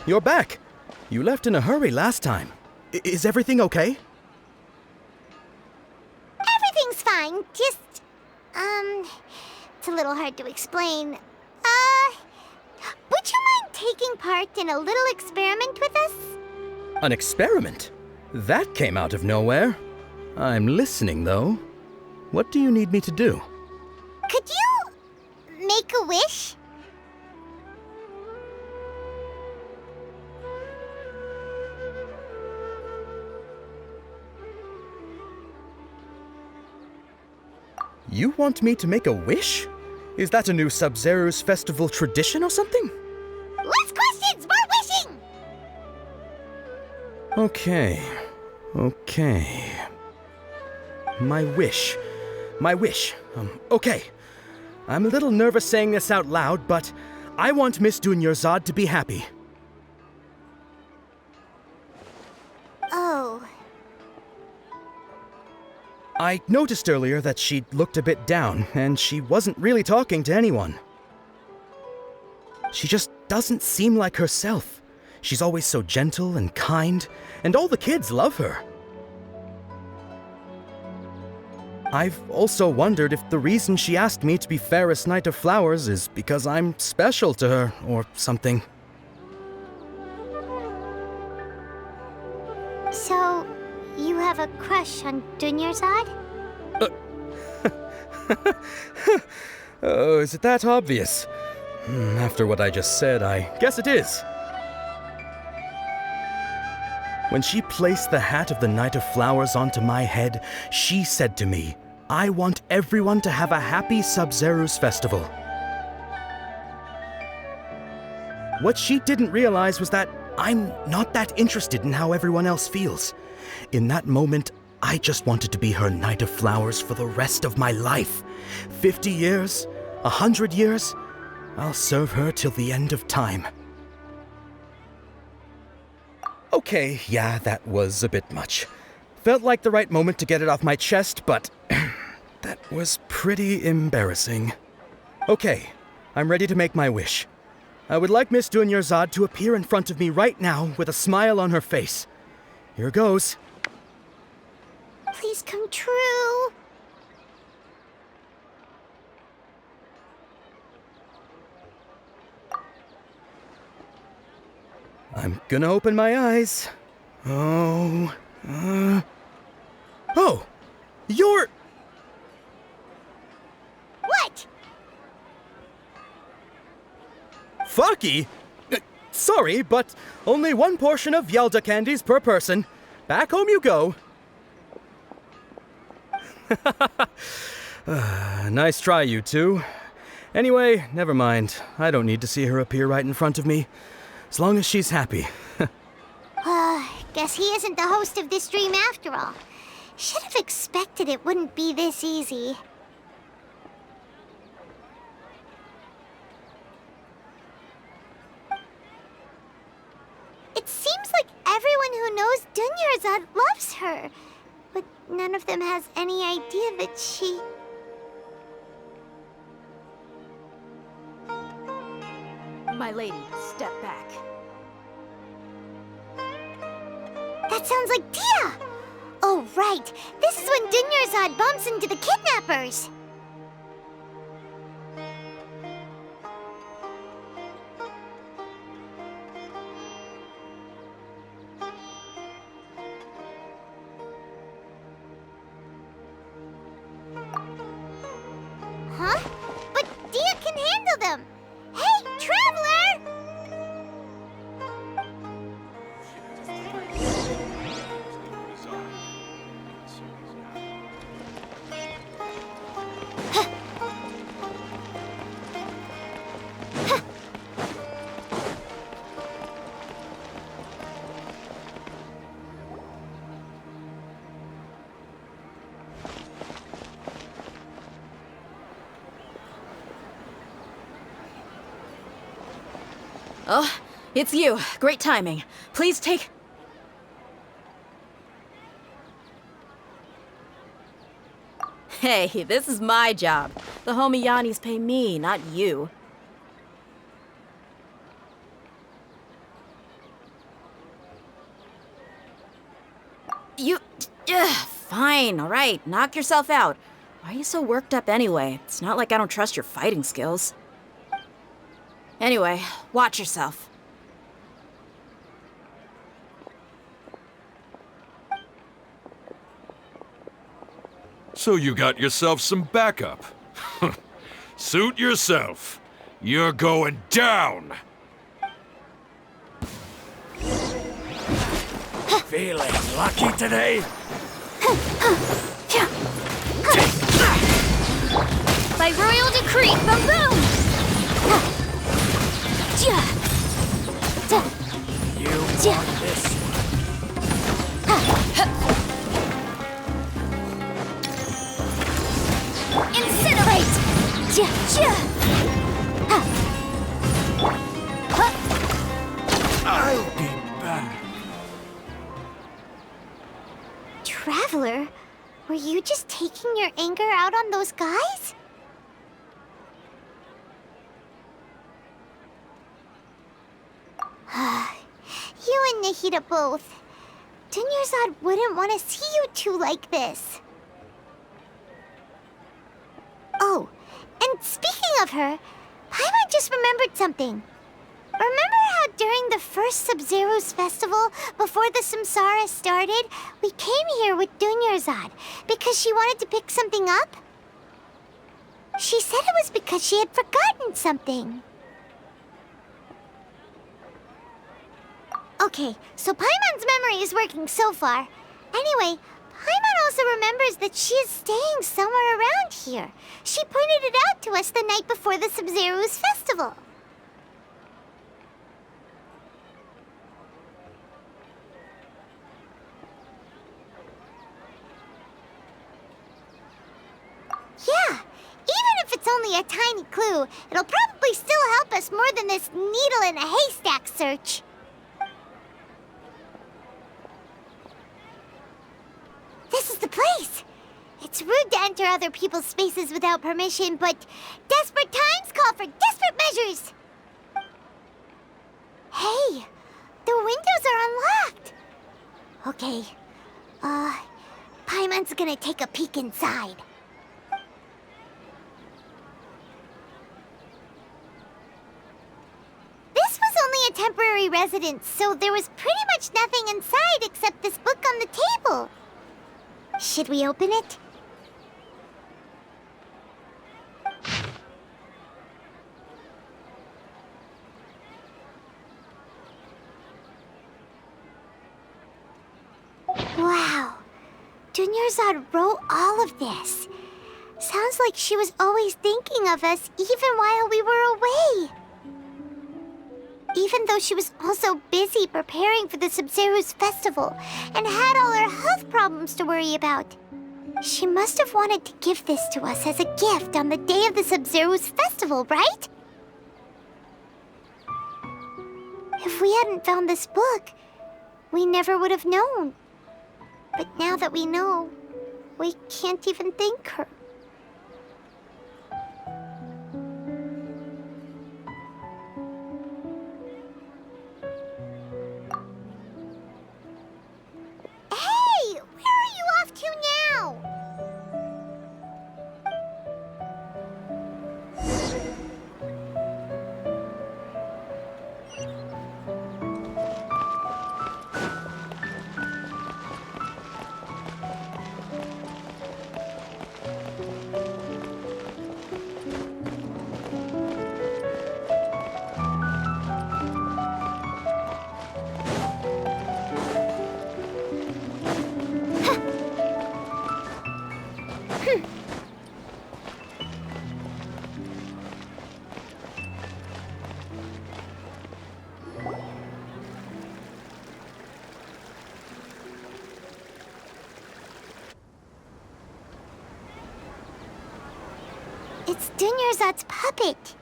You're back. You left in a hurry last time. Is everything okay? Everything's fine. Just, it's a little hard to explain. Would you mind taking part in a little experiment with us? An experiment? That came out of nowhere. I'm listening, though. What do you need me to do? Could you make a wish? You want me to make a wish? Is that a new Sub-Zero's festival tradition or something? Less questions, more wishing! Okay. My wish. Okay. I'm a little nervous saying this out loud, but I want Miss Dunyarzad to be happy. Oh. I noticed earlier that she looked a bit down, and she wasn't really talking to anyone. She just doesn't seem like herself. She's always so gentle and kind, and all the kids love her. I've also wondered if the reason she asked me to be Ferris Knight of Flowers is because I'm special to her, or something. So, you have a crush on Dunyarzad? Oh, is it that obvious? After what I just said, I guess it is. When she placed the hat of the Knight of Flowers onto my head, she said to me, I want everyone to have a happy Sub-Zero's festival. What she didn't realize was that I'm not that interested in how everyone else feels. In that moment, I just wanted to be her Knight of Flowers for the rest of my life. 50 years, 100 years, I'll serve her till the end of time. Okay, yeah, that was a bit much. Felt like the right moment to get it off my chest, but That was pretty embarrassing. Okay, I'm ready to make my wish. I would like Miss Dunyarzad to appear in front of me right now with a smile on her face. Here goes. Please come true. I'm gonna open my eyes. Oh, you're... What? Faki? Sorry, but only one portion of Yalda candies per person. Back home you go. Nice try, you two. Anyway, never mind. I don't need to see her appear right in front of me. As long as she's happy. Guess he isn't the host of this dream after all. Should have expected it wouldn't be this easy. It seems like everyone who knows Dunyarzad loves her, but none of them has any idea that she... My lady, step back. That sounds like Dia! Oh, right. This is when Dunyarzad bumps into the kidnappers. Huh? But Dia can handle them! Hey, Traveler! Oh, it's you. Great timing. Please take... Hey, this is my job. The homie Yannis pay me, not you. Fine, all right. Knock yourself out. Why are you so worked up anyway? It's not like I don't trust your fighting skills. Anyway, watch yourself. So you got yourself some backup. Suit yourself. You're going down. Feeling lucky today? By royal decree, boom! You want this? Incinerate! I'll be back. Traveler, were you just taking your anger out on those guys? You and Nahida both. Dunyarzad wouldn't want to see you two like this. Oh, and speaking of her, Paimon just remembered something. Remember how during the first Sub-Zero's festival, before the Samsara started, we came here with Dunyarzad because she wanted to pick something up? She said it was because she had forgotten something. Okay, so Paimon's memory is working so far. Anyway, Paimon also remembers that she is staying somewhere around here. She pointed it out to us the night before the Sub-Zero's festival. Yeah, even if it's only a tiny clue, it'll probably still help us more than this needle in a haystack search. This is the place. It's rude to enter other people's spaces without permission, but desperate times call for desperate measures! Hey! The windows are unlocked! Okay, Paimon's gonna take a peek inside. This was only a temporary residence, so there was pretty much nothing inside except this book on the table. Should we open it? Wow. Dunyarzad wrote all of this. Sounds like she was always thinking of us even while we were away. Even though she was also busy preparing for the Sub-Zero's festival and had all her health problems to worry about. She must have wanted to give this to us as a gift on the day of the Sub-Zero's festival, right? If we hadn't found this book, we never would have known. But now that we know, we can't even thank her. Hey! Where are you off to now? It's Dunyarzad's puppet.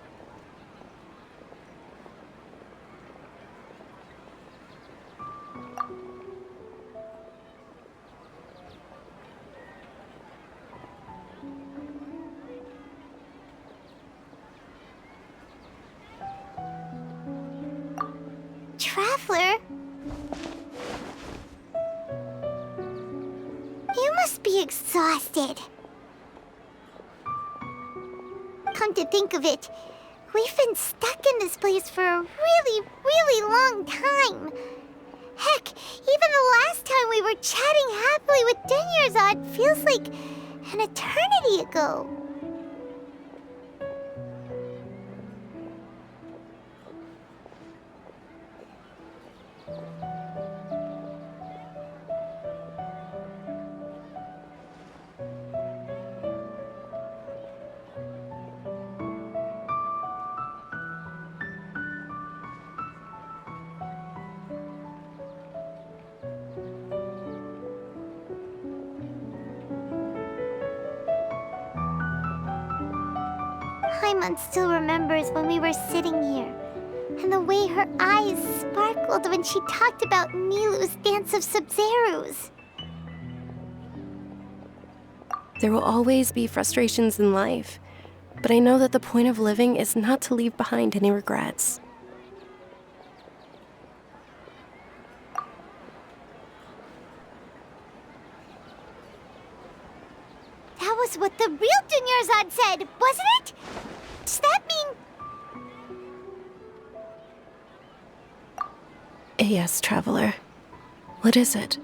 Traveler? You must be exhausted. Come to think of it, we've been stuck in this place for a really, really long time. Heck, even the last time we were chatting happily with Dunyarzad feels like an eternity ago. Paimon still remembers when we were sitting here, and the way her eyes sparkled when she talked about Nilou's Dance of Sub-Zeros. There will always be frustrations in life, but I know that the point of living is not to leave behind any regrets. That was what the real Dunyarzad said, wasn't it? Does that mean... Yes, Traveler. What is it?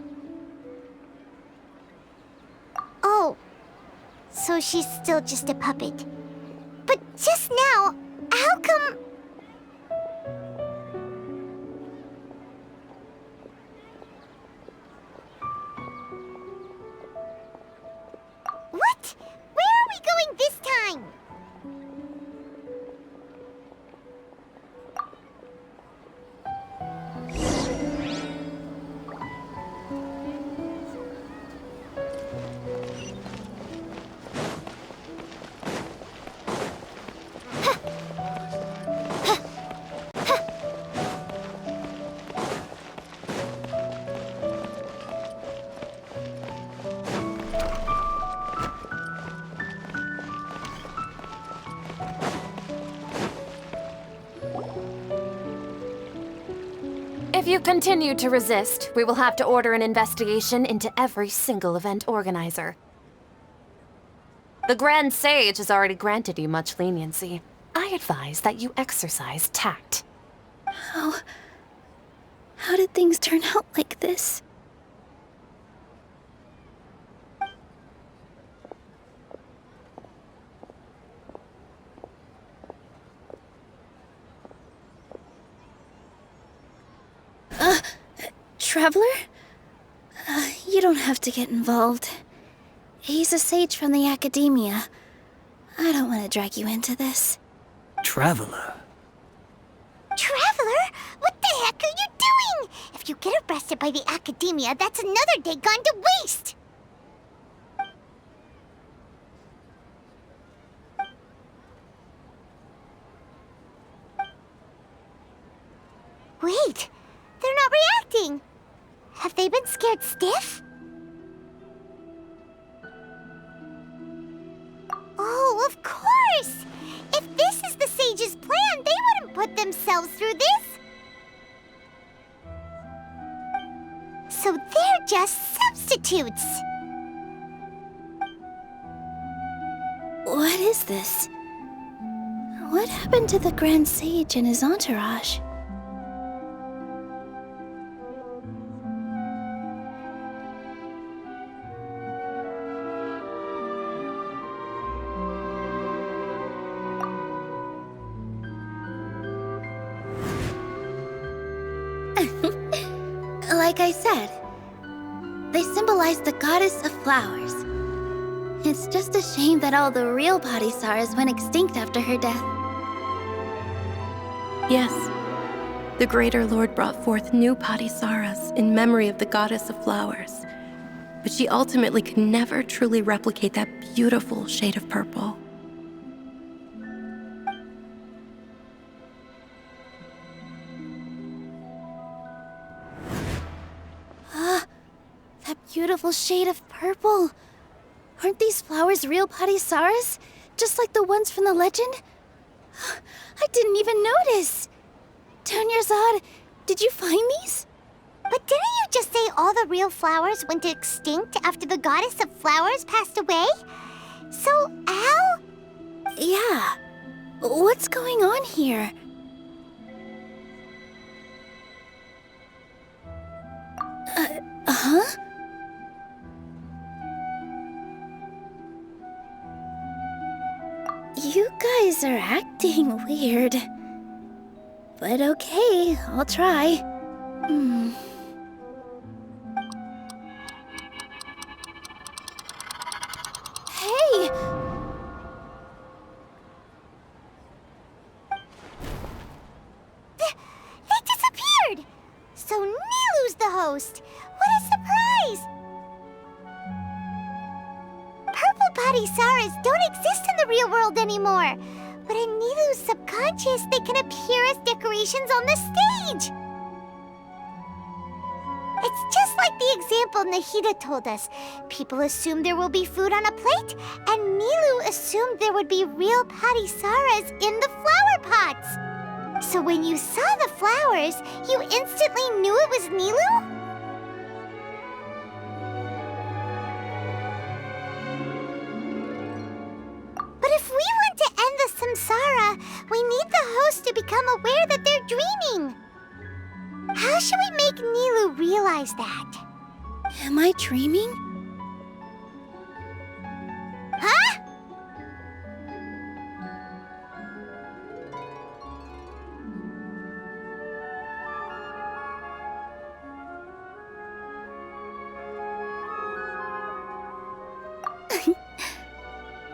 Oh, so she's still just a puppet. But just now, how come... What? Where are we going this time? If you continue to resist, we will have to order an investigation into every single event organizer. The Grand Sage has already granted you much leniency. I advise that you exercise tact. How did things turn out like this? Traveler? You don't have to get involved. He's a sage from the academia. I don't want to drag you into this. Traveler? Traveler? What the heck are you doing? If you get arrested by the academia, that's another day gone to waste! Wait, they're not reacting. Have they been scared stiff? Oh, of course! If this is the sage's plan, they wouldn't put themselves through this. So they're just substitutes. What is this? What happened to the Grand Sage and his entourage? Like I said, they symbolize the goddess of flowers. It's just a shame that all the real Padisaras went extinct after her death. Yes. The Greater Lord brought forth new Padisaras in memory of the goddess of flowers. But she ultimately could never truly replicate that beautiful shade of purple. That beautiful shade of purple. Aren't these flowers real Padisaras? Just like the ones from the legend? I didn't even notice. Dunyarzad, did you find these? But didn't you just say all the real flowers went extinct after the goddess of flowers passed away? So, Al? Yeah. What's going on here? Huh? You guys are acting weird. But okay, I'll try. Hey! They disappeared! So Nilu's the host! What a surprise! Purple Padisaras don't exist in the real world anymore. But in Nilu's subconscious, they can appear as decorations on the stage. It's just like the example Nahida told us. People assume there will be food on a plate, and Nilu assumed there would be real Padisaras in the flower pots. So when you saw the flowers, you instantly knew it was Nilu? But if we want to end the samsara, we need the host to become aware that they're dreaming. How should we make Nilu realize that? Am I dreaming? Huh?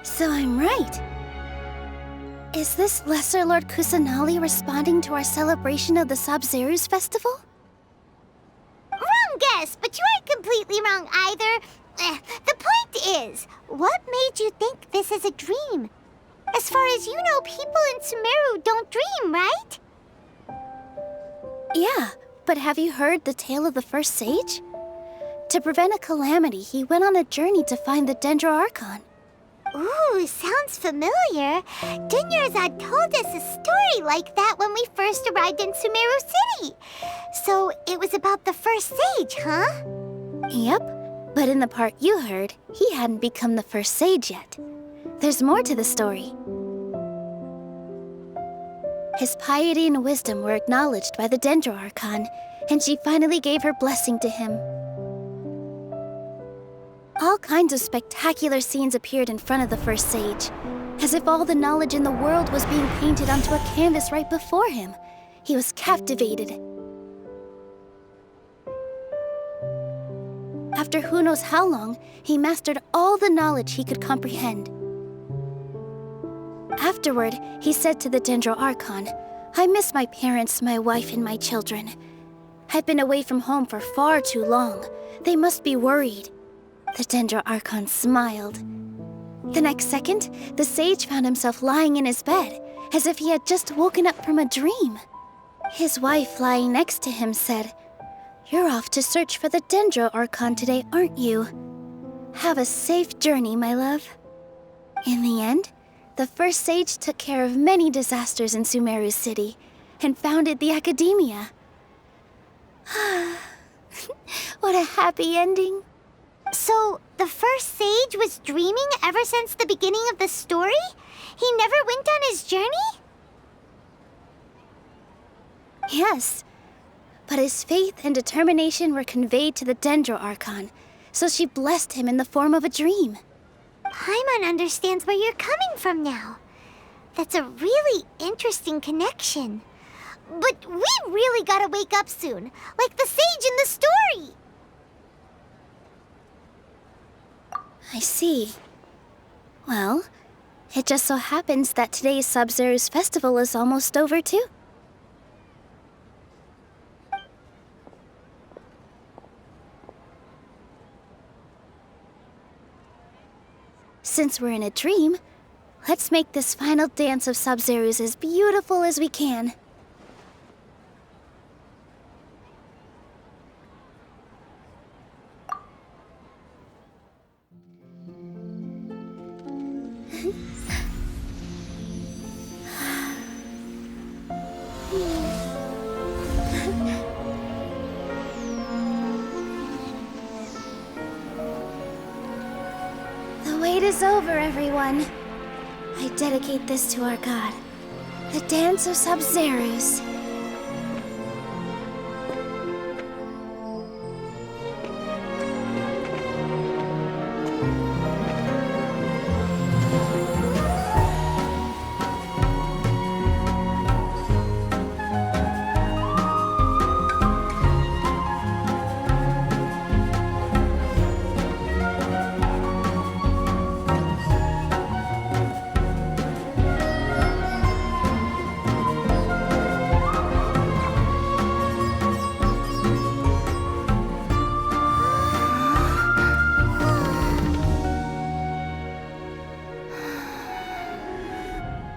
So I'm right. Is this Lesser Lord Kusanali responding to our celebration of the Sabzeruz festival? Wrong guess, but you aren't completely wrong either. The point is, what made you think this is a dream? As far as you know, people in Sumeru don't dream, right? Yeah, but have you heard the tale of the first sage? To prevent a calamity, he went on a journey to find the Dendro Archon. Ooh, sounds familiar. Dunyarzad told us a story like that when we first arrived in Sumeru City. So it was about the first sage, huh? Yep, but in the part you heard, he hadn't become the first sage yet. There's more to the story. His piety and wisdom were acknowledged by the Dendro Archon, and she finally gave her blessing to him. All kinds of spectacular scenes appeared in front of the first sage, as if all the knowledge in the world was being painted onto a canvas right before him. He was captivated. After who knows how long, he mastered all the knowledge he could comprehend. Afterward, he said to the Dendro Archon, "I miss my parents, my wife, and my children. I've been away from home for far too long. They must be worried." The Dendro Archon smiled. The next second, the sage found himself lying in his bed, as if he had just woken up from a dream. His wife, lying next to him, said, "You're off to search for the Dendro Archon today, aren't you? Have a safe journey, my love." In the end, the first sage took care of many disasters in Sumeru City and founded the Academia. What a happy ending. So, the first sage was dreaming ever since the beginning of the story? He never went on his journey? Yes, but his faith and determination were conveyed to the Dendro Archon, so she blessed him in the form of a dream. Paimon understands where you're coming from now. That's a really interesting connection. But we really gotta wake up soon, like the sage in the story. I see. Well, it just so happens that today's Sub-Zero's festival is almost over too. Since we're in a dream, let's make this final dance of Sub-Zero's as beautiful as we can. The wait is over, everyone. I dedicate this to our god, the Dance of Sub-Zeros.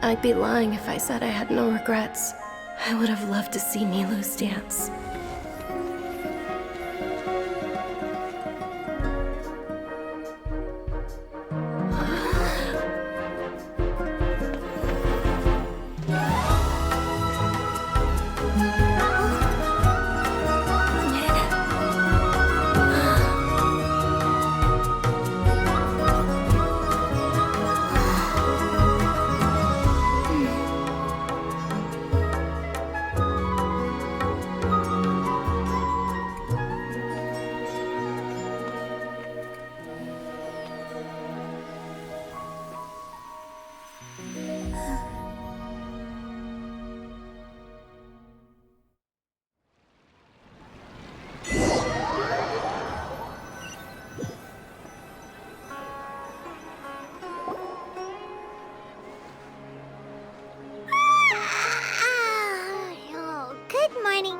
I'd be lying if I said I had no regrets. I would have loved to see Nilou's dance.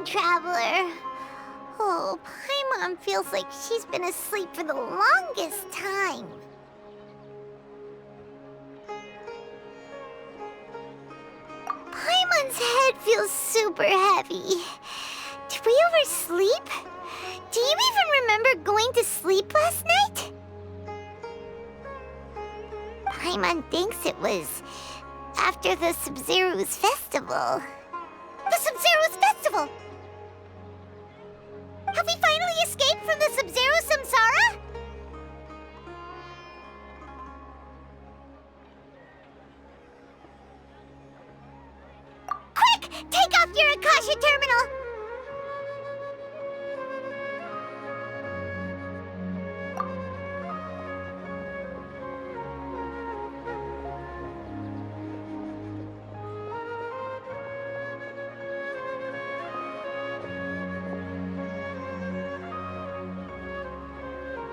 Traveler. Oh, Paimon feels like she's been asleep for the longest time. Paimon's head feels super heavy. Did we oversleep? Do you even remember going to sleep last night? Paimon thinks it was after the Sub-Zero's festival. The Sub-Zero's festival! Have we finally escaped from the Sub-Zero Samsara? Quick! Take off your Akasha terminal!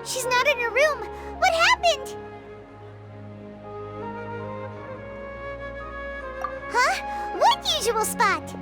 She's not in her room. What happened? Huh? What usual spot?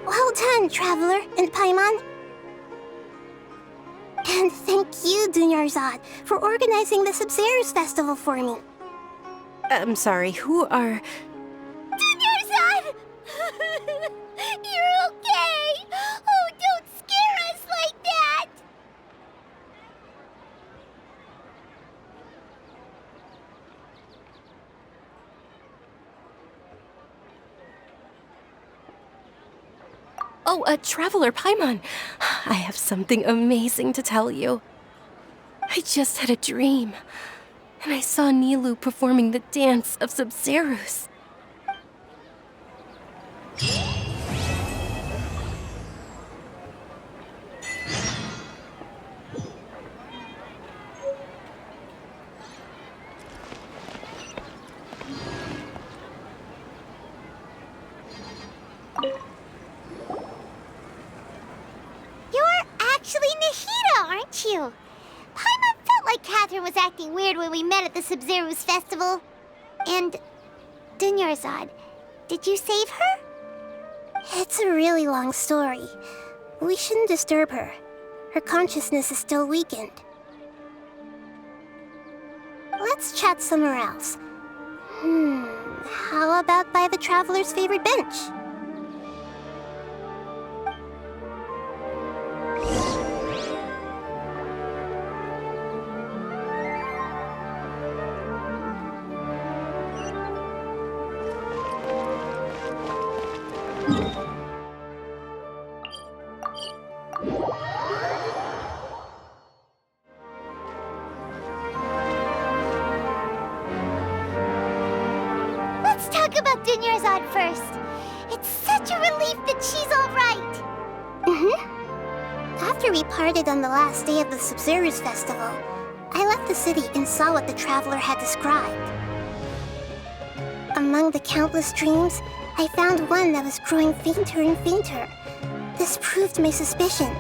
Well done, Traveler and Paimon. And thank you, Dunyarzad, for organizing the Sub-Zero's festival for me. I'm sorry, who are... Dunyarzad! You're okay! Oh, don't scare us like that! Oh, Traveler Paimon. I have something amazing to tell you. I just had a dream, and I saw Nilou performing the dance of Sub-Zeros. You're actually Nahida, aren't you? Paimon felt like Catherine was acting weird when we met at the Sub-Zero's festival. And Dunyarzad, did you save her? It's a really long story. We shouldn't disturb her. Her consciousness is still weakened. Let's chat somewhere else. How about by the Traveler's favorite bench? Let's talk about Dunyarzad first. It's such a relief that she's all right. After we parted on the last day of the Sub-Zero's festival, I left the city and saw what the Traveler had described. Among the countless dreams, I found one that was growing fainter and fainter. This proved my suspicion.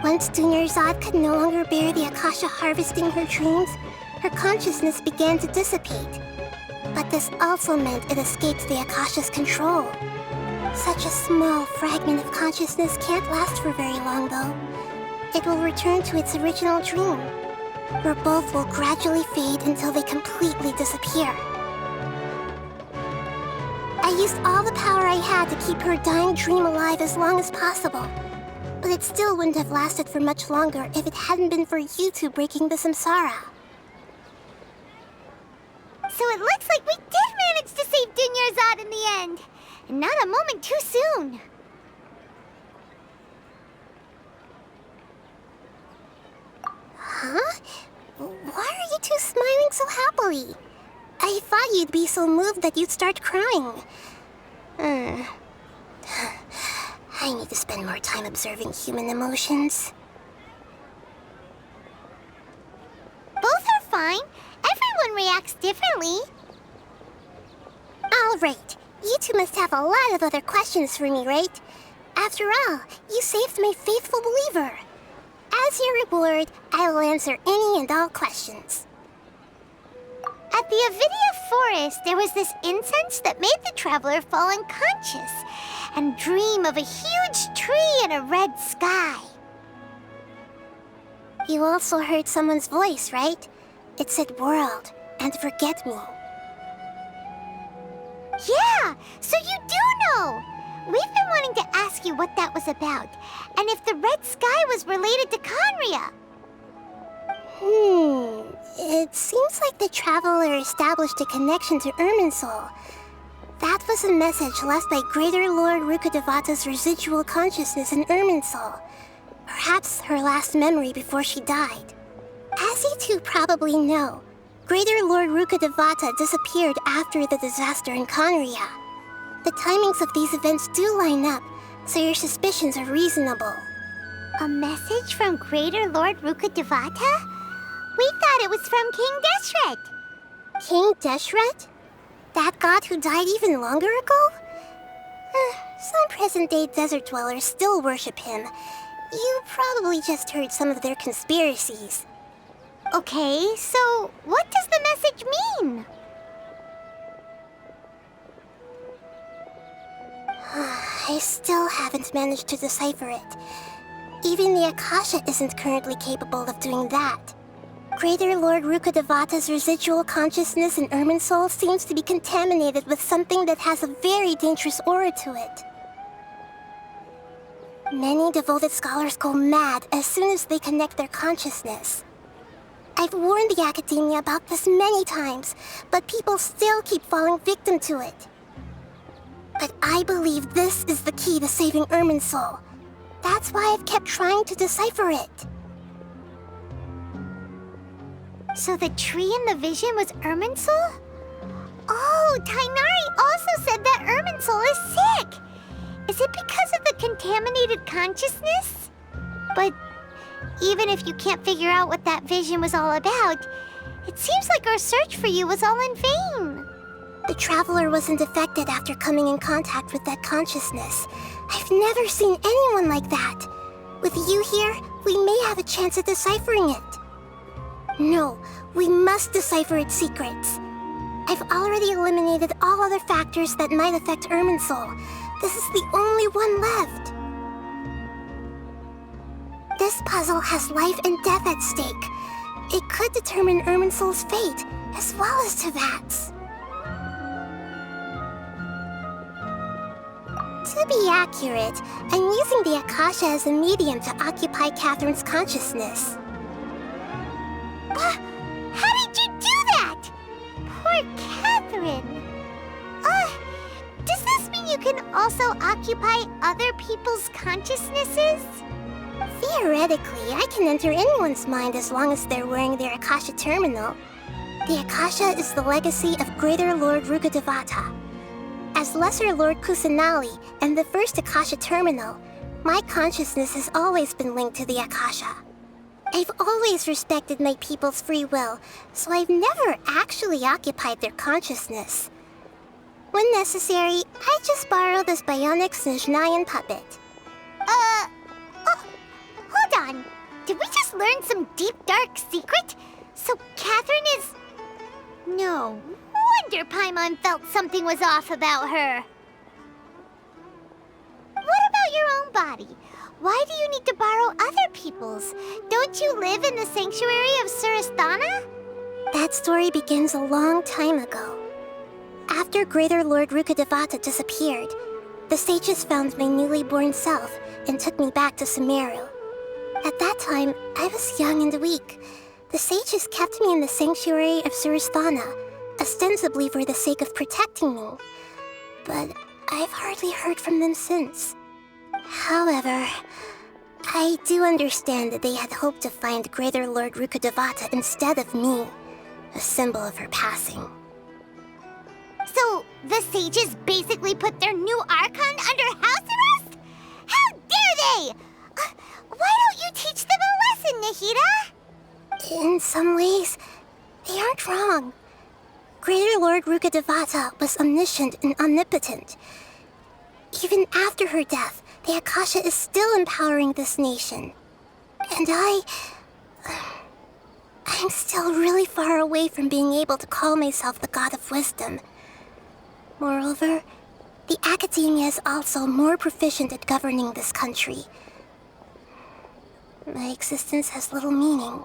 Once Dunyarzad could no longer bear the Akasha harvesting her dreams, her consciousness began to dissipate. But this also meant it escaped the Akasha's control. Such a small fragment of consciousness can't last for very long, though. It will return to its original dream, where both will gradually fade until they completely disappear. I used all the power I had to keep her dying dream alive as long as possible. But it still wouldn't have lasted for much longer if it hadn't been for you two breaking the samsara. So it looks like we did manage to save Dunyarzad in the end. And not a moment too soon. Huh? Why are you two smiling so happily? I thought you'd be so moved that you'd start crying. I need to spend more time observing human emotions. Both are fine. Everyone reacts differently. All right. You two must have a lot of other questions for me, right? After all, you saved my faithful believer. As your reward, I will answer any and all questions. At the Avidia forest, there was this incense that made the traveler fall unconscious and dream of a huge tree and a red sky. You also heard someone's voice, right? It said world and forget me. Yeah, so you do know! We've been wanting to ask you what that was about, and if the red sky was related to Conria. It seems like the traveler established a connection to Irminsul. That was a message left by Greater Lord Rukkhadevata's residual consciousness in Irminsul. Perhaps her last memory before she died. As you two probably know, Greater Lord Rukkhadevata disappeared after the disaster in Conria. The timings of these events do line up, so your suspicions are reasonable. A message from Greater Lord Rukkhadevata? We thought it was from King Deshret. King Deshret? That god who died even longer ago? Some present-day desert dwellers still worship him. You probably just heard some of their conspiracies. Okay, so what does the message mean? I still haven't managed to decipher it. Even the Akasha isn't currently capable of doing that. Greater Lord Rukkhadevata's residual consciousness in Irminsul seems to be contaminated with something that has a very dangerous aura to it. Many devoted scholars go mad as soon as they connect their consciousness. I've warned the Academia about this many times, but people still keep falling victim to it. But I believe this is the key to saving Irminsul. That's why I've kept trying to decipher it. So the tree in the vision was Irminsul? Oh, Tainari also said that Irminsul is sick! Is it because of the contaminated consciousness? But even if you can't figure out what that vision was all about, it seems like our search for you was all in vain. The traveler wasn't affected after coming in contact with that consciousness. I've never seen anyone like that. With you here, we may have a chance at deciphering it. No, we must decipher its secrets. I've already eliminated all other factors that might affect Irminsul. This is the only one left. This puzzle has life and death at stake. It could determine Irminsul's fate, as well as Tevat's. To be accurate, I'm using the Akasha as a medium to occupy Catherine's consciousness. How did you do that? Poor Catherine. Does this mean you can also occupy other people's consciousnesses? Theoretically, I can enter anyone's mind as long as they're wearing their Akasha terminal. The Akasha is the legacy of Greater Lord Rukkhadevata. As Lesser Lord Kusanali and the first Akasha terminal, my consciousness has always been linked to the Akasha. I've always respected my people's free will, so I've never actually occupied their consciousness. When necessary, I just borrow this bionic Snezhnayan puppet. Hold on. Did we just learn some deep, dark secret? So Catherine is... No wonder Paimon felt something was off about her. What about your own body? Why do you need to borrow other people's? Don't you live in the sanctuary of Surasthana? That story begins a long time ago. After Greater Lord Rukkhadevata disappeared, the sages found my newly born self and took me back to Sumeru. At that time, I was young and weak. The sages kept me in the sanctuary of Surasthana, ostensibly for the sake of protecting me. But I've hardly heard from them since. However, I do understand that they had hoped to find Greater Lord Rukkhadevata instead of me, a symbol of her passing. So, the sages basically put their new Archon under house arrest? How dare they! Why don't you teach them a lesson, Nahida? In some ways, they aren't wrong. Greater Lord Rukkhadevata was omniscient and omnipotent. Even after her death, the Akasha is still empowering this nation. And I I'm still really far away from being able to call myself the God of Wisdom. Moreover, the Academia is also more proficient at governing this country. My existence has little meaning.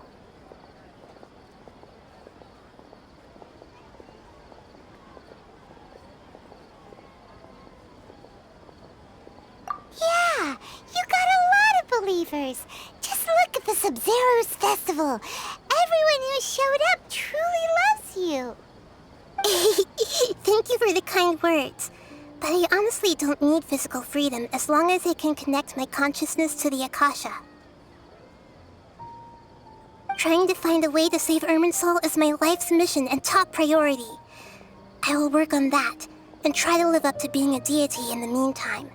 Yeah, you got a lot of believers. Just look at the Sub-Zero's festival. Everyone who showed up truly loves you. Thank you for the kind words. But I honestly don't need physical freedom as long as I can connect my consciousness to the Akasha. Trying to find a way to save Irminsul is my life's mission and top priority. I will work on that and try to live up to being a deity in the meantime.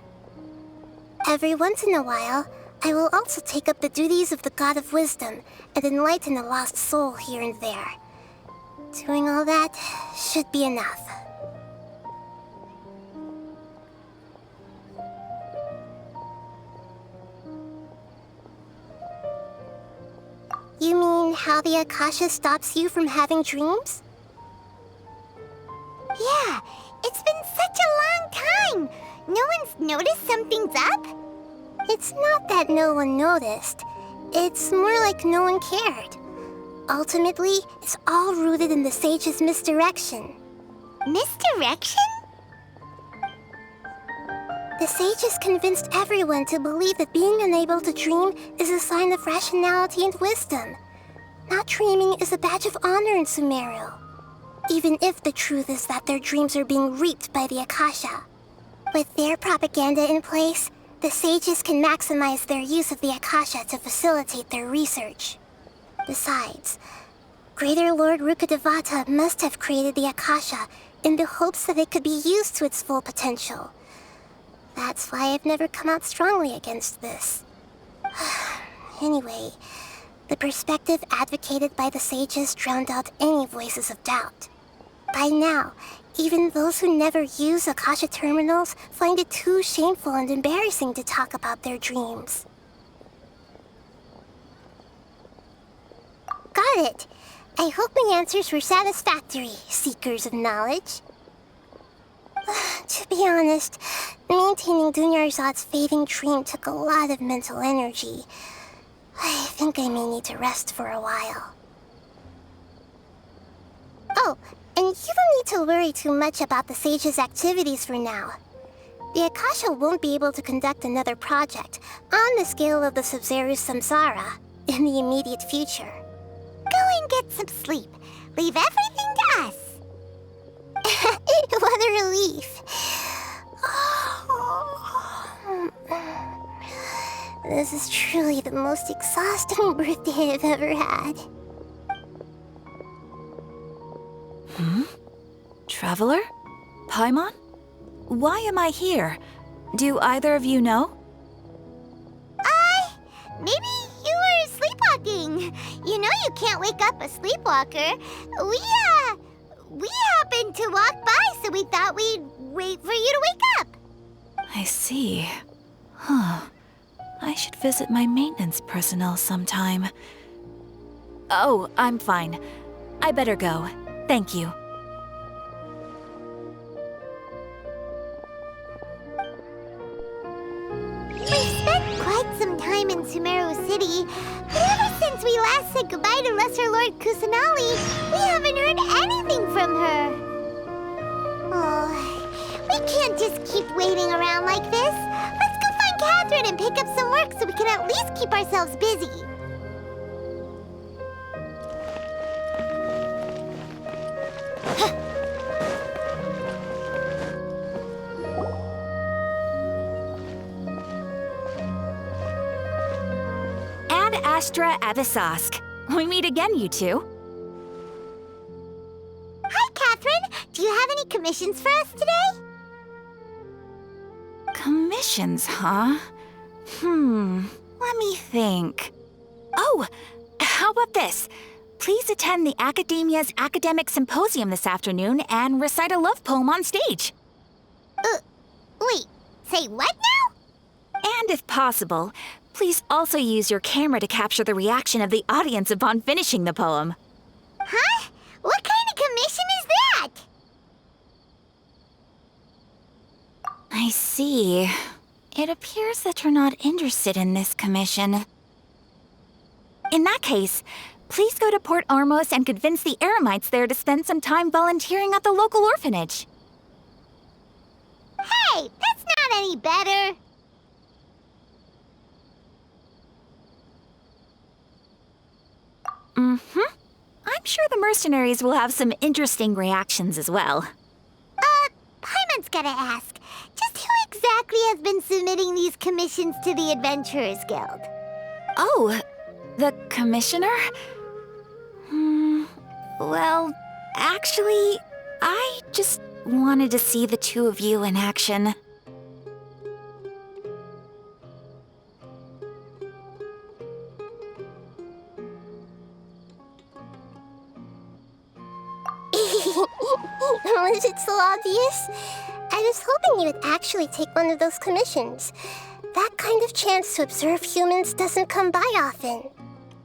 Every once in a while, I will also take up the duties of the God of Wisdom and enlighten a lost soul here and there. Doing all that should be enough. You mean how the Akasha stops you from having dreams? Yeah, it's been such a long time. No one's noticed something's up? It's not that no one noticed. It's more like no one cared. Ultimately, it's all rooted in the sage's misdirection. Misdirection? The sages convinced everyone to believe that being unable to dream is a sign of rationality and wisdom. Not dreaming is a badge of honor in Sumeru. Even if the truth is that their dreams are being reaped by the Akasha. With their propaganda in place, the sages can maximize their use of the Akasha to facilitate their research. Besides, Greater Lord Rukkhadevata must have created the Akasha in the hopes that it could be used to its full potential. That's why I've never come out strongly against this. Anyway, the perspective advocated by the sages drowned out any voices of doubt. By now, even those who never use Akasha terminals find it too shameful and embarrassing to talk about their dreams. Got it. I hope my answers were satisfactory, seekers of knowledge. To be honest, maintaining Dunyarzad's fading dream took a lot of mental energy. I think I may need to rest for a while. Oh, and you don't need to worry too much about the sage's activities for now. The Akasha won't be able to conduct another project on the scale of the Sub-Zero's Samsara in the immediate future. Go and get some sleep. Leave everything to us. What a relief. This is truly the most exhausting birthday I've ever had. Traveler? Paimon? Why am I here? Do either of you know? Maybe you were sleepwalking. You know you can't wake up a sleepwalker. We happened to walk by, so we thought we'd wait for you to wake up. I see. Huh. I should visit my maintenance personnel sometime. Oh, I'm fine. I better go. Thank you. We've spent quite some time in Sumeru City, but ever since we last said goodbye to Lesser Lord Kusanali, we haven't heard anything from her. Oh, we can't just keep waiting around like this. Let's go find Catherine and pick up some work so we can at least keep ourselves busy. Ad Astra Avisask. We meet again, you two. Hi, Catherine. Do you have any commissions for us today? Commissions, huh? Let me think. Oh, how about this? Please attend the Academia's Academic Symposium this afternoon and recite a love poem on stage. Wait, say what now? And if possible, Please also use your camera to capture the reaction of the audience upon finishing the poem. Huh? What kind of commission is that? I see. It appears that you're not interested in this commission. In that case, please go to Port Ormos and convince the Eremites there to spend some time volunteering at the local orphanage. Hey, that's not any better. Mm-hmm. I'm sure the mercenaries will have some interesting reactions as well. Paimon's gotta ask, just who exactly has been submitting these commissions to the Adventurers Guild? Oh, the commissioner? Well, actually, I just wanted to see the two of you in action. Was it so obvious? I was hoping you would actually take one of those commissions. That kind of chance to observe humans doesn't come by often.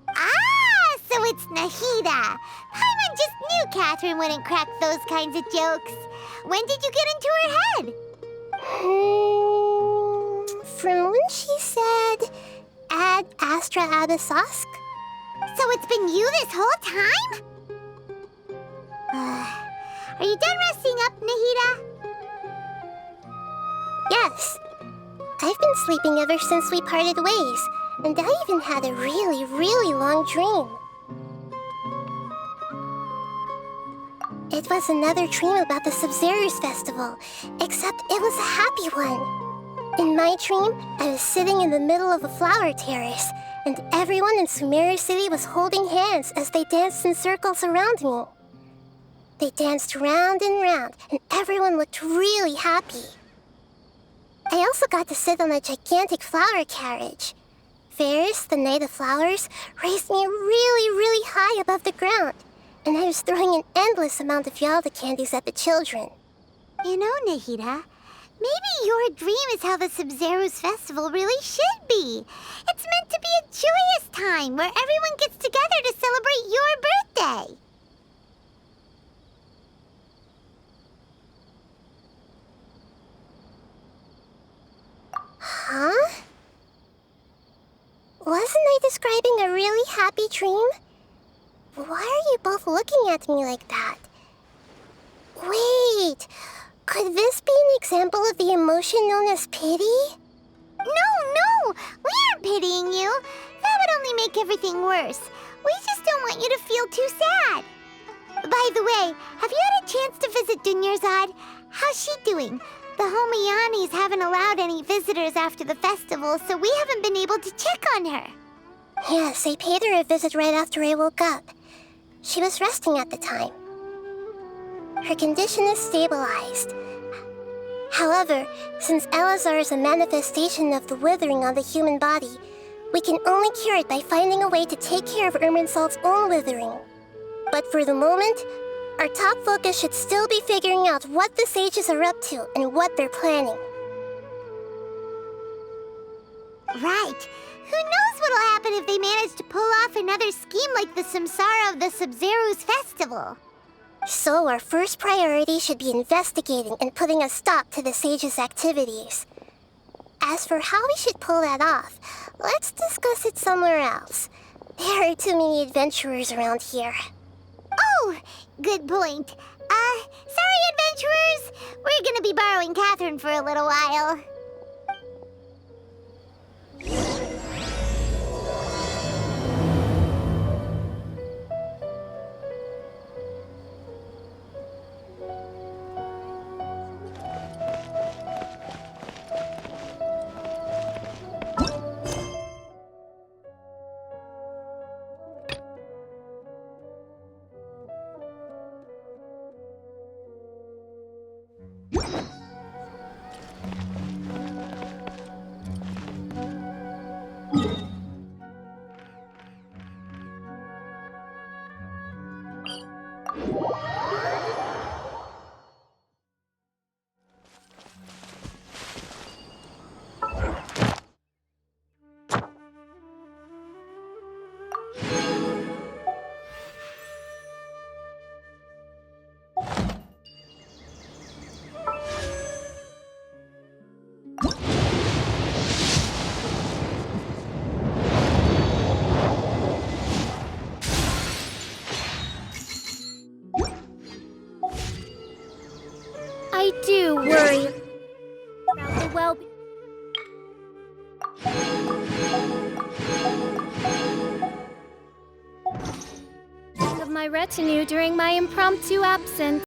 Ah, so it's Nahida. Paimon just knew Catherine wouldn't crack those kinds of jokes. When did you get into her head? From when she said, Ad Astra Abyssosk? So it's been you this whole time? Are you done resting up, Nahida? Yes. I've been sleeping ever since we parted ways, and I even had a really, really long dream. It was another dream about the Sub-Zero's festival, except it was a happy one. In my dream, I was sitting in the middle of a flower terrace, and everyone in Sumeru City was holding hands as they danced in circles around me. They danced round and round, and everyone looked really happy. I also got to sit on a gigantic flower carriage. Ferris, the Knight of Flowers, raised me really, really high above the ground, and I was throwing an endless amount of Yalda candies at the children. You know, Nahida, maybe your dream is how the Sub-Zero's festival really should be. It's meant to be a joyous time where everyone gets together to celebrate your birthday. Huh? Wasn't I describing a really happy dream? Why are you both looking at me like that? Wait, could this be an example of the emotion known as pity? No, we aren't pitying you. That would only make everything worse. We just don't want you to feel too sad. By the way, have you had a chance to visit Dunyarzad? How's she doing? The Homiyanis haven't allowed any visitors after the festival, so we haven't been able to check on her. Yes, I paid her a visit right after I woke up. She was resting at the time. Her condition is stabilized. However, since Elazar is a manifestation of the withering on the human body, we can only cure it by finding a way to take care of Irminsul's own withering. But for the moment, our top focus should still be figuring out what the sages are up to and what they're planning. Right. Who knows what'll happen if they manage to pull off another scheme like the Samsara of the Sub-Zero's festival? So our first priority should be investigating and putting a stop to the sages' activities. As for how we should pull that off, let's discuss it somewhere else. There are too many adventurers around here. Oh, good point. Sorry, adventurers. We're gonna be borrowing Catherine for a little while. well-being of my retinue during my impromptu absence.